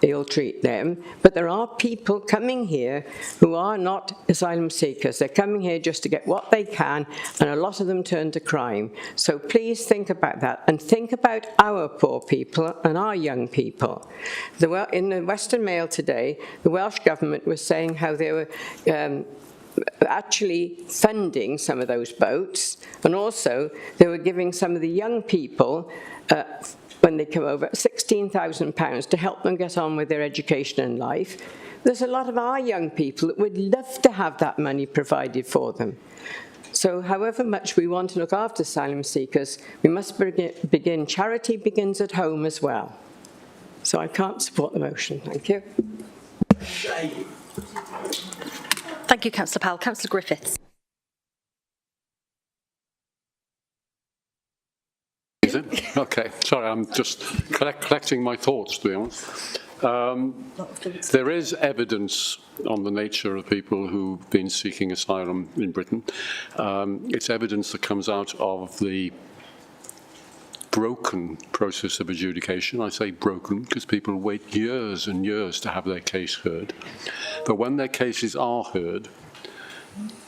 ill-treat them. But there are people coming here who are not asylum seekers. They're coming here just to get what they can, and a lot of them turn to crime. So please think about that, and think about our poor people and our young people. In the Western Mail today, the Welsh Government was saying how they were actually funding some of those boats, and also they were giving some of the young people, when they come over, £16,000 to help them get on with their education and life. There's a lot of our young people that would love to have that money provided for them. So however much we want to look after asylum seekers, we must begin. Charity begins at home as well. So I can't support the motion. Thank you. Thank you, Councillor Powell. Councillor Griffiths. Is it? Okay, sorry, I'm just collecting my thoughts, to be honest. There is evidence on the nature of people who've been seeking asylum in Britain. It's evidence that comes out of the broken process of adjudication. I say broken because people wait years and years to have their case heard. But when their cases are heard,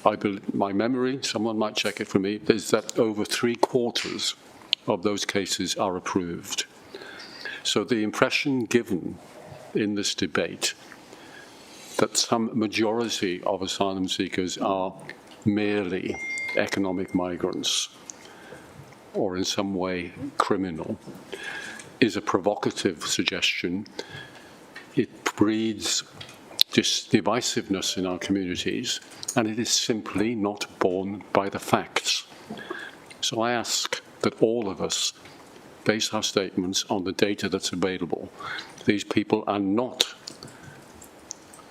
I believe, my memory, someone might check it for me, is that over 3/4 of those cases are approved. So the impression given in this debate that some majority of asylum seekers are merely economic migrants or in some way criminal is a provocative suggestion. It breeds divisiveness in our communities, and it is simply not borne by the facts. So I ask that all of us base our statements on the data that's available. These people are not,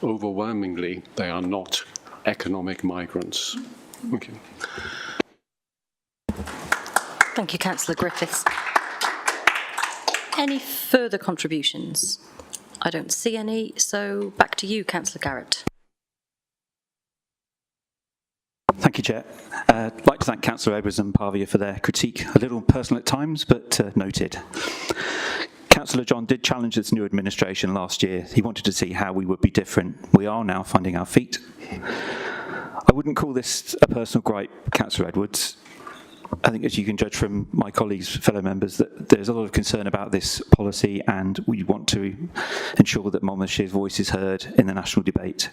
overwhelmingly, they are not economic migrants. Thank you. Thank you, Councillor Griffiths. Any further contributions? I don't see any, so back to you, Councillor Garrett. Thank you, Chair. I'd like to thank Councillor Edwards and Pavia for their critique, a little personal at times, but noted. Councillor John did challenge this new administration last year. He wanted to see how we would be different. We are now finding our feet. I wouldn't call this a personal gripe, Councillor Edwards. I think, as you can judge from my colleagues, fellow members, that there's a lot of concern about this policy, and we want to ensure that Monmouthshire's voice is heard in the national debate.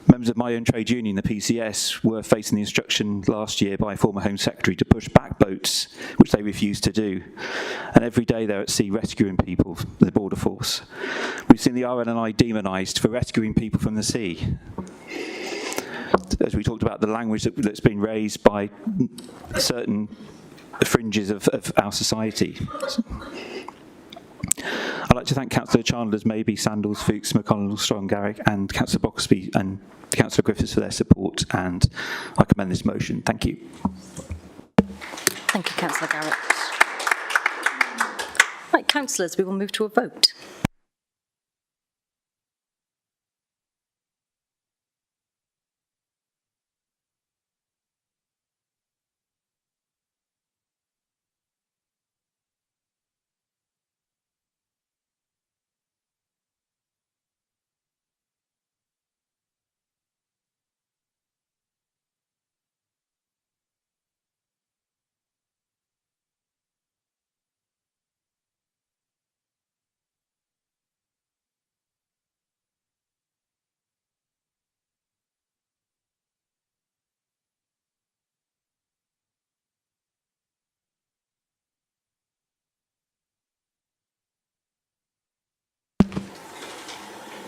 Members of my own trade union, the PCS, were facing the instruction last year by a former Home Secretary to push back boats, which they refused to do. And every day they're at sea rescuing people, the Border Force. We've seen the RNLI demonised for rescuing people from the sea. As we talked about, the language that's been raised by certain fringes of our society. I'd like to thank Councillor Chandler's, Maybe, Sandals, Fuchs, McConnell, Strong, Garrick and Councillor Boxby and Councillor Griffiths for their support, and I commend this motion. Thank you. Thank you, Councillor Garrett. Right, councillors, we will move to a vote.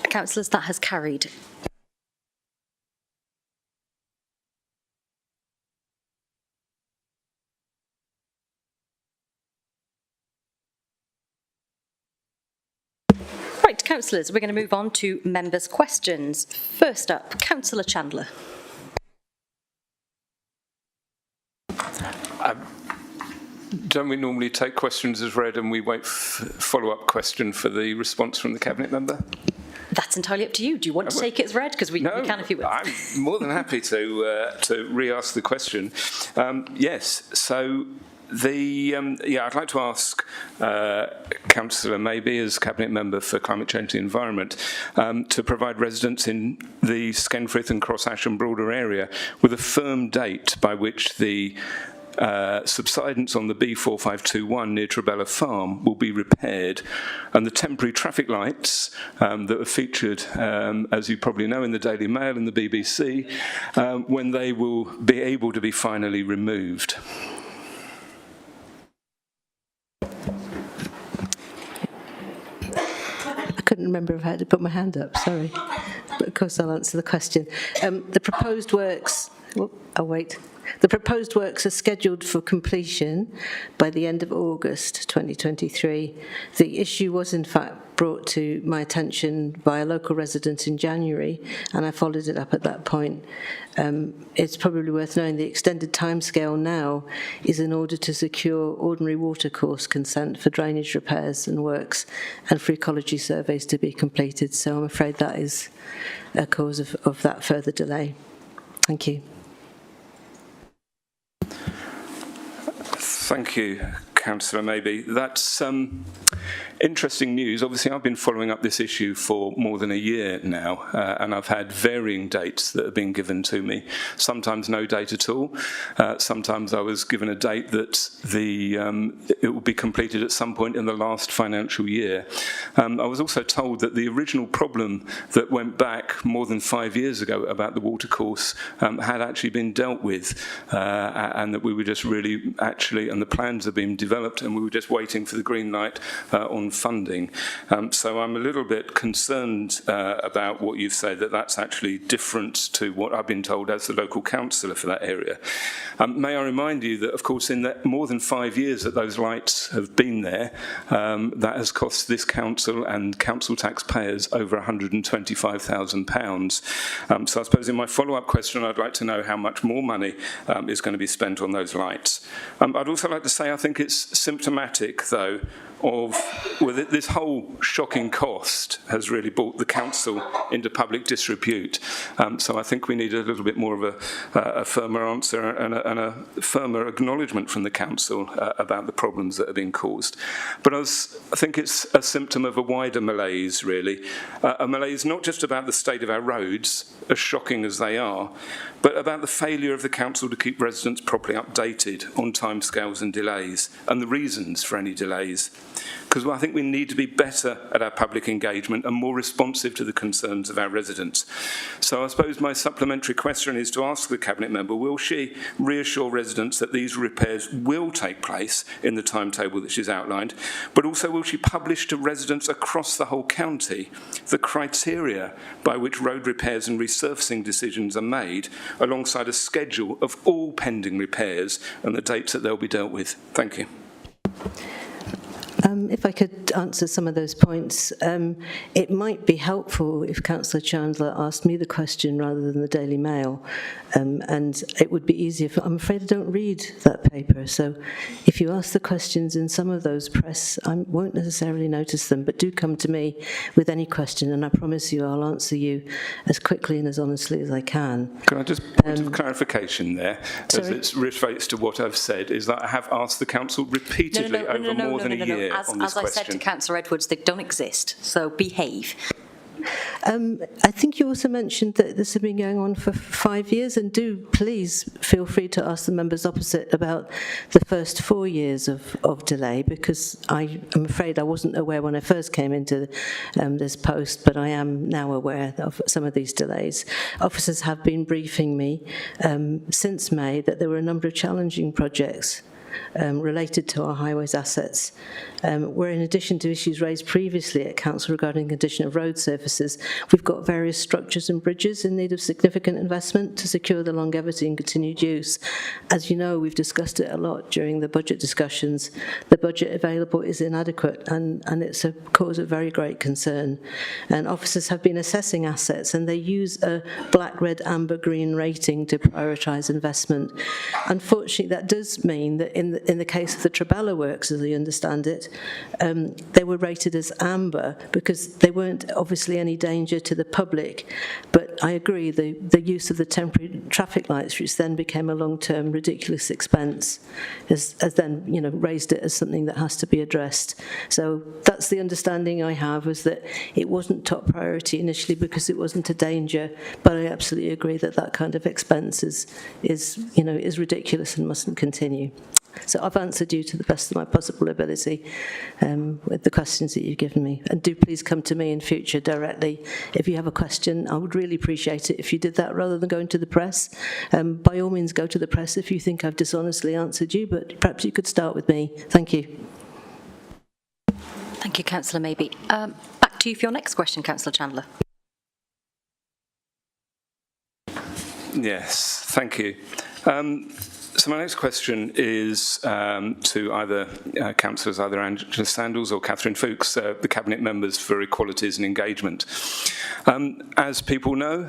Councillors, that has carried. Right, councillors, we're going to move on to members' questions. First up, Councillor Chandler. Don't we normally take questions as read and we wait for follow-up question for the response from the Cabinet member? That's entirely up to you. Do you want to take it as read? Because we can if you will. I'm more than happy to re-ask the question. Yes, so I'd like to ask Councillor Maybe, as Cabinet Member for Climate Change and the Environment, to provide residents in the Skenfrith and Cross Asham Broader area with a firm date by which the subsidence on the B4521 near Trabella Farm will be repaired, and the temporary traffic lights that were featured, as you probably know, in the Daily Mail and the BBC, when they will be able to be finally removed. I couldn't remember if I had to put my hand up, sorry. But of course I'll answer the question. The proposed works, The proposed works are scheduled for completion by the end of August 2023. The issue was in fact brought to my attention by a local resident in January, and I followed it up at that point. It's probably worth knowing the extended timescale now is in order to secure ordinary watercourse consent for drainage repairs and works and for ecology surveys to be completed. So I'm afraid that is a cause of that further delay. Thank you. Thank you, Councillor Maybe. That's interesting news. Obviously, I've been following up this issue for more than a year now, and I've had varying dates that have been given to me. Sometimes no date at all. Sometimes I was given a date that it will be completed at some point in the last financial year. I was also told that the original problem that went back more than 5 years ago about the watercourse had actually been dealt with, and that we were just really and the plans have been developed, and we were just waiting for the green light on funding. So I'm a little bit concerned about what you've said, that that's actually different to what I've been told as the local councillor for that area. May I remind you that, of course, in the more than 5 years that those lights have been there, that has cost this council and council taxpayers over £125,000. So I suppose in my follow-up question, I'd like to know how much more money is going to be spent on those lights. I'd also like to say I think it's symptomatic, though, of this whole shocking cost has really brought the council into public disrepute. So I think we need a little bit more of a firmer answer and a firmer acknowledgement from the council about the problems that have been caused. But I think it's a symptom of a wider malaise, really. A malaise not just about the state of our roads, as shocking as they are, but about the failure of the council to keep residents properly updated on timescales and delays, and the reasons for any delays. Because I think we need to be better at our public engagement and more responsive to the concerns of our residents. So I suppose my supplementary question is to ask the Cabinet member, will she reassure residents that these repairs will take place in the timetable that she's outlined, but also will she publish to residents across the whole county the criteria by which road repairs and resurfacing decisions are made, alongside a schedule of all pending repairs and the dates that they'll be dealt with? Thank you. If I could answer some of those points, it might be helpful if Councillor Chandler asked me the question rather than the Daily Mail, and it would be easier. I'm afraid I don't read that paper, so if you ask the questions in some of those press, I won't necessarily notice them, but do come to me with any question, and I promise you I'll answer you as quickly and as honestly as I can. Can I just point of clarification there, as it relates to what I've said, is that I have asked the Council repeatedly over more than a year on this As I said to Councillor Edwards, they don't exist, so behave. I think you also mentioned that this has been going on for 5 years, and do please feel free to ask the members opposite about the first 4 years of delay, because I'm afraid I wasn't aware when I first came into this post, but I am now aware of some of these delays. Officers have been briefing me since May that there were a number of challenging projects related to our highways assets, where in addition to issues raised previously at Council regarding the condition of road surfaces, we've got various structures and bridges in need of significant investment to secure the longevity and continued use. As you know, we've discussed it a lot during the budget discussions. The budget available is inadequate, and it's a cause of very great concern. And officers have been assessing assets, and they use a black, red, amber, green rating to prioritise investment. Unfortunately, that does mean that in the case of the Trabella works, as I understand it, they were rated as amber because they weren't obviously any danger to the public. But I agree, the use of the temporary traffic lights, which then became a long-term ridiculous expense, has then raised it as something that has to be addressed. So that's the understanding I have, is that it wasn't top priority initially because it wasn't a danger. But I absolutely agree that that kind of expense is ridiculous and mustn't continue. So I've answered you to the best of my possible ability with the questions that you've given me. And do please come to me in future directly if you have a question. I would really appreciate it if you did that rather than going to the press. By all means, go to the press if you think I've dishonestly answered you, but perhaps you could start with me. Thank you. Thank you, Councillor Maybe. Back to you for your next question, Councillor Chandler. Yes, thank you. So my next question is to either councillors, either Angela Sandals or Catherine Fuchs, the Cabinet members for Equalities and Engagement. As people know,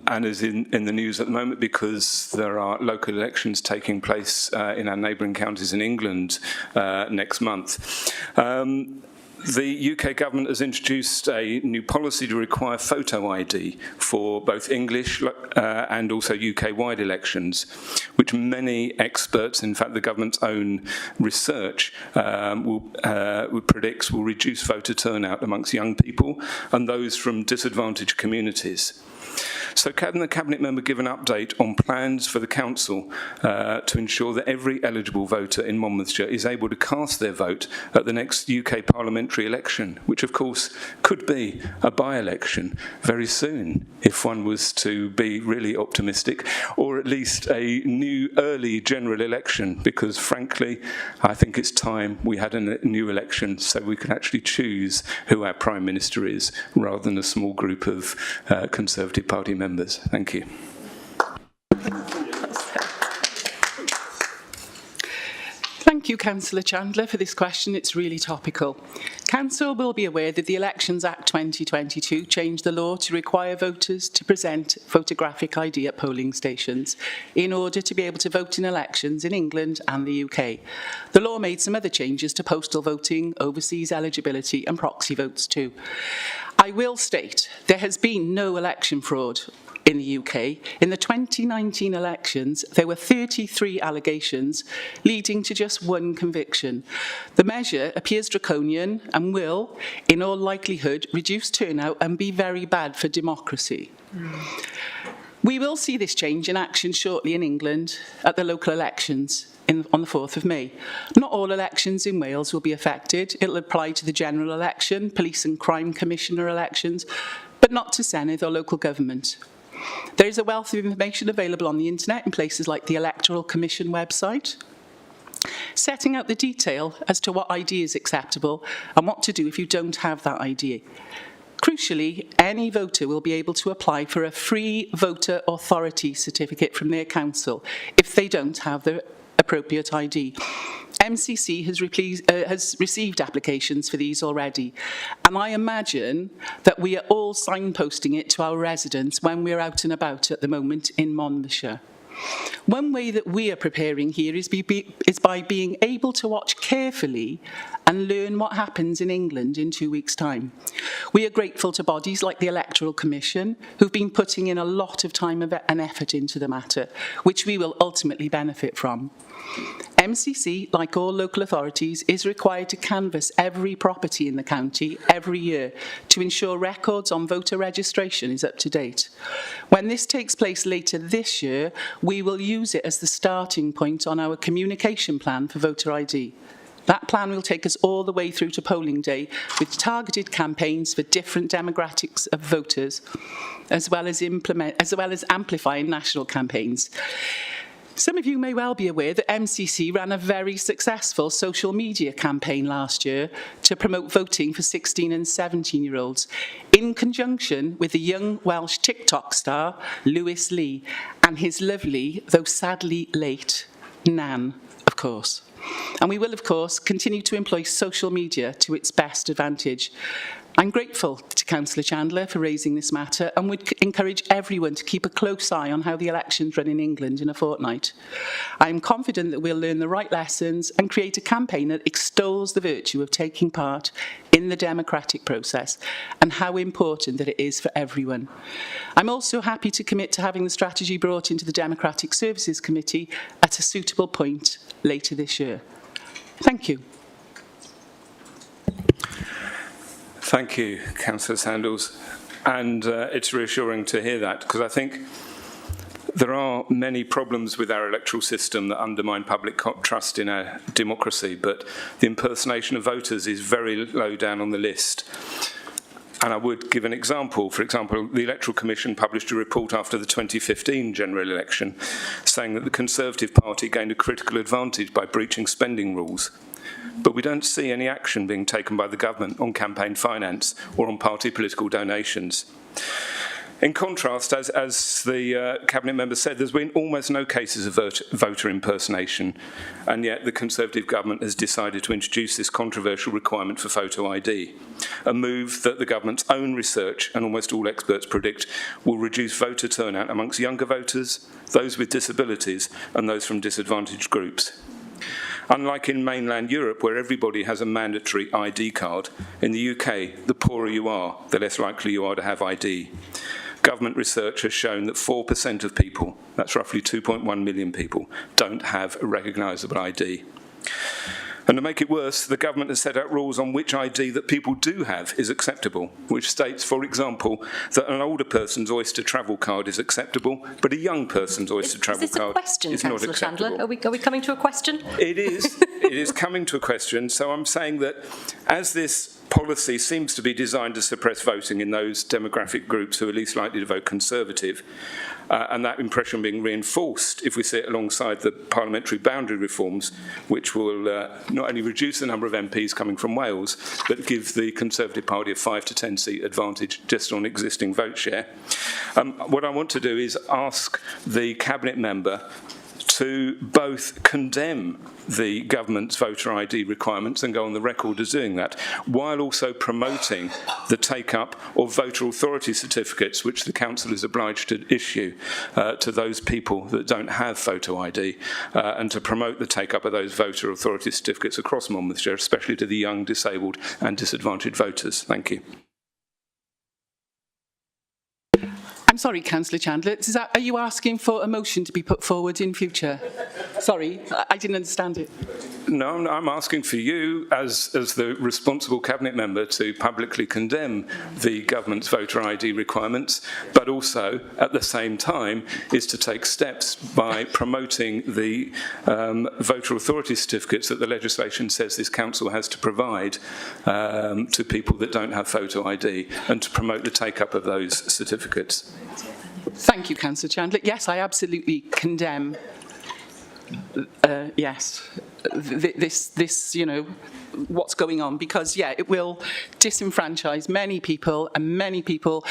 and is in the news at the moment because there are local elections taking place in our neighbouring counties in England next month. The UK government has introduced a new policy to require photo ID for both English and also UK-wide elections, which many experts, in fact the government's own research, predicts will reduce voter turnout amongst young people and those from disadvantaged communities. So can the Cabinet member give an update on plans for the Council to ensure that every eligible voter in Monmouthshire is able to cast their vote at the next UK parliamentary election, which of course could be a by-election very soon, if one was to be really optimistic, or at least a new early general election, because frankly, I think it's time we had a new election so we can actually choose who our Prime Minister is, rather than a small group of Conservative Party members. Thank you. Thank you, Councillor Chandler, for this question. It's really topical. Council will be aware that the Elections Act 2022 changed the law to require voters to present photographic ID at polling stations in order to be able to vote in elections in England and the UK. The law made some other changes to postal voting, overseas eligibility and proxy votes too. I will state there has been no election fraud in the UK. In the 2019 elections, there were 33 allegations, leading to just one conviction. The measure appears draconian and will, in all likelihood, reduce turnout and be very bad for democracy. We will see this change in action shortly in England at the local elections on the 4th of May. Not all elections in Wales will be affected. It will apply to the general election, police and crime commissioner elections, but not to Senedd or local government. There is a wealth of information available on the internet in places like the Electoral Commission website, setting out the detail as to what ID is acceptable and what to do if you don't have that ID. Crucially, any voter will be able to apply for a free voter authority certificate from their council if they don't have the appropriate ID. MCC has received applications for these already, and I imagine that we are all signposting it to our residents when we're out and about at the moment in Monmouthshire. One way that we are preparing here is by being able to watch carefully and learn what happens in England in 2 weeks' time. We are grateful to bodies like the Electoral Commission, who've been putting in a lot of time and effort into the matter, which we will ultimately benefit from. MCC, like all local authorities, is required to canvass every property in the county every year to ensure records on voter registration is up to date. When this takes place later this year, we will use it as the starting point on our communication plan for voter ID. That plan will take us all the way through to polling day with targeted campaigns for different demographics of voters, as well as amplifying national campaigns. Some of you may well be aware that MCC ran a very successful social media campaign last year to promote voting for 16 and 17-year-olds, in conjunction with the young Welsh TikTok star, Lewis Lee, and his lovely, though sadly late, Nan, of course. And we will, of course, continue to employ social media to its best advantage. I'm grateful to Councillor Chandler for raising this matter and would encourage everyone to keep a close eye on how the elections run in England in a fortnight. I'm confident that we'll learn the right lessons and create a campaign that extols the virtue of taking part in the democratic process and how important that it is for everyone. I'm also happy to commit to having the strategy brought into the Democratic Services Committee at a suitable point later this year. Thank you. Thank you, Councillor Sandals. And it's reassuring to hear that, because I think there are many problems with our electoral system that undermine public trust in our democracy, but the impersonation of voters is very low down on the list. And I would give an example. For example, the Electoral Commission published a report after the 2015 general election saying that the Conservative Party gained a critical advantage by breaching spending rules. But we don't see any action being taken by the government on campaign finance or on party political donations. In contrast, as the Cabinet member said, there's been almost no cases of voter impersonation, and yet the Conservative government has decided to introduce this controversial requirement for photo ID, a move that the government's own research and almost all experts predict will reduce voter turnout amongst younger voters, those with disabilities, and those from disadvantaged groups. Unlike in mainland Europe, where everybody has a mandatory ID card, in the UK, the poorer you are, the less likely you are to have ID. Government research has shown that 4% of people, that's roughly 2.1 million people, don't have a recognisable ID. And to make it worse, the government has set out rules on which ID that people do have is acceptable, which states, for example, that an older person's Oyster travel card is acceptable, but a young person's Oyster travel card is not acceptable. Chandler? Are we coming to a question? It is. It is coming to a question. So I'm saying that as this policy seems to be designed to suppress voting in those demographic groups who are least likely to vote Conservative, and that impression being reinforced if we see it alongside the parliamentary boundary reforms, which will not only reduce the number of MPs coming from Wales, but give the Conservative Party a 5 to 10 seat advantage just on existing vote share. What I want to do is ask the Cabinet member to both condemn the government's voter ID requirements and go on the record as doing that, while also promoting the take-up of voter authority certificates, which the council is obliged to issue to those people that don't have photo ID, and to promote the take-up of those voter authority certificates across Monmouthshire, especially to the young, disabled and disadvantaged voters. Thank you. I'm sorry, Councillor Chandler. Are you asking for a motion to be put forward in future? Sorry, I didn't understand it. No, I'm asking for you, as the responsible Cabinet member, to publicly condemn the government's voter ID requirements, but also, at the same time, is to take steps by promoting the voter authority certificates that the legislation says this council has to provide to people that don't have photo ID, and to promote the take-up of those certificates. Thank you, Councillor Chandler. Yes, I absolutely condemn yes, this, you know, what's going on, because, yeah, it will disenfranchise many people, and many people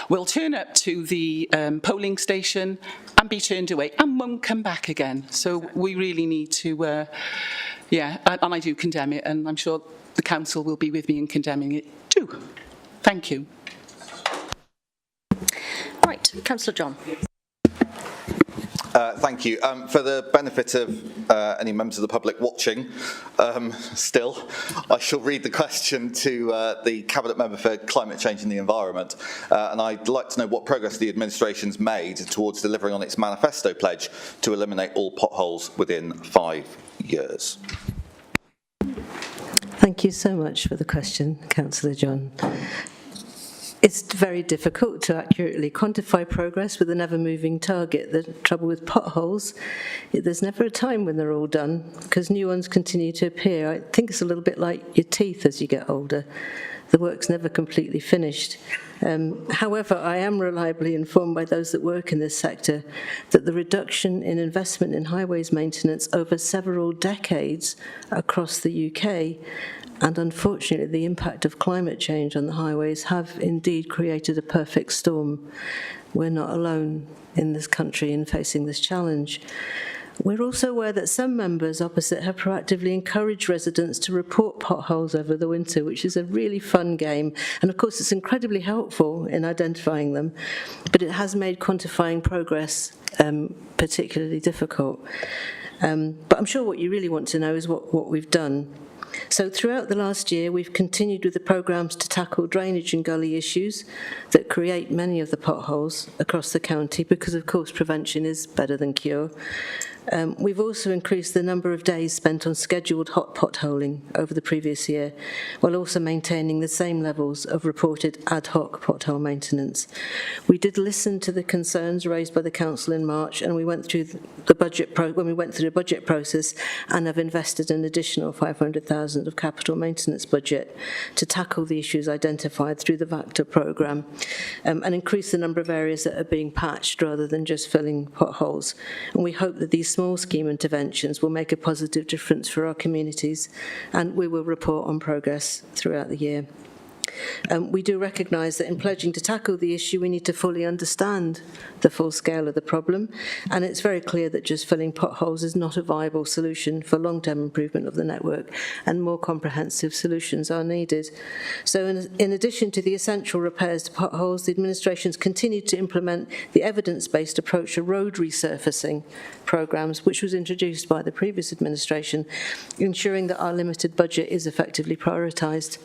will turn up to the polling station and be turned away and won't come back again. So we really need to, yeah, and I do condemn it, and I'm sure the council will be with me in condemning it too. Thank you. Right, Councillor John. Thank you. For the benefit of any members of the public watching, still, I shall read the question to the Cabinet Member for Climate Change and the Environment, and I'd like to know what progress the administration's made towards delivering on its manifesto pledge to eliminate all potholes within 5 years. Thank you so much for the question, Councillor John. It's very difficult to accurately quantify progress with an ever-moving target. The trouble with potholes, there's never a time when they're all done, because new ones continue to appear. I think it's a little bit like your teeth as you get older. The work's never completely finished. However, I am reliably informed by those that work in this sector that the reduction in investment in highways maintenance over several decades across the UK, and unfortunately the impact of climate change on the highways, have indeed created a perfect storm. We're not alone in this country in facing this challenge. We're also aware that some members opposite have proactively encouraged residents to report potholes over the winter, which is a really fun game. And of course, it's incredibly helpful in identifying them, but it has made quantifying progress particularly difficult. But I'm sure what you really want to know is what we've done. So throughout the last year, we've continued with the programmes to tackle drainage and gully issues that create many of the potholes across the county, because of course prevention is better than cure. We've also increased the number of days spent on scheduled hot potholing over the previous year, while also maintaining the same levels of reported ad hoc pothole maintenance. We did listen to the concerns raised by the council in March, and we went through the budget process and have invested an additional 500,000 of capital maintenance budget to tackle the issues identified through the VACTA programme, and increase the number of areas that are being patched rather than just filling potholes. And we hope that these small scheme interventions will make a positive difference for our communities, and we will report on progress throughout the year. We do recognise that in pledging to tackle the issue, we need to fully understand the full scale of the problem, and it's very clear that just filling potholes is not a viable solution for long-term improvement of the network, and more comprehensive solutions are needed. So in addition to the essential repairs to potholes, the administration's continued to implement the evidence-based approach to road resurfacing programmes, which was introduced by the previous administration, ensuring that our limited budget is effectively prioritised.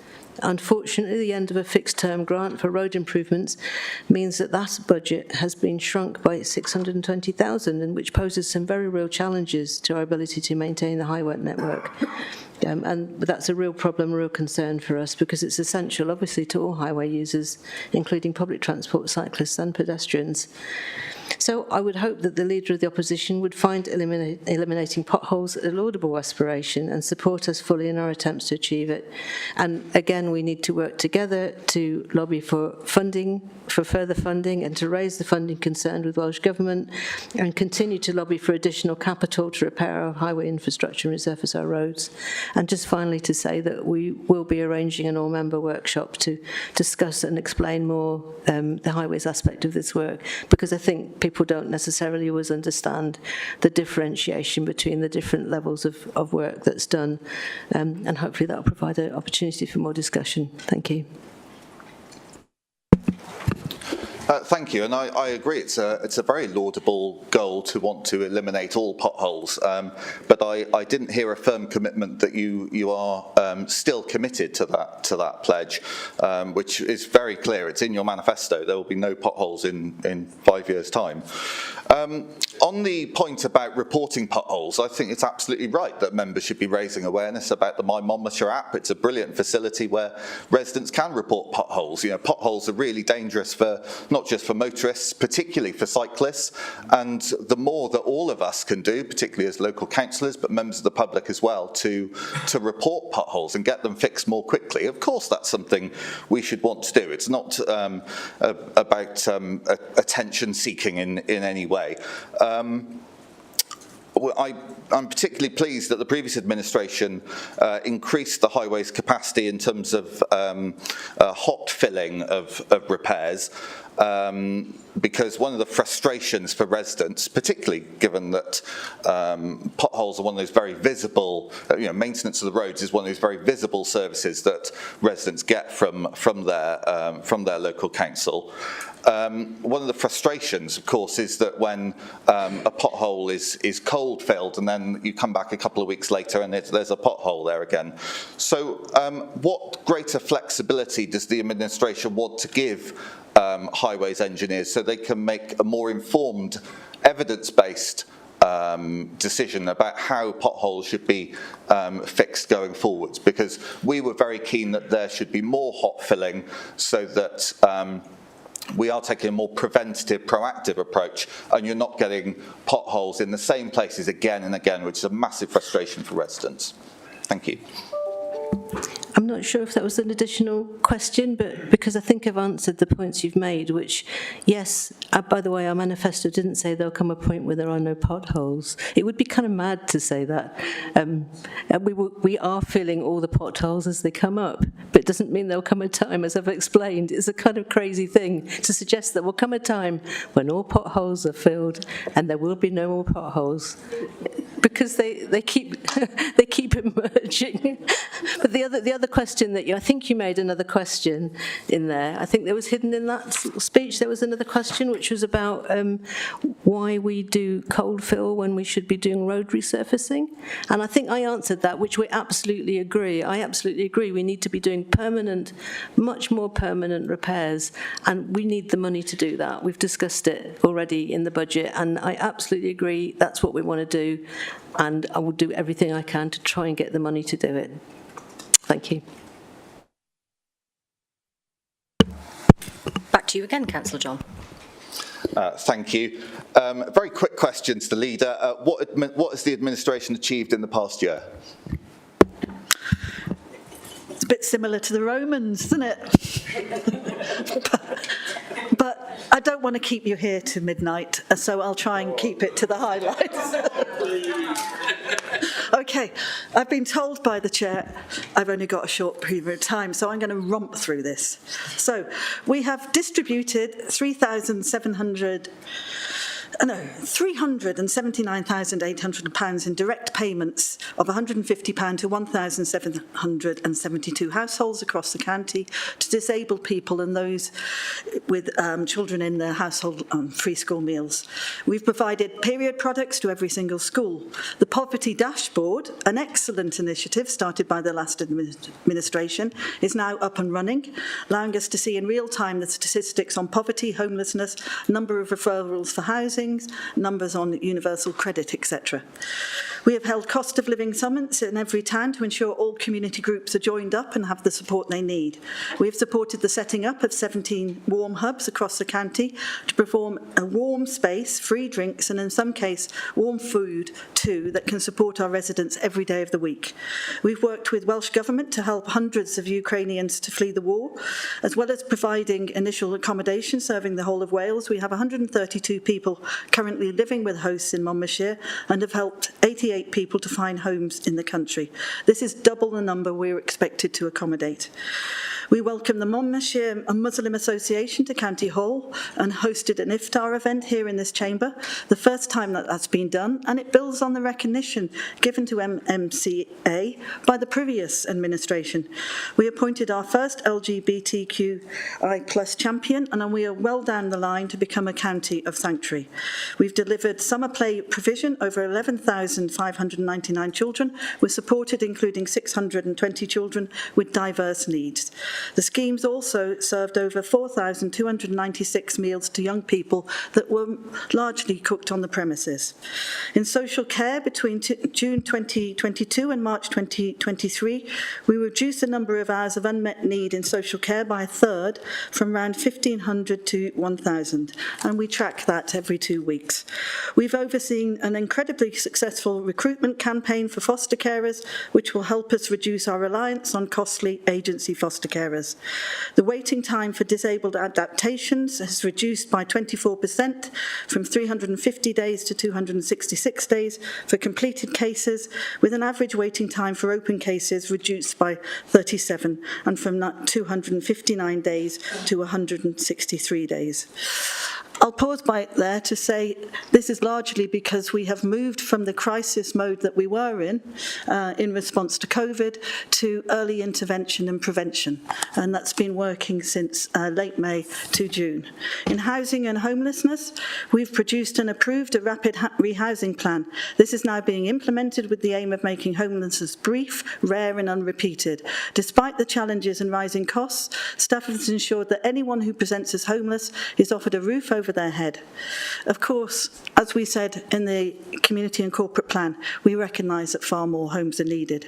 Unfortunately, the end of a fixed-term grant for road improvements means that that budget has been shrunk by 620,000, and which poses some very real challenges to our ability to maintain the highway network. And that's a real problem, a real concern for us, because it's essential, obviously, to all highway users, including public transport, cyclists and pedestrians. So I would hope that the Leader of the Opposition would find eliminating potholes a laudable aspiration and support us fully in our attempts to achieve it. And again, we need to work together to lobby for funding, for further funding, and to raise the funding concerned with Welsh Government, and continue to lobby for additional capital to repair our highway infrastructure and resurface our roads. And just finally to say that we will be arranging an all-member workshop to discuss and explain more the highways aspect of this work, because I think people don't necessarily always understand the differentiation between the different levels of work that's done, and hopefully that will provide an opportunity for more discussion. Thank you. Thank you, and I agree. It's a very laudable goal to want to eliminate all potholes, but I didn't hear a firm commitment that you are still committed to that pledge, which is very clear. It's in your manifesto. There will be no potholes in 5 years' time. On the point about reporting potholes, I think it's absolutely right that members should be raising awareness about the My Monmouthshire app. It's a brilliant facility where residents can report potholes. You know, potholes are really dangerous for not just for motorists, particularly for cyclists, and the more that all of us can do, particularly as local councillors, but members of the public as well, to report potholes and get them fixed more quickly. Of course, that's something we should want to do. It's not about attention seeking in any way. I'm particularly pleased that the previous administration increased the highways capacity in terms of hot filling of repairs. Because one of the frustrations for residents, particularly given that potholes are one of those very visible, maintenance of the roads is one of those very visible services that residents get from their local council. One of the frustrations, of course, is that when a pothole is cold filled and then you come back a couple of weeks later and there's a pothole there again. So what greater flexibility does the administration want to give highways engineers so they can make a more informed, evidence-based decision about how potholes should be fixed going forwards? Because we were very keen that there should be more hot filling so that we are taking a more preventative, proactive approach, and you're not getting potholes in the same places again and again, which is a massive frustration for residents. Thank you. I'm not sure if that was an additional question, but because I think I've answered the points you've made, which, yes, by the way, our manifesto didn't say there'll come a point where there are no potholes. It would be kind of mad to say that. We are filling all the potholes as they come up, but it doesn't mean there'll come a time, as I've explained. It's a kind of crazy thing to suggest that will come a time when all potholes are filled and there will be no more potholes, because they keep they keep emerging. But the other question that I think you made another question in there. I think there was hidden in that speech. There was another question which was about why we do cold fill when we should be doing road resurfacing. And I think I answered that, which we absolutely agree. I absolutely agree. We need to be doing permanent, much more permanent repairs, and we need the money to do that. We've discussed it already in the budget, and I absolutely agree. That's what we want to do, and I will do everything I can to try and get the money to do it. Thank you. Back to you again, Councillor John. Thank you. Very quick question to the leader. What has the administration achieved in the past year? It's a bit similar to the Romans, isn't it? but I don't want to keep you here to midnight, so I'll try and keep it to the highlights. Okay, I've been told by the chair I've only got a short period of time, so I'm going to romp through this. So we have distributed £379,800 in direct payments of £150 to 1,772 households across the county to disabled people and those with children in their household free school meals. We've provided period products to every single school. The Poverty Dashboard, an excellent initiative started by the last administration, is now up and running, allowing us to see in real time the statistics on poverty, homelessness, number of referrals for housing, numbers on universal credit, etc. We have held cost of living summits in every town to ensure all community groups are joined up and have the support they need. We have supported the setting up of 17 warm hubs across the county to perform a warm space, free drinks, and in some case warm food too, that can support our residents every day of the week. We've worked with Welsh Government to help hundreds of Ukrainians to flee the war, as well as providing initial accommodation serving the whole of Wales. We have 132 people currently living with hosts in Monmouthshire and have helped 88 people to find homes in the country. This is double the number we're expected to accommodate. We welcome the Monmouthshire Muslim Association to County Hall and hosted an iftar event here in this chamber, the first time that that's been done, and it builds on the recognition given to MMCA by the previous administration. We appointed our first LGBTQI+ champion, and we are well down the line to become a county of sanctuary. We've delivered summer play provision. Over 11,599 children were supported, including 620 children with diverse needs. The schemes also served over 4,296 meals to young people that were largely cooked on the premises. In social care, between June 2022 and March 2023, we reduced the number of hours of unmet need in social care by a third, from around 1,500 to 1,000, and we track that every 2 weeks. We've overseen an incredibly successful recruitment campaign for foster carers, which will help us reduce our reliance on costly agency foster carers. The waiting time for disabled adaptations has reduced by 24%, from 350 days to 266 days for completed cases, with an average waiting time for open cases reduced by 37, and from 259 days to 163 days. I'll pause by there to say this is largely because we have moved from the crisis mode that we were in response to COVID to early intervention and prevention, and that's been working since late May to June. In housing and homelessness, we've produced and approved a rapid rehousing plan. This is now being implemented with the aim of making homelessness brief, rare and unrepeated. Despite the challenges and rising costs, staff has ensured that anyone who presents as homeless is offered a roof over their head. Of course, as we said in the community and corporate plan, we recognise that far more homes are needed.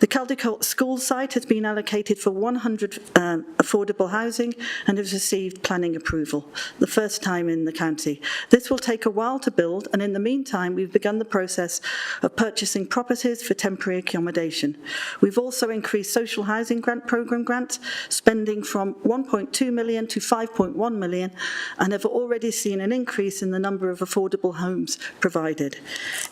The Caldecott School site has been allocated for 100 affordable housing and has received planning approval, the first time in the county. This will take a while to build, and in the meantime, we've begun the process of purchasing properties for temporary accommodation. We've also increased social housing grant programme grants, spending from 1.2 million to 5.1 million, and have already seen an increase in the number of affordable homes provided.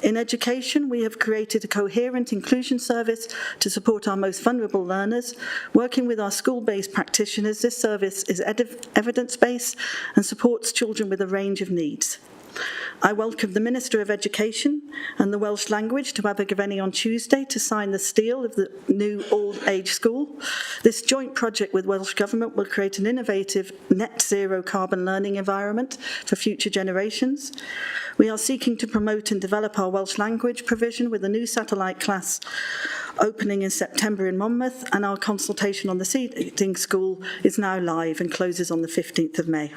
In education, we have created a coherent inclusion service to support our most vulnerable learners. Working with our school-based practitioners, this service is evidence-based and supports children with a range of needs. I welcome the Minister of Education and the Welsh Language to Abergavenny on Tuesday to sign the steel of the new old-age school. This joint project with Welsh Government will create an innovative net zero carbon learning environment for future generations. We are seeking to promote and develop our Welsh language provision with a new satellite class opening in September in Monmouth, and our consultation on the seating school is now live and closes on the 15th of May.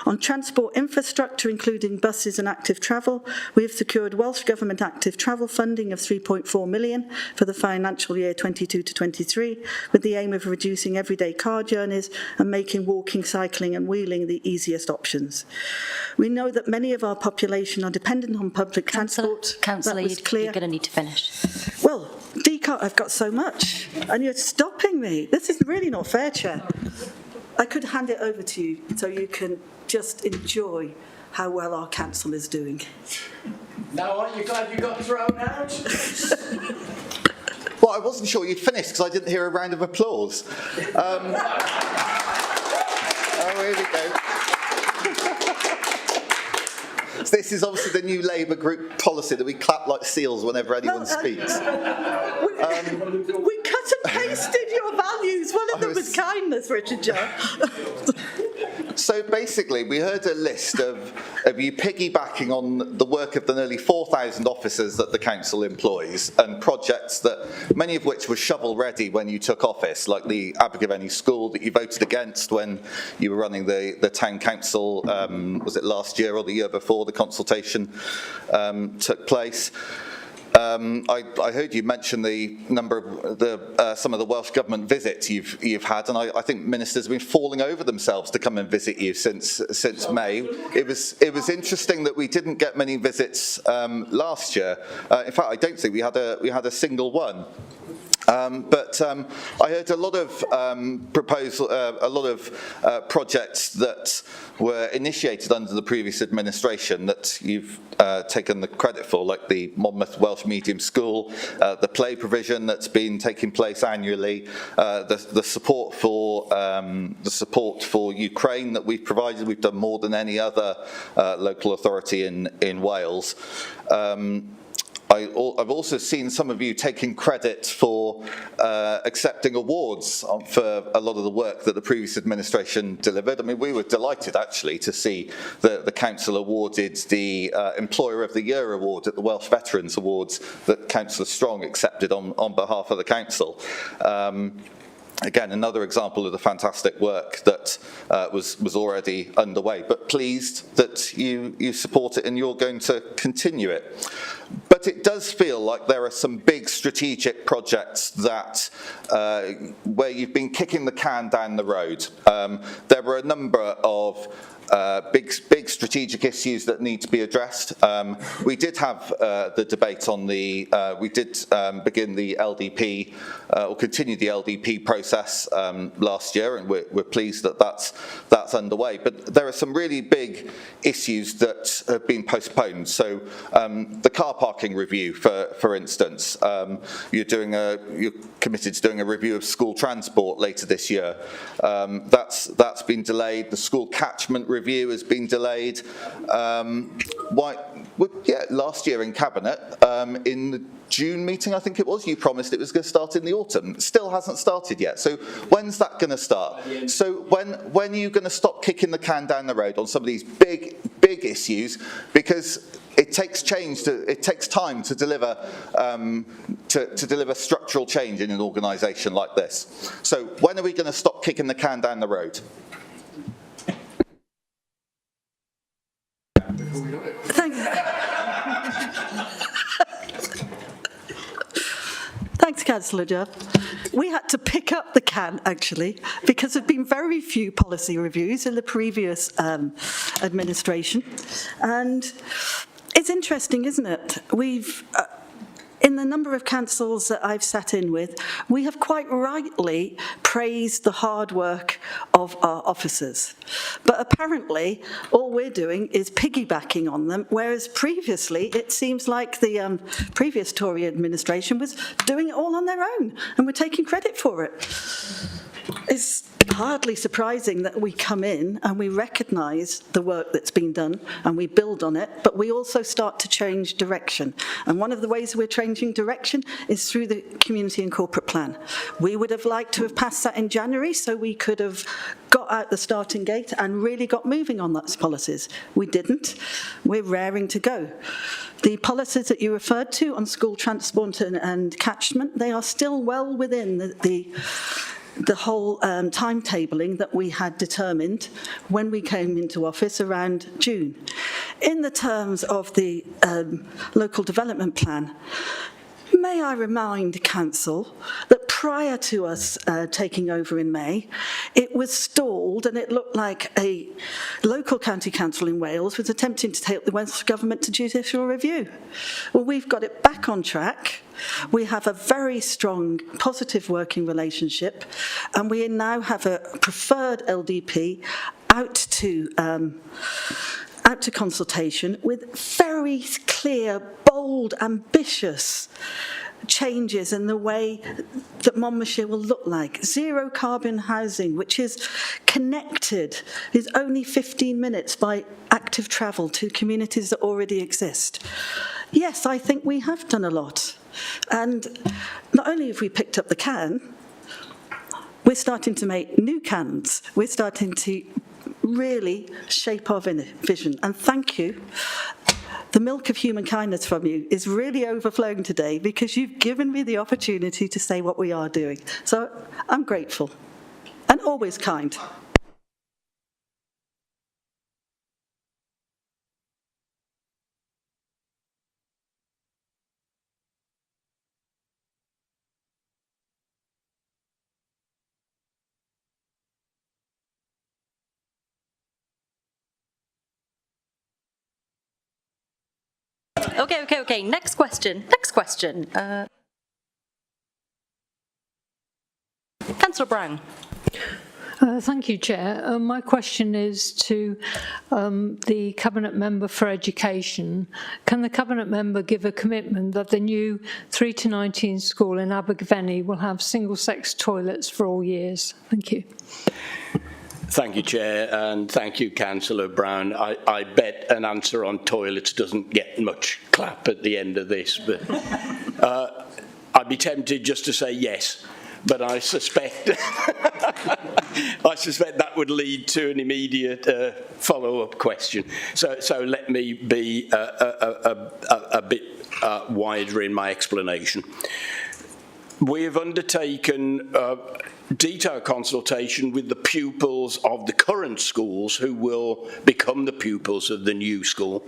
On transport infrastructure, including buses and active travel, we have secured Welsh Government active travel funding of 3.4 million for the financial year 22 to 23, with the aim of reducing everyday car journeys and making walking, cycling and wheeling the easiest options. We know that many of our population are dependent on public transport. Councillor, you're going to need to finish. Well, DCAT, I've got so much, and you're stopping me. This is really not fair, Chair. I could hand it over to you so you can just enjoy how well our council is doing. Now, aren't you glad you got thrown out? Well, I wasn't sure you'd finished because I didn't hear a round of applause. Oh, here we go. So this is obviously the new Labour group policy that we clap like seals whenever anyone speaks. We cut and pasted your values. One of them was kindness, Richard John. So basically, we heard a list of you piggybacking on the work of the nearly 4,000 officers that the council employs, and projects that many of which were shovel-ready when you took office, like the Abergavenny School that you voted against when you were running the town council, was it last year or the year before the consultation took place. I heard you mention the number of some of the Welsh Government visits you've had, and I think ministers have been falling over themselves to come and visit you since May. It was interesting that we didn't get many visits last year. In fact, I don't think we had a single one. But I heard a lot of projects that were initiated under the previous administration that you've taken the credit for, like the Monmouth Welsh Medium School, the play provision that's been taking place annually, the support for Ukraine that we've provided. We've done more than any other local authority in Wales. I've also seen some of you taking credit for accepting awards for a lot of the work that the previous administration delivered. I mean, we were delighted actually to see the council awarded the Employer of the Year award at the Welsh Veterans Awards that Councillor Strong accepted on behalf of the council. Again, another example of the fantastic work that was already underway, but pleased that you support it and you're going to continue it. But it does feel like there are some big strategic projects that where you've been kicking the can down the road. There were a number of big strategic issues that need to be addressed. We did have the debate on the, we did begin the LDP, or continue the LDP process last year, and we're pleased that that's underway. But there are some really big issues that have been postponed. So the car parking review, for instance, you're committed to doing a review of school transport later this year. That's been delayed. The school catchment review has been delayed. Last year in Cabinet, in the June meeting, I think it was, you promised it was going to start in the autumn. It still hasn't started yet. So when's that going to start? So when are you going to stop kicking the can down the road on some of these big issues? Because it takes time to deliver to deliver structural change in an organisation like this. So when are we going to stop kicking the can down the road? Thanks, Councillor Judd. We had to pick up the can, actually, because there have been very few policy reviews in the previous administration. And it's interesting, isn't it? We've, in the number of councils that I've sat in with, we have quite rightly praised the hard work of our officers. But apparently, all we're doing is piggybacking on them, whereas previously, it seems like the previous Tory administration was doing it all on their own, and we're taking credit for it. It's hardly surprising that we come in and we recognise the work that's been done and we build on it, but we also start to change direction. And one of the ways we're changing direction is through the community and corporate plan. We would have liked to have passed that in January so we could have got out the starting gate and really got moving on those policies. We didn't. We're raring to go. The policies that you referred to on school transport and catchment, they are still well within the whole timetabling that we had determined when we came into office around June. In the terms of the local development plan, may I remind Council that prior to us taking over in May, it was stalled and it looked like a local county council in Wales was attempting to take the Welsh Government to judicial review. Well, we've got it back on track. We have a very strong, positive working relationship, and we now have a preferred LDP out to consultation with very clear, bold, ambitious changes in the way that Monmouthshire will look like. Zero carbon housing, which is connected, is only 15 minutes by active travel to communities that already exist. Yes, I think we have done a lot. And not only have we picked up the can, we're starting to make new cans. We're starting to really shape our vision. And thank you. The milk of human kindness from you is really overflowing today because you've given me the opportunity to say what we are doing. So I'm grateful and always kind. Okay. Next question. Councillor Brown. Thank you, Chair. My question is to the Cabinet Member for Education. Can the Cabinet Member give a commitment that the new 3 to 19 school in Abergavenny will have single-sex toilets for all years? Thank you. Thank you, Chair, and thank you, Councillor Brown. I bet an answer on toilets doesn't get much clap at the end of this, but I'd be tempted just to say yes, but I suspect that would lead to an immediate follow-up question. So let me be a bit wider in my explanation. We have undertaken detailed consultation with the pupils of the current schools who will become the pupils of the new school.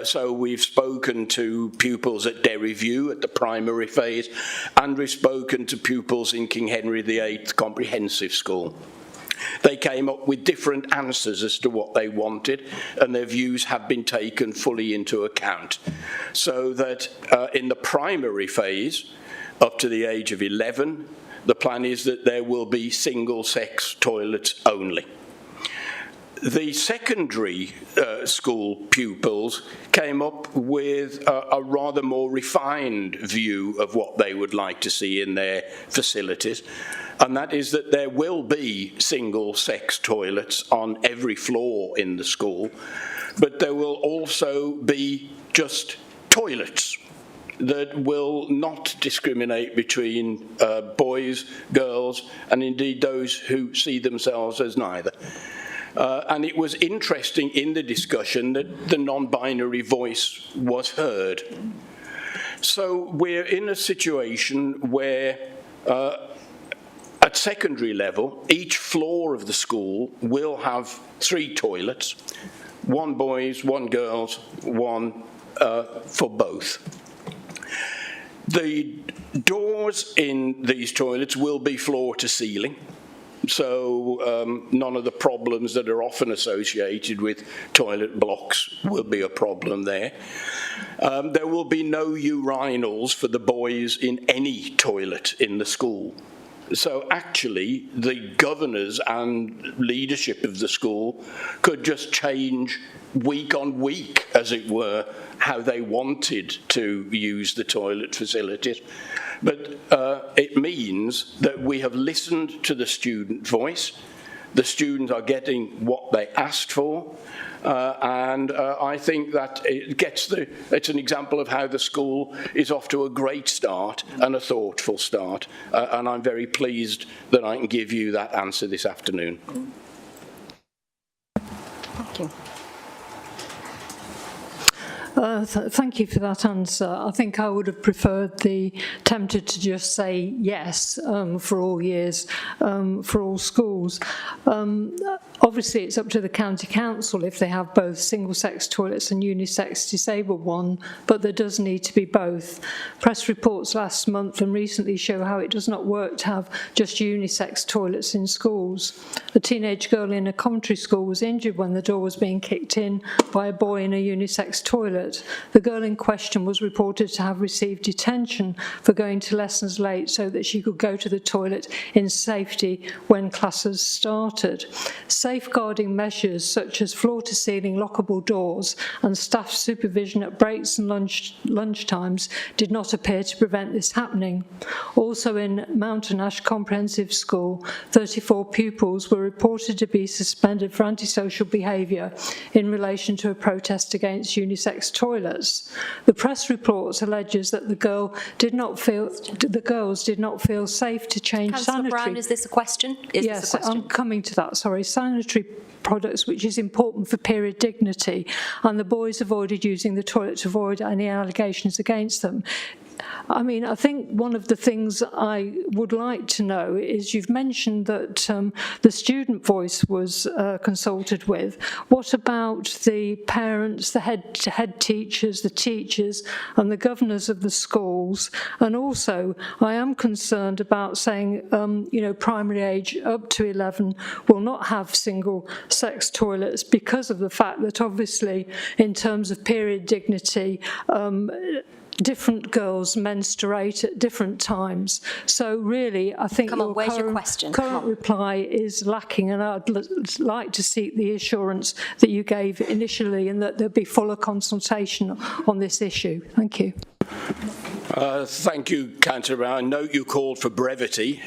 So we've spoken to pupils at Derry View at the primary phase, and we've spoken to pupils in King Henry VIII Comprehensive School. they came up with different answers as to what they wanted, and their views have been taken fully into account. So that in the primary phase, up to the age of 11, the plan is that there will be single-sex toilets only. The secondary school pupils came up with a rather more refined view of what they would like to see in their facilities, and that is that there will be single-sex toilets on every floor in the school, but there will also be just toilets that will not discriminate between boys, girls, and indeed those who see themselves as neither. And it was interesting in the discussion that the non-binary voice was heard. So we're in a situation where at secondary level, each floor of the school will have 3 toilets, 1 boys, 1 girls, 1 for both. The doors in these toilets will be floor to ceiling. So none of the problems that are often associated with toilet blocks will be a problem there. There will be no urinals for the boys in any toilet in the school. So actually, the governors and leadership of the school could just change week on week, as it were, how they wanted to use the toilet facilities. But it means that we have listened to the student voice. The students are getting what they asked for. And I think that it's an example of how the school is off to a great start and a thoughtful start. And I'm very pleased that I can give you that answer this afternoon. Thank you. Thank you for that answer. I think I would have tempted to just say yes for all years, for all schools. Obviously, it's up to the county council if they have both single-sex toilets and unisex disabled one, but there does need to be both. Press reports last month and recently show how it does not work to have just unisex toilets in schools. A teenage girl in a Coventry school was injured when the door was being kicked in by a boy in a unisex toilet. The girl in question was reported to have received detention for going to lessons late so that she could go to the toilet in safety when classes started. Safeguarding measures such as floor-to-ceiling lockable doors and staff supervision at breaks and lunch times did not appear to prevent this happening. Also in Mountain Ash Comprehensive School, 34 pupils were reported to be suspended for antisocial behaviour in relation to a protest against unisex toilets. The press reports alleges that the girls did not feel safe to change Councillor sanitary. Brown, is this a question? Yes, I'm coming to that. Sorry, sanitary products, which is important for period dignity, and the boys avoided using the toilet to avoid any allegations against them. I mean, I think one of the things I would like to know is you've mentioned that the student voice was consulted with. What about the parents, the head teachers, the teachers and the governors of the schools? And also, I am concerned about saying, primary age up to 11 will not have single-sex toilets because of the fact that obviously, in terms of period dignity, different girls menstruate at different times. So really, I think Come on, where's your question? current reply is lacking, and I'd like to seek the assurance that you gave initially and that there'll be fuller consultation on this issue. Thank you. Thank you, Councillor Brown. I note you called for brevity.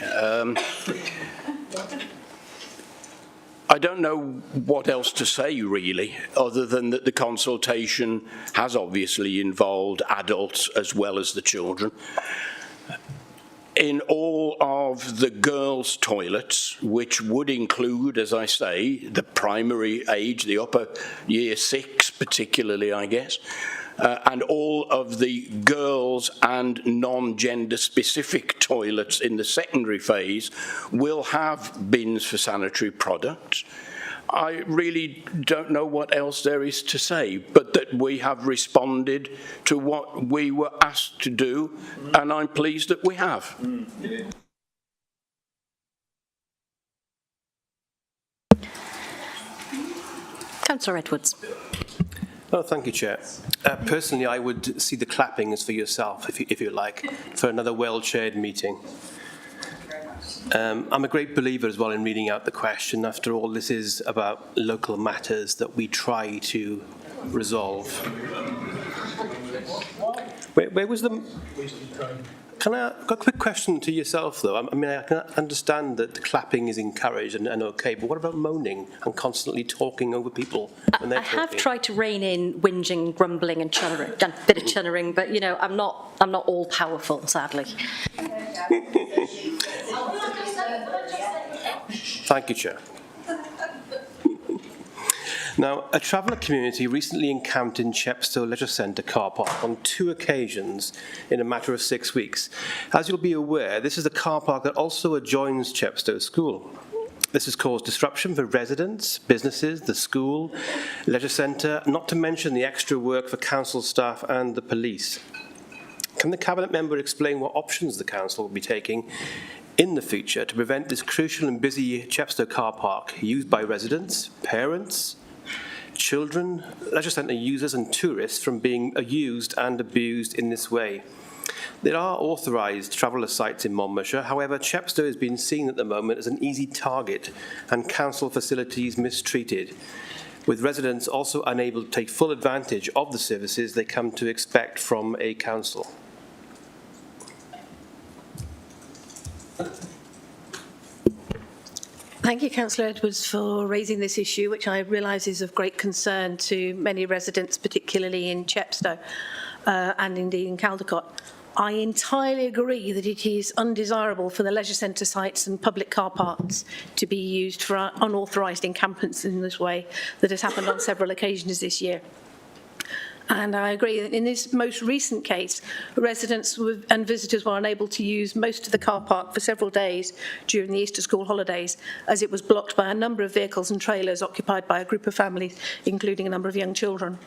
I don't know what else to say, really, other than that the consultation has obviously involved adults as well as the children. In all of the girls' toilets, which would include, as I say, the primary age, the upper year 6 particularly, I guess, and all of the girls and non-gender specific toilets in the secondary phase will have bins for sanitary products. I really don't know what else there is to say, but that we have responded to what we were asked to do, and I'm pleased that we have. Councillor Edwards. Oh, thank you, Chair. Personally, I would see the clapping as for yourself, if you like, for another well-chaired meeting. I'm a great believer as well in reading out the question. After all, this is about local matters that we try to resolve. Where was the... Can I got a quick question to yourself, though? I mean, I can understand that the clapping is encouraged and okay, but what about moaning and constantly talking over people when they're talking? I have tried to rein in whinging, grumbling and chunnering, a bit of chunnering, but, you know, I'm not all powerful, sadly. Thank you, Chair. Now, a traveller community recently encamped in Chepstow Leisure Centre car park on 2 occasions in a matter of 6 weeks. As you'll be aware, this is the car park that also adjoins Chepstow School. This has caused disruption for residents, businesses, the school, leisure centre, not to mention the extra work for council staff and the police. Can the Cabinet member explain what options the council will be taking in the future to prevent this crucial and busy Chepstow car park used by residents, parents, children, leisure centre users and tourists from being used and abused in this way? There are authorised traveller sites in Monmouthshire. However, Chepstow has been seen at the moment as an easy target and council facilities mistreated, with residents also unable to take full advantage of the services they come to expect from a council. Thank you, Councillor Edwards, for raising this issue, which I realise is of great concern to many residents, particularly in Chepstow and indeed in Caldecott. I entirely agree that it is undesirable for the leisure centre sites and public car parks to be used for unauthorised encampments in this way that has happened on several occasions this year. And I agree that in this most recent case, residents and visitors were unable to use most of the car park for several days during the Easter school holidays, as it was blocked by a number of vehicles and trailers occupied by a group of families, including a number of young children.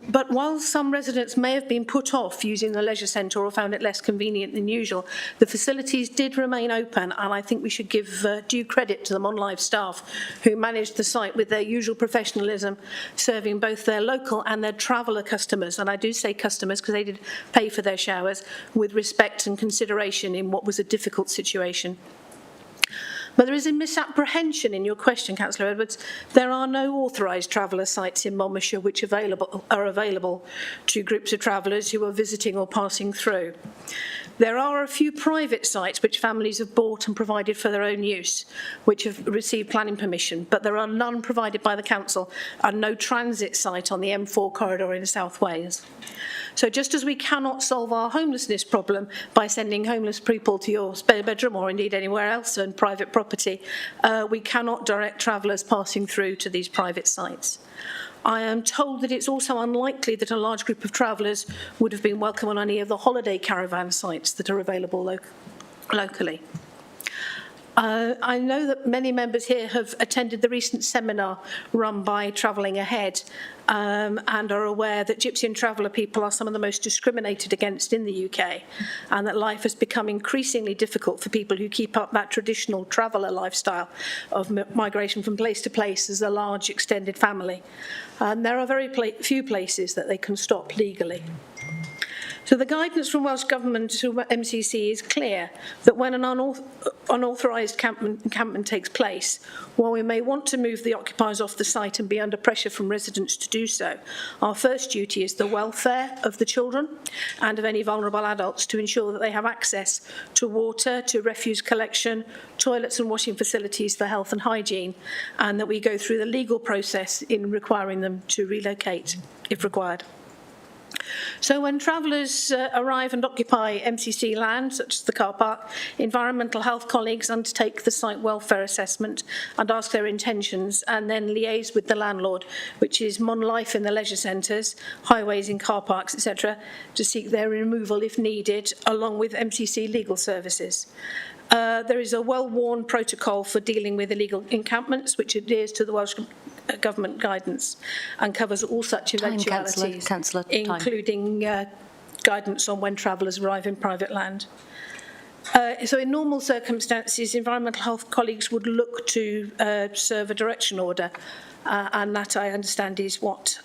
But while some residents may have been put off using the leisure centre or found it less convenient than usual, the facilities did remain open, and I think we should give due credit to the MonLive staff who managed the site with their usual professionalism, serving both their local and their traveller customers, and I do say customers because they did pay for their showers, with respect and consideration in what was a difficult situation. But there is a misapprehension in your question, Councillor Edwards. There are no authorised traveller sites in Monmouthshire which are available to groups of travellers who are visiting or passing through. There are a few private sites which families have bought and provided for their own use, which have received planning permission, but there are none provided by the council and no transit site on the M4 corridor in South Wales. So just as we cannot solve our homelessness problem by sending homeless people to your spare bedroom or indeed anywhere else on private property, we cannot direct travellers passing through to these private sites. I am told that it's also unlikely that a large group of travellers would have been welcome on any of the holiday caravan sites that are available locally. I know that many members here have attended the recent seminar run by Travelling Ahead and are aware that Gypsy and traveller people are some of the most discriminated against in the UK, and that life has become increasingly difficult for people who keep up that traditional traveller lifestyle of migration from place to place as a large extended family. And there are very few places that they can stop legally. So the guidance from Welsh Government to MCC is clear that when an unauthorised encampment takes place, while we may want to move the occupiers off the site and be under pressure from residents to do so, our first duty is the welfare of the children and of any vulnerable adults to ensure that they have access to water, to refuse collection, toilets and washing facilities for health and hygiene, and that we go through the legal process in requiring them to relocate if required. So when travellers arrive and occupy MCC land, such as the car park, environmental health colleagues undertake the site welfare assessment and ask their intentions, and then liaise with the landlord, which is MonLife in the leisure centres, highways in car parks, etc., to seek their removal if needed, along with MCC legal services. There is a well-worn protocol for dealing with illegal encampments, which adheres to the Welsh Government guidance and covers all such eventualities, including guidance on when travellers arrive in private land. So in normal circumstances, environmental health colleagues would look to serve a direction order, and that, I understand, is what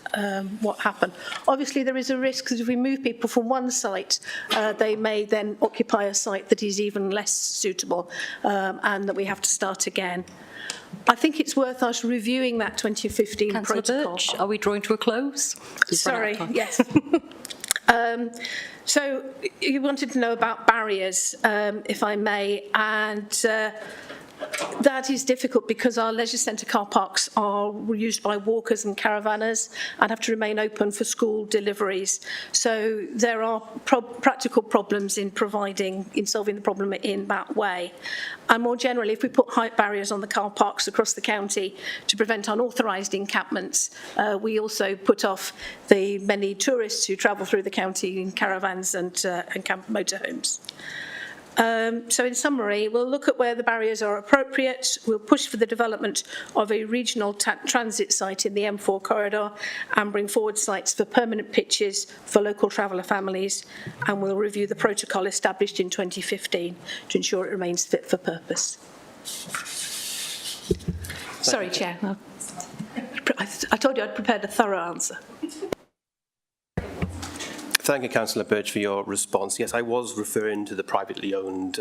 happened. Obviously, there is a risk that if we move people from one site, they may then occupy a site that is even less suitable, and that we have to start again. I think it's worth us reviewing that 2015 Councillor protocol. Birch, are we drawing to a close? Sorry, yes. So you wanted to know about barriers, if I may, and that is difficult because our leisure centre car parks are used by walkers and caravanners and have to remain open for school deliveries. So there are practical problems in solving the problem in that way. And more generally, if we put height barriers on the car parks across the county to prevent unauthorised encampments, we also put off the many tourists who travel through the county in caravans and motorhomes. So in summary, we'll look at where the barriers are appropriate, we'll push for the development of a regional transit site in the M4 corridor and bring forward sites for permanent pitches for local traveller families, and we'll review the protocol established in 2015 to ensure it remains fit for purpose. Sorry, Chair. I told you I'd prepared a thorough answer. Thank you, Councillor Birch, for your response. Yes, I was referring to the privately owned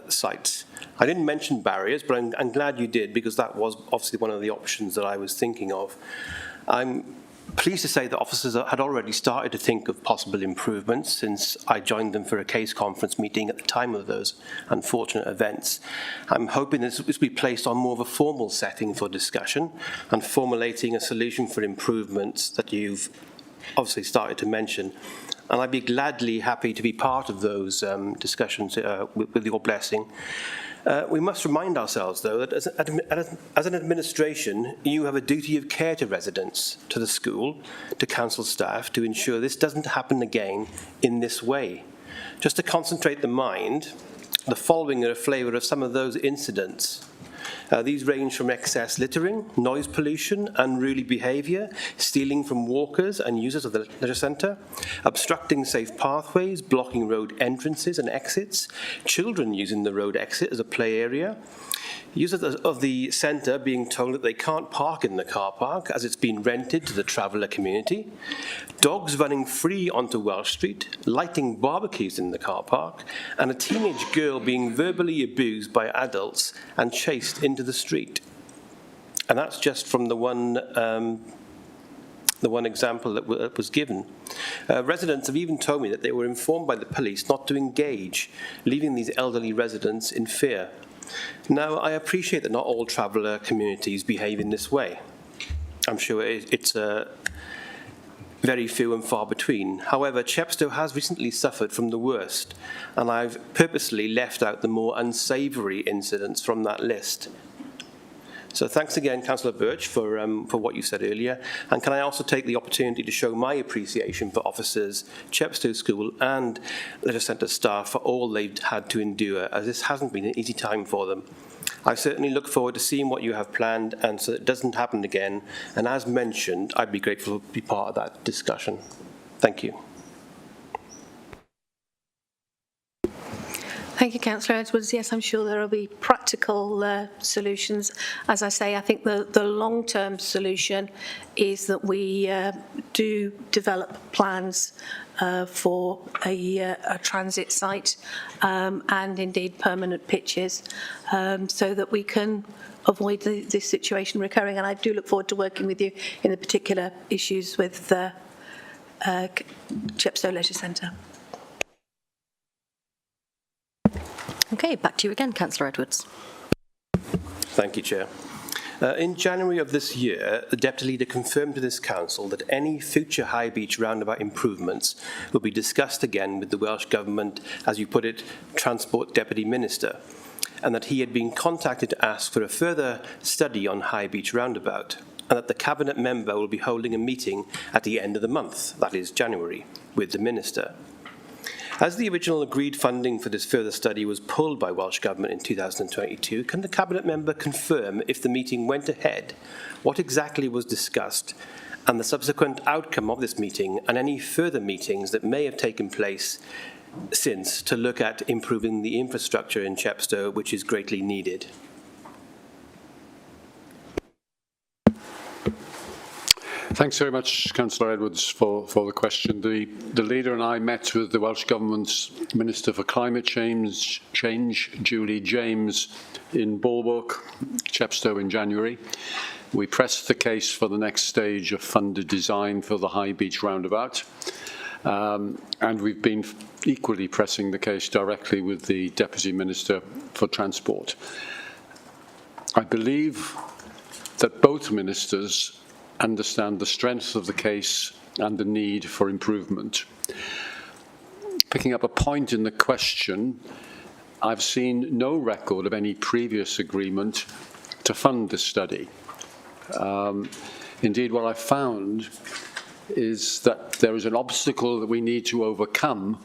sites. I didn't mention barriers, but I'm glad you did, because that was obviously one of the options that I was thinking of. I'm pleased to say that officers had already started to think of possible improvements since I joined them for a case conference meeting at the time of those unfortunate events. I'm hoping this will be placed on more of a formal setting for discussion and formulating a solution for improvements that you've obviously started to mention, and I'd be gladly happy to be part of those discussions with your blessing. We must remind ourselves, though, that as an administration, you have a duty of care to residents, to the school, to council staff, to ensure this doesn't happen again in this way. Just to concentrate the mind, the following are a flavour of some of those incidents. These range from excess littering, noise pollution, unruly behaviour, stealing from walkers and users of the leisure centre, obstructing safe pathways, blocking road entrances and exits, children using the road exit as a play area, users of the centre being told that they can't park in the car park as it's been rented to the traveller community, dogs running free onto Welsh Street, lighting barbecues in the car park, and a teenage girl being verbally abused by adults and chased into the street. And that's just from the one example that was given. Residents have even told me that they were informed by the police not to engage, leaving these elderly residents in fear. Now, I appreciate that not all traveller communities behave in this way. I'm sure it's very few and far between. However, Chepstow has recently suffered from the worst, and I've purposely left out the more unsavoury incidents from that list. So thanks again, Councillor Birch, for what you said earlier. And can I also take the opportunity to show my appreciation for officers, Chepstow School and Leisure Centre staff for all they've had to endure, as this hasn't been an easy time for them. I certainly look forward to seeing what you have planned and so it doesn't happen again. And as mentioned, I'd be grateful to be part of that discussion. Thank you. Thank you, Councillor Edwards. Yes, I'm sure there will be practical solutions. As I say, I think the long-term solution is that we do develop plans for a transit site and indeed permanent pitches so that we can avoid this situation recurring. And I do look forward to working with you in the particular issues with Chepstow Leisure Centre. Okay, back to you again, Councillor Edwards. Thank you, Chair. In January of this year, the Deputy Leader confirmed to this Council that any future High Beach roundabout improvements will be discussed again with the Welsh Government, as you put it, Transport Deputy Minister, and that he had been contacted to ask for a further study on High Beach roundabout, and that the Cabinet member will be holding a meeting at the end of the month, that is January, with the Minister. As the original agreed funding for this further study was pulled by Welsh Government in 2022, can the Cabinet member confirm if the meeting went ahead, what exactly was discussed, and the subsequent outcome of this meeting and any further meetings that may have taken place since to look at improving the infrastructure in Chepstow, which is greatly needed? Thanks very much, Councillor Edwards, for the question. The Leader and I met with the Welsh Government's Minister for Climate Change, Julie James, in Bulwark, Chepstow in January. We pressed the case for the next stage of funded design for the High Beach roundabout. And we've been equally pressing the case directly with the Deputy Minister for Transport. I believe that both ministers understand the strength of the case and the need for improvement. Picking up a point in the question, I've seen no record of any previous agreement to fund this study. Indeed, what I found is that there is an obstacle that we need to overcome,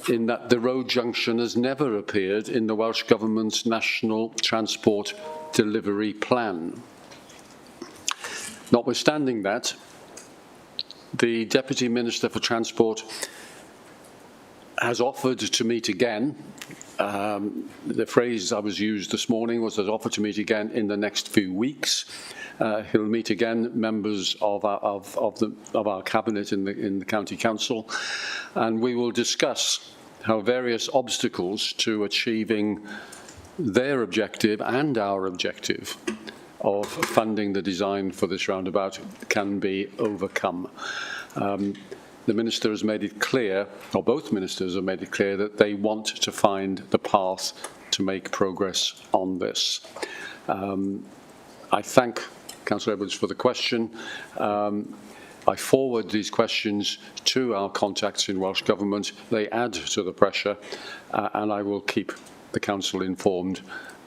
in that the road junction has never appeared in the Welsh Government's National Transport Delivery Plan. Notwithstanding that, the Deputy Minister for Transport has offered to meet again. The phrase I was used this morning was has offered to meet again in the next few weeks. He'll meet again members of our cabinet in the County Council, and we will discuss how various obstacles to achieving their objective and our objective of funding the design for this roundabout can be overcome. The Minister has made it clear, or both Ministers have made it clear, that they want to find the path to make progress on this. I thank Councillor Edwards for the question. I forward these questions to our contacts in Welsh Government. They add to the pressure, and I will keep the Council informed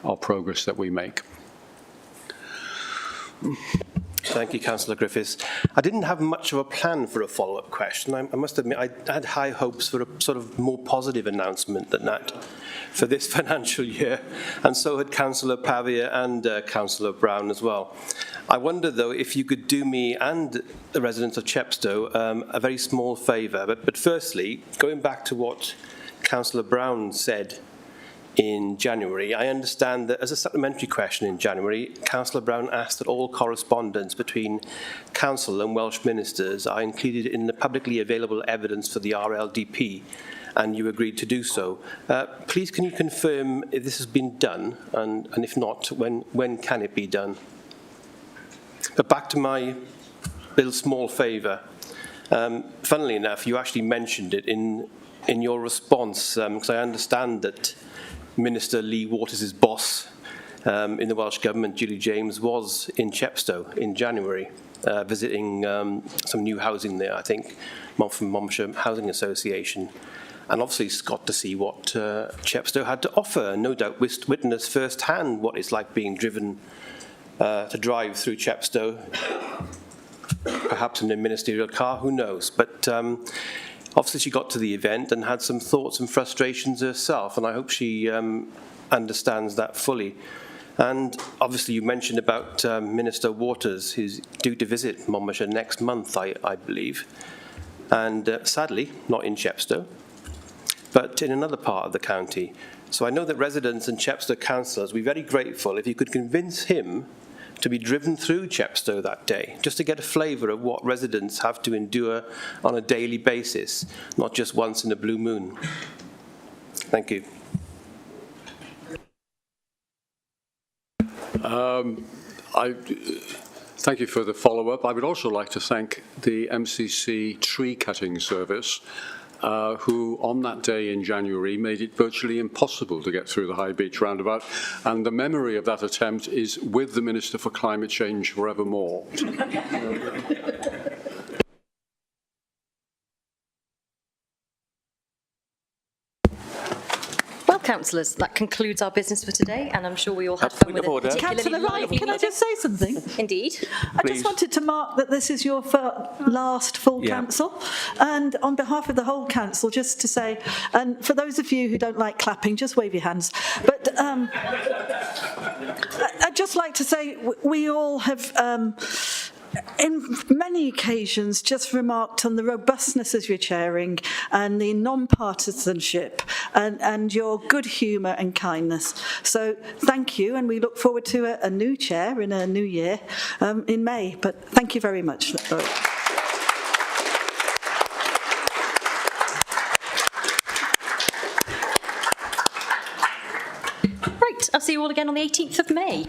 of progress that we make. Thank you, Councillor Griffiths. I didn't have much of a plan for a follow-up question. I must admit, I had high hopes for a sort of more positive announcement than that for this financial year, and so had Councillor Pavia and Councillor Brown as well. I wonder, though, if you could do me and the residents of Chepstow a very small favour. But firstly, going back to what Councillor Brown said in January, I understand that as a supplementary question in January, Councillor Brown asked that all correspondence between Council and Welsh ministers are included in the publicly available evidence for the RLDP, and you agreed to do so. Please, can you confirm if this has been done, and if not, when can it be done? But back to my little small favour. Funnily enough, you actually mentioned it in your response, because I understand that Minister Lee Waters' boss in the Welsh Government, Julie James, was in Chepstow in January, visiting some new housing there, I think, from Monmouthshire Housing Association. And obviously he's got to see what Chepstow had to offer, and no doubt witness firsthand what it's like being driven to drive through Chepstow, perhaps in a ministerial car, who knows. But obviously she got to the event and had some thoughts and frustrations herself, and I hope she understands that fully. And obviously you mentioned about Minister Waters, who's due to visit Monmouthshire next month, I believe. And sadly, not in Chepstow, but in another part of the county. So I know that residents and Chepstow councillors will be very grateful if you could convince him to be driven through Chepstow that day, just to get a flavour of what residents have to endure on a daily basis, not just once in a blue moon. Thank you. Thank you for the follow-up. I would also like to thank the MCC tree cutting service, who on that day in January made it virtually impossible to get through the High Beach roundabout, and the memory of that attempt is with the Minister for Climate Change forevermore. Well, councillors, that concludes our business for today, and I'm sure we all had fun with it. Councillor Wright, can I just say something? Indeed. I just wanted to mark that this is your last full council, and on behalf of the whole council, just to say, and for those of you who don't like clapping, just wave your hands. But I'd just like to say we all have in many occasions just remarked on the robustness of your chairing and the non-partisanship and your good humour and kindness. So thank you, and we look forward to a new chair in a new year in May. But thank you very much. Right, I'll see you all again on the 18th of May.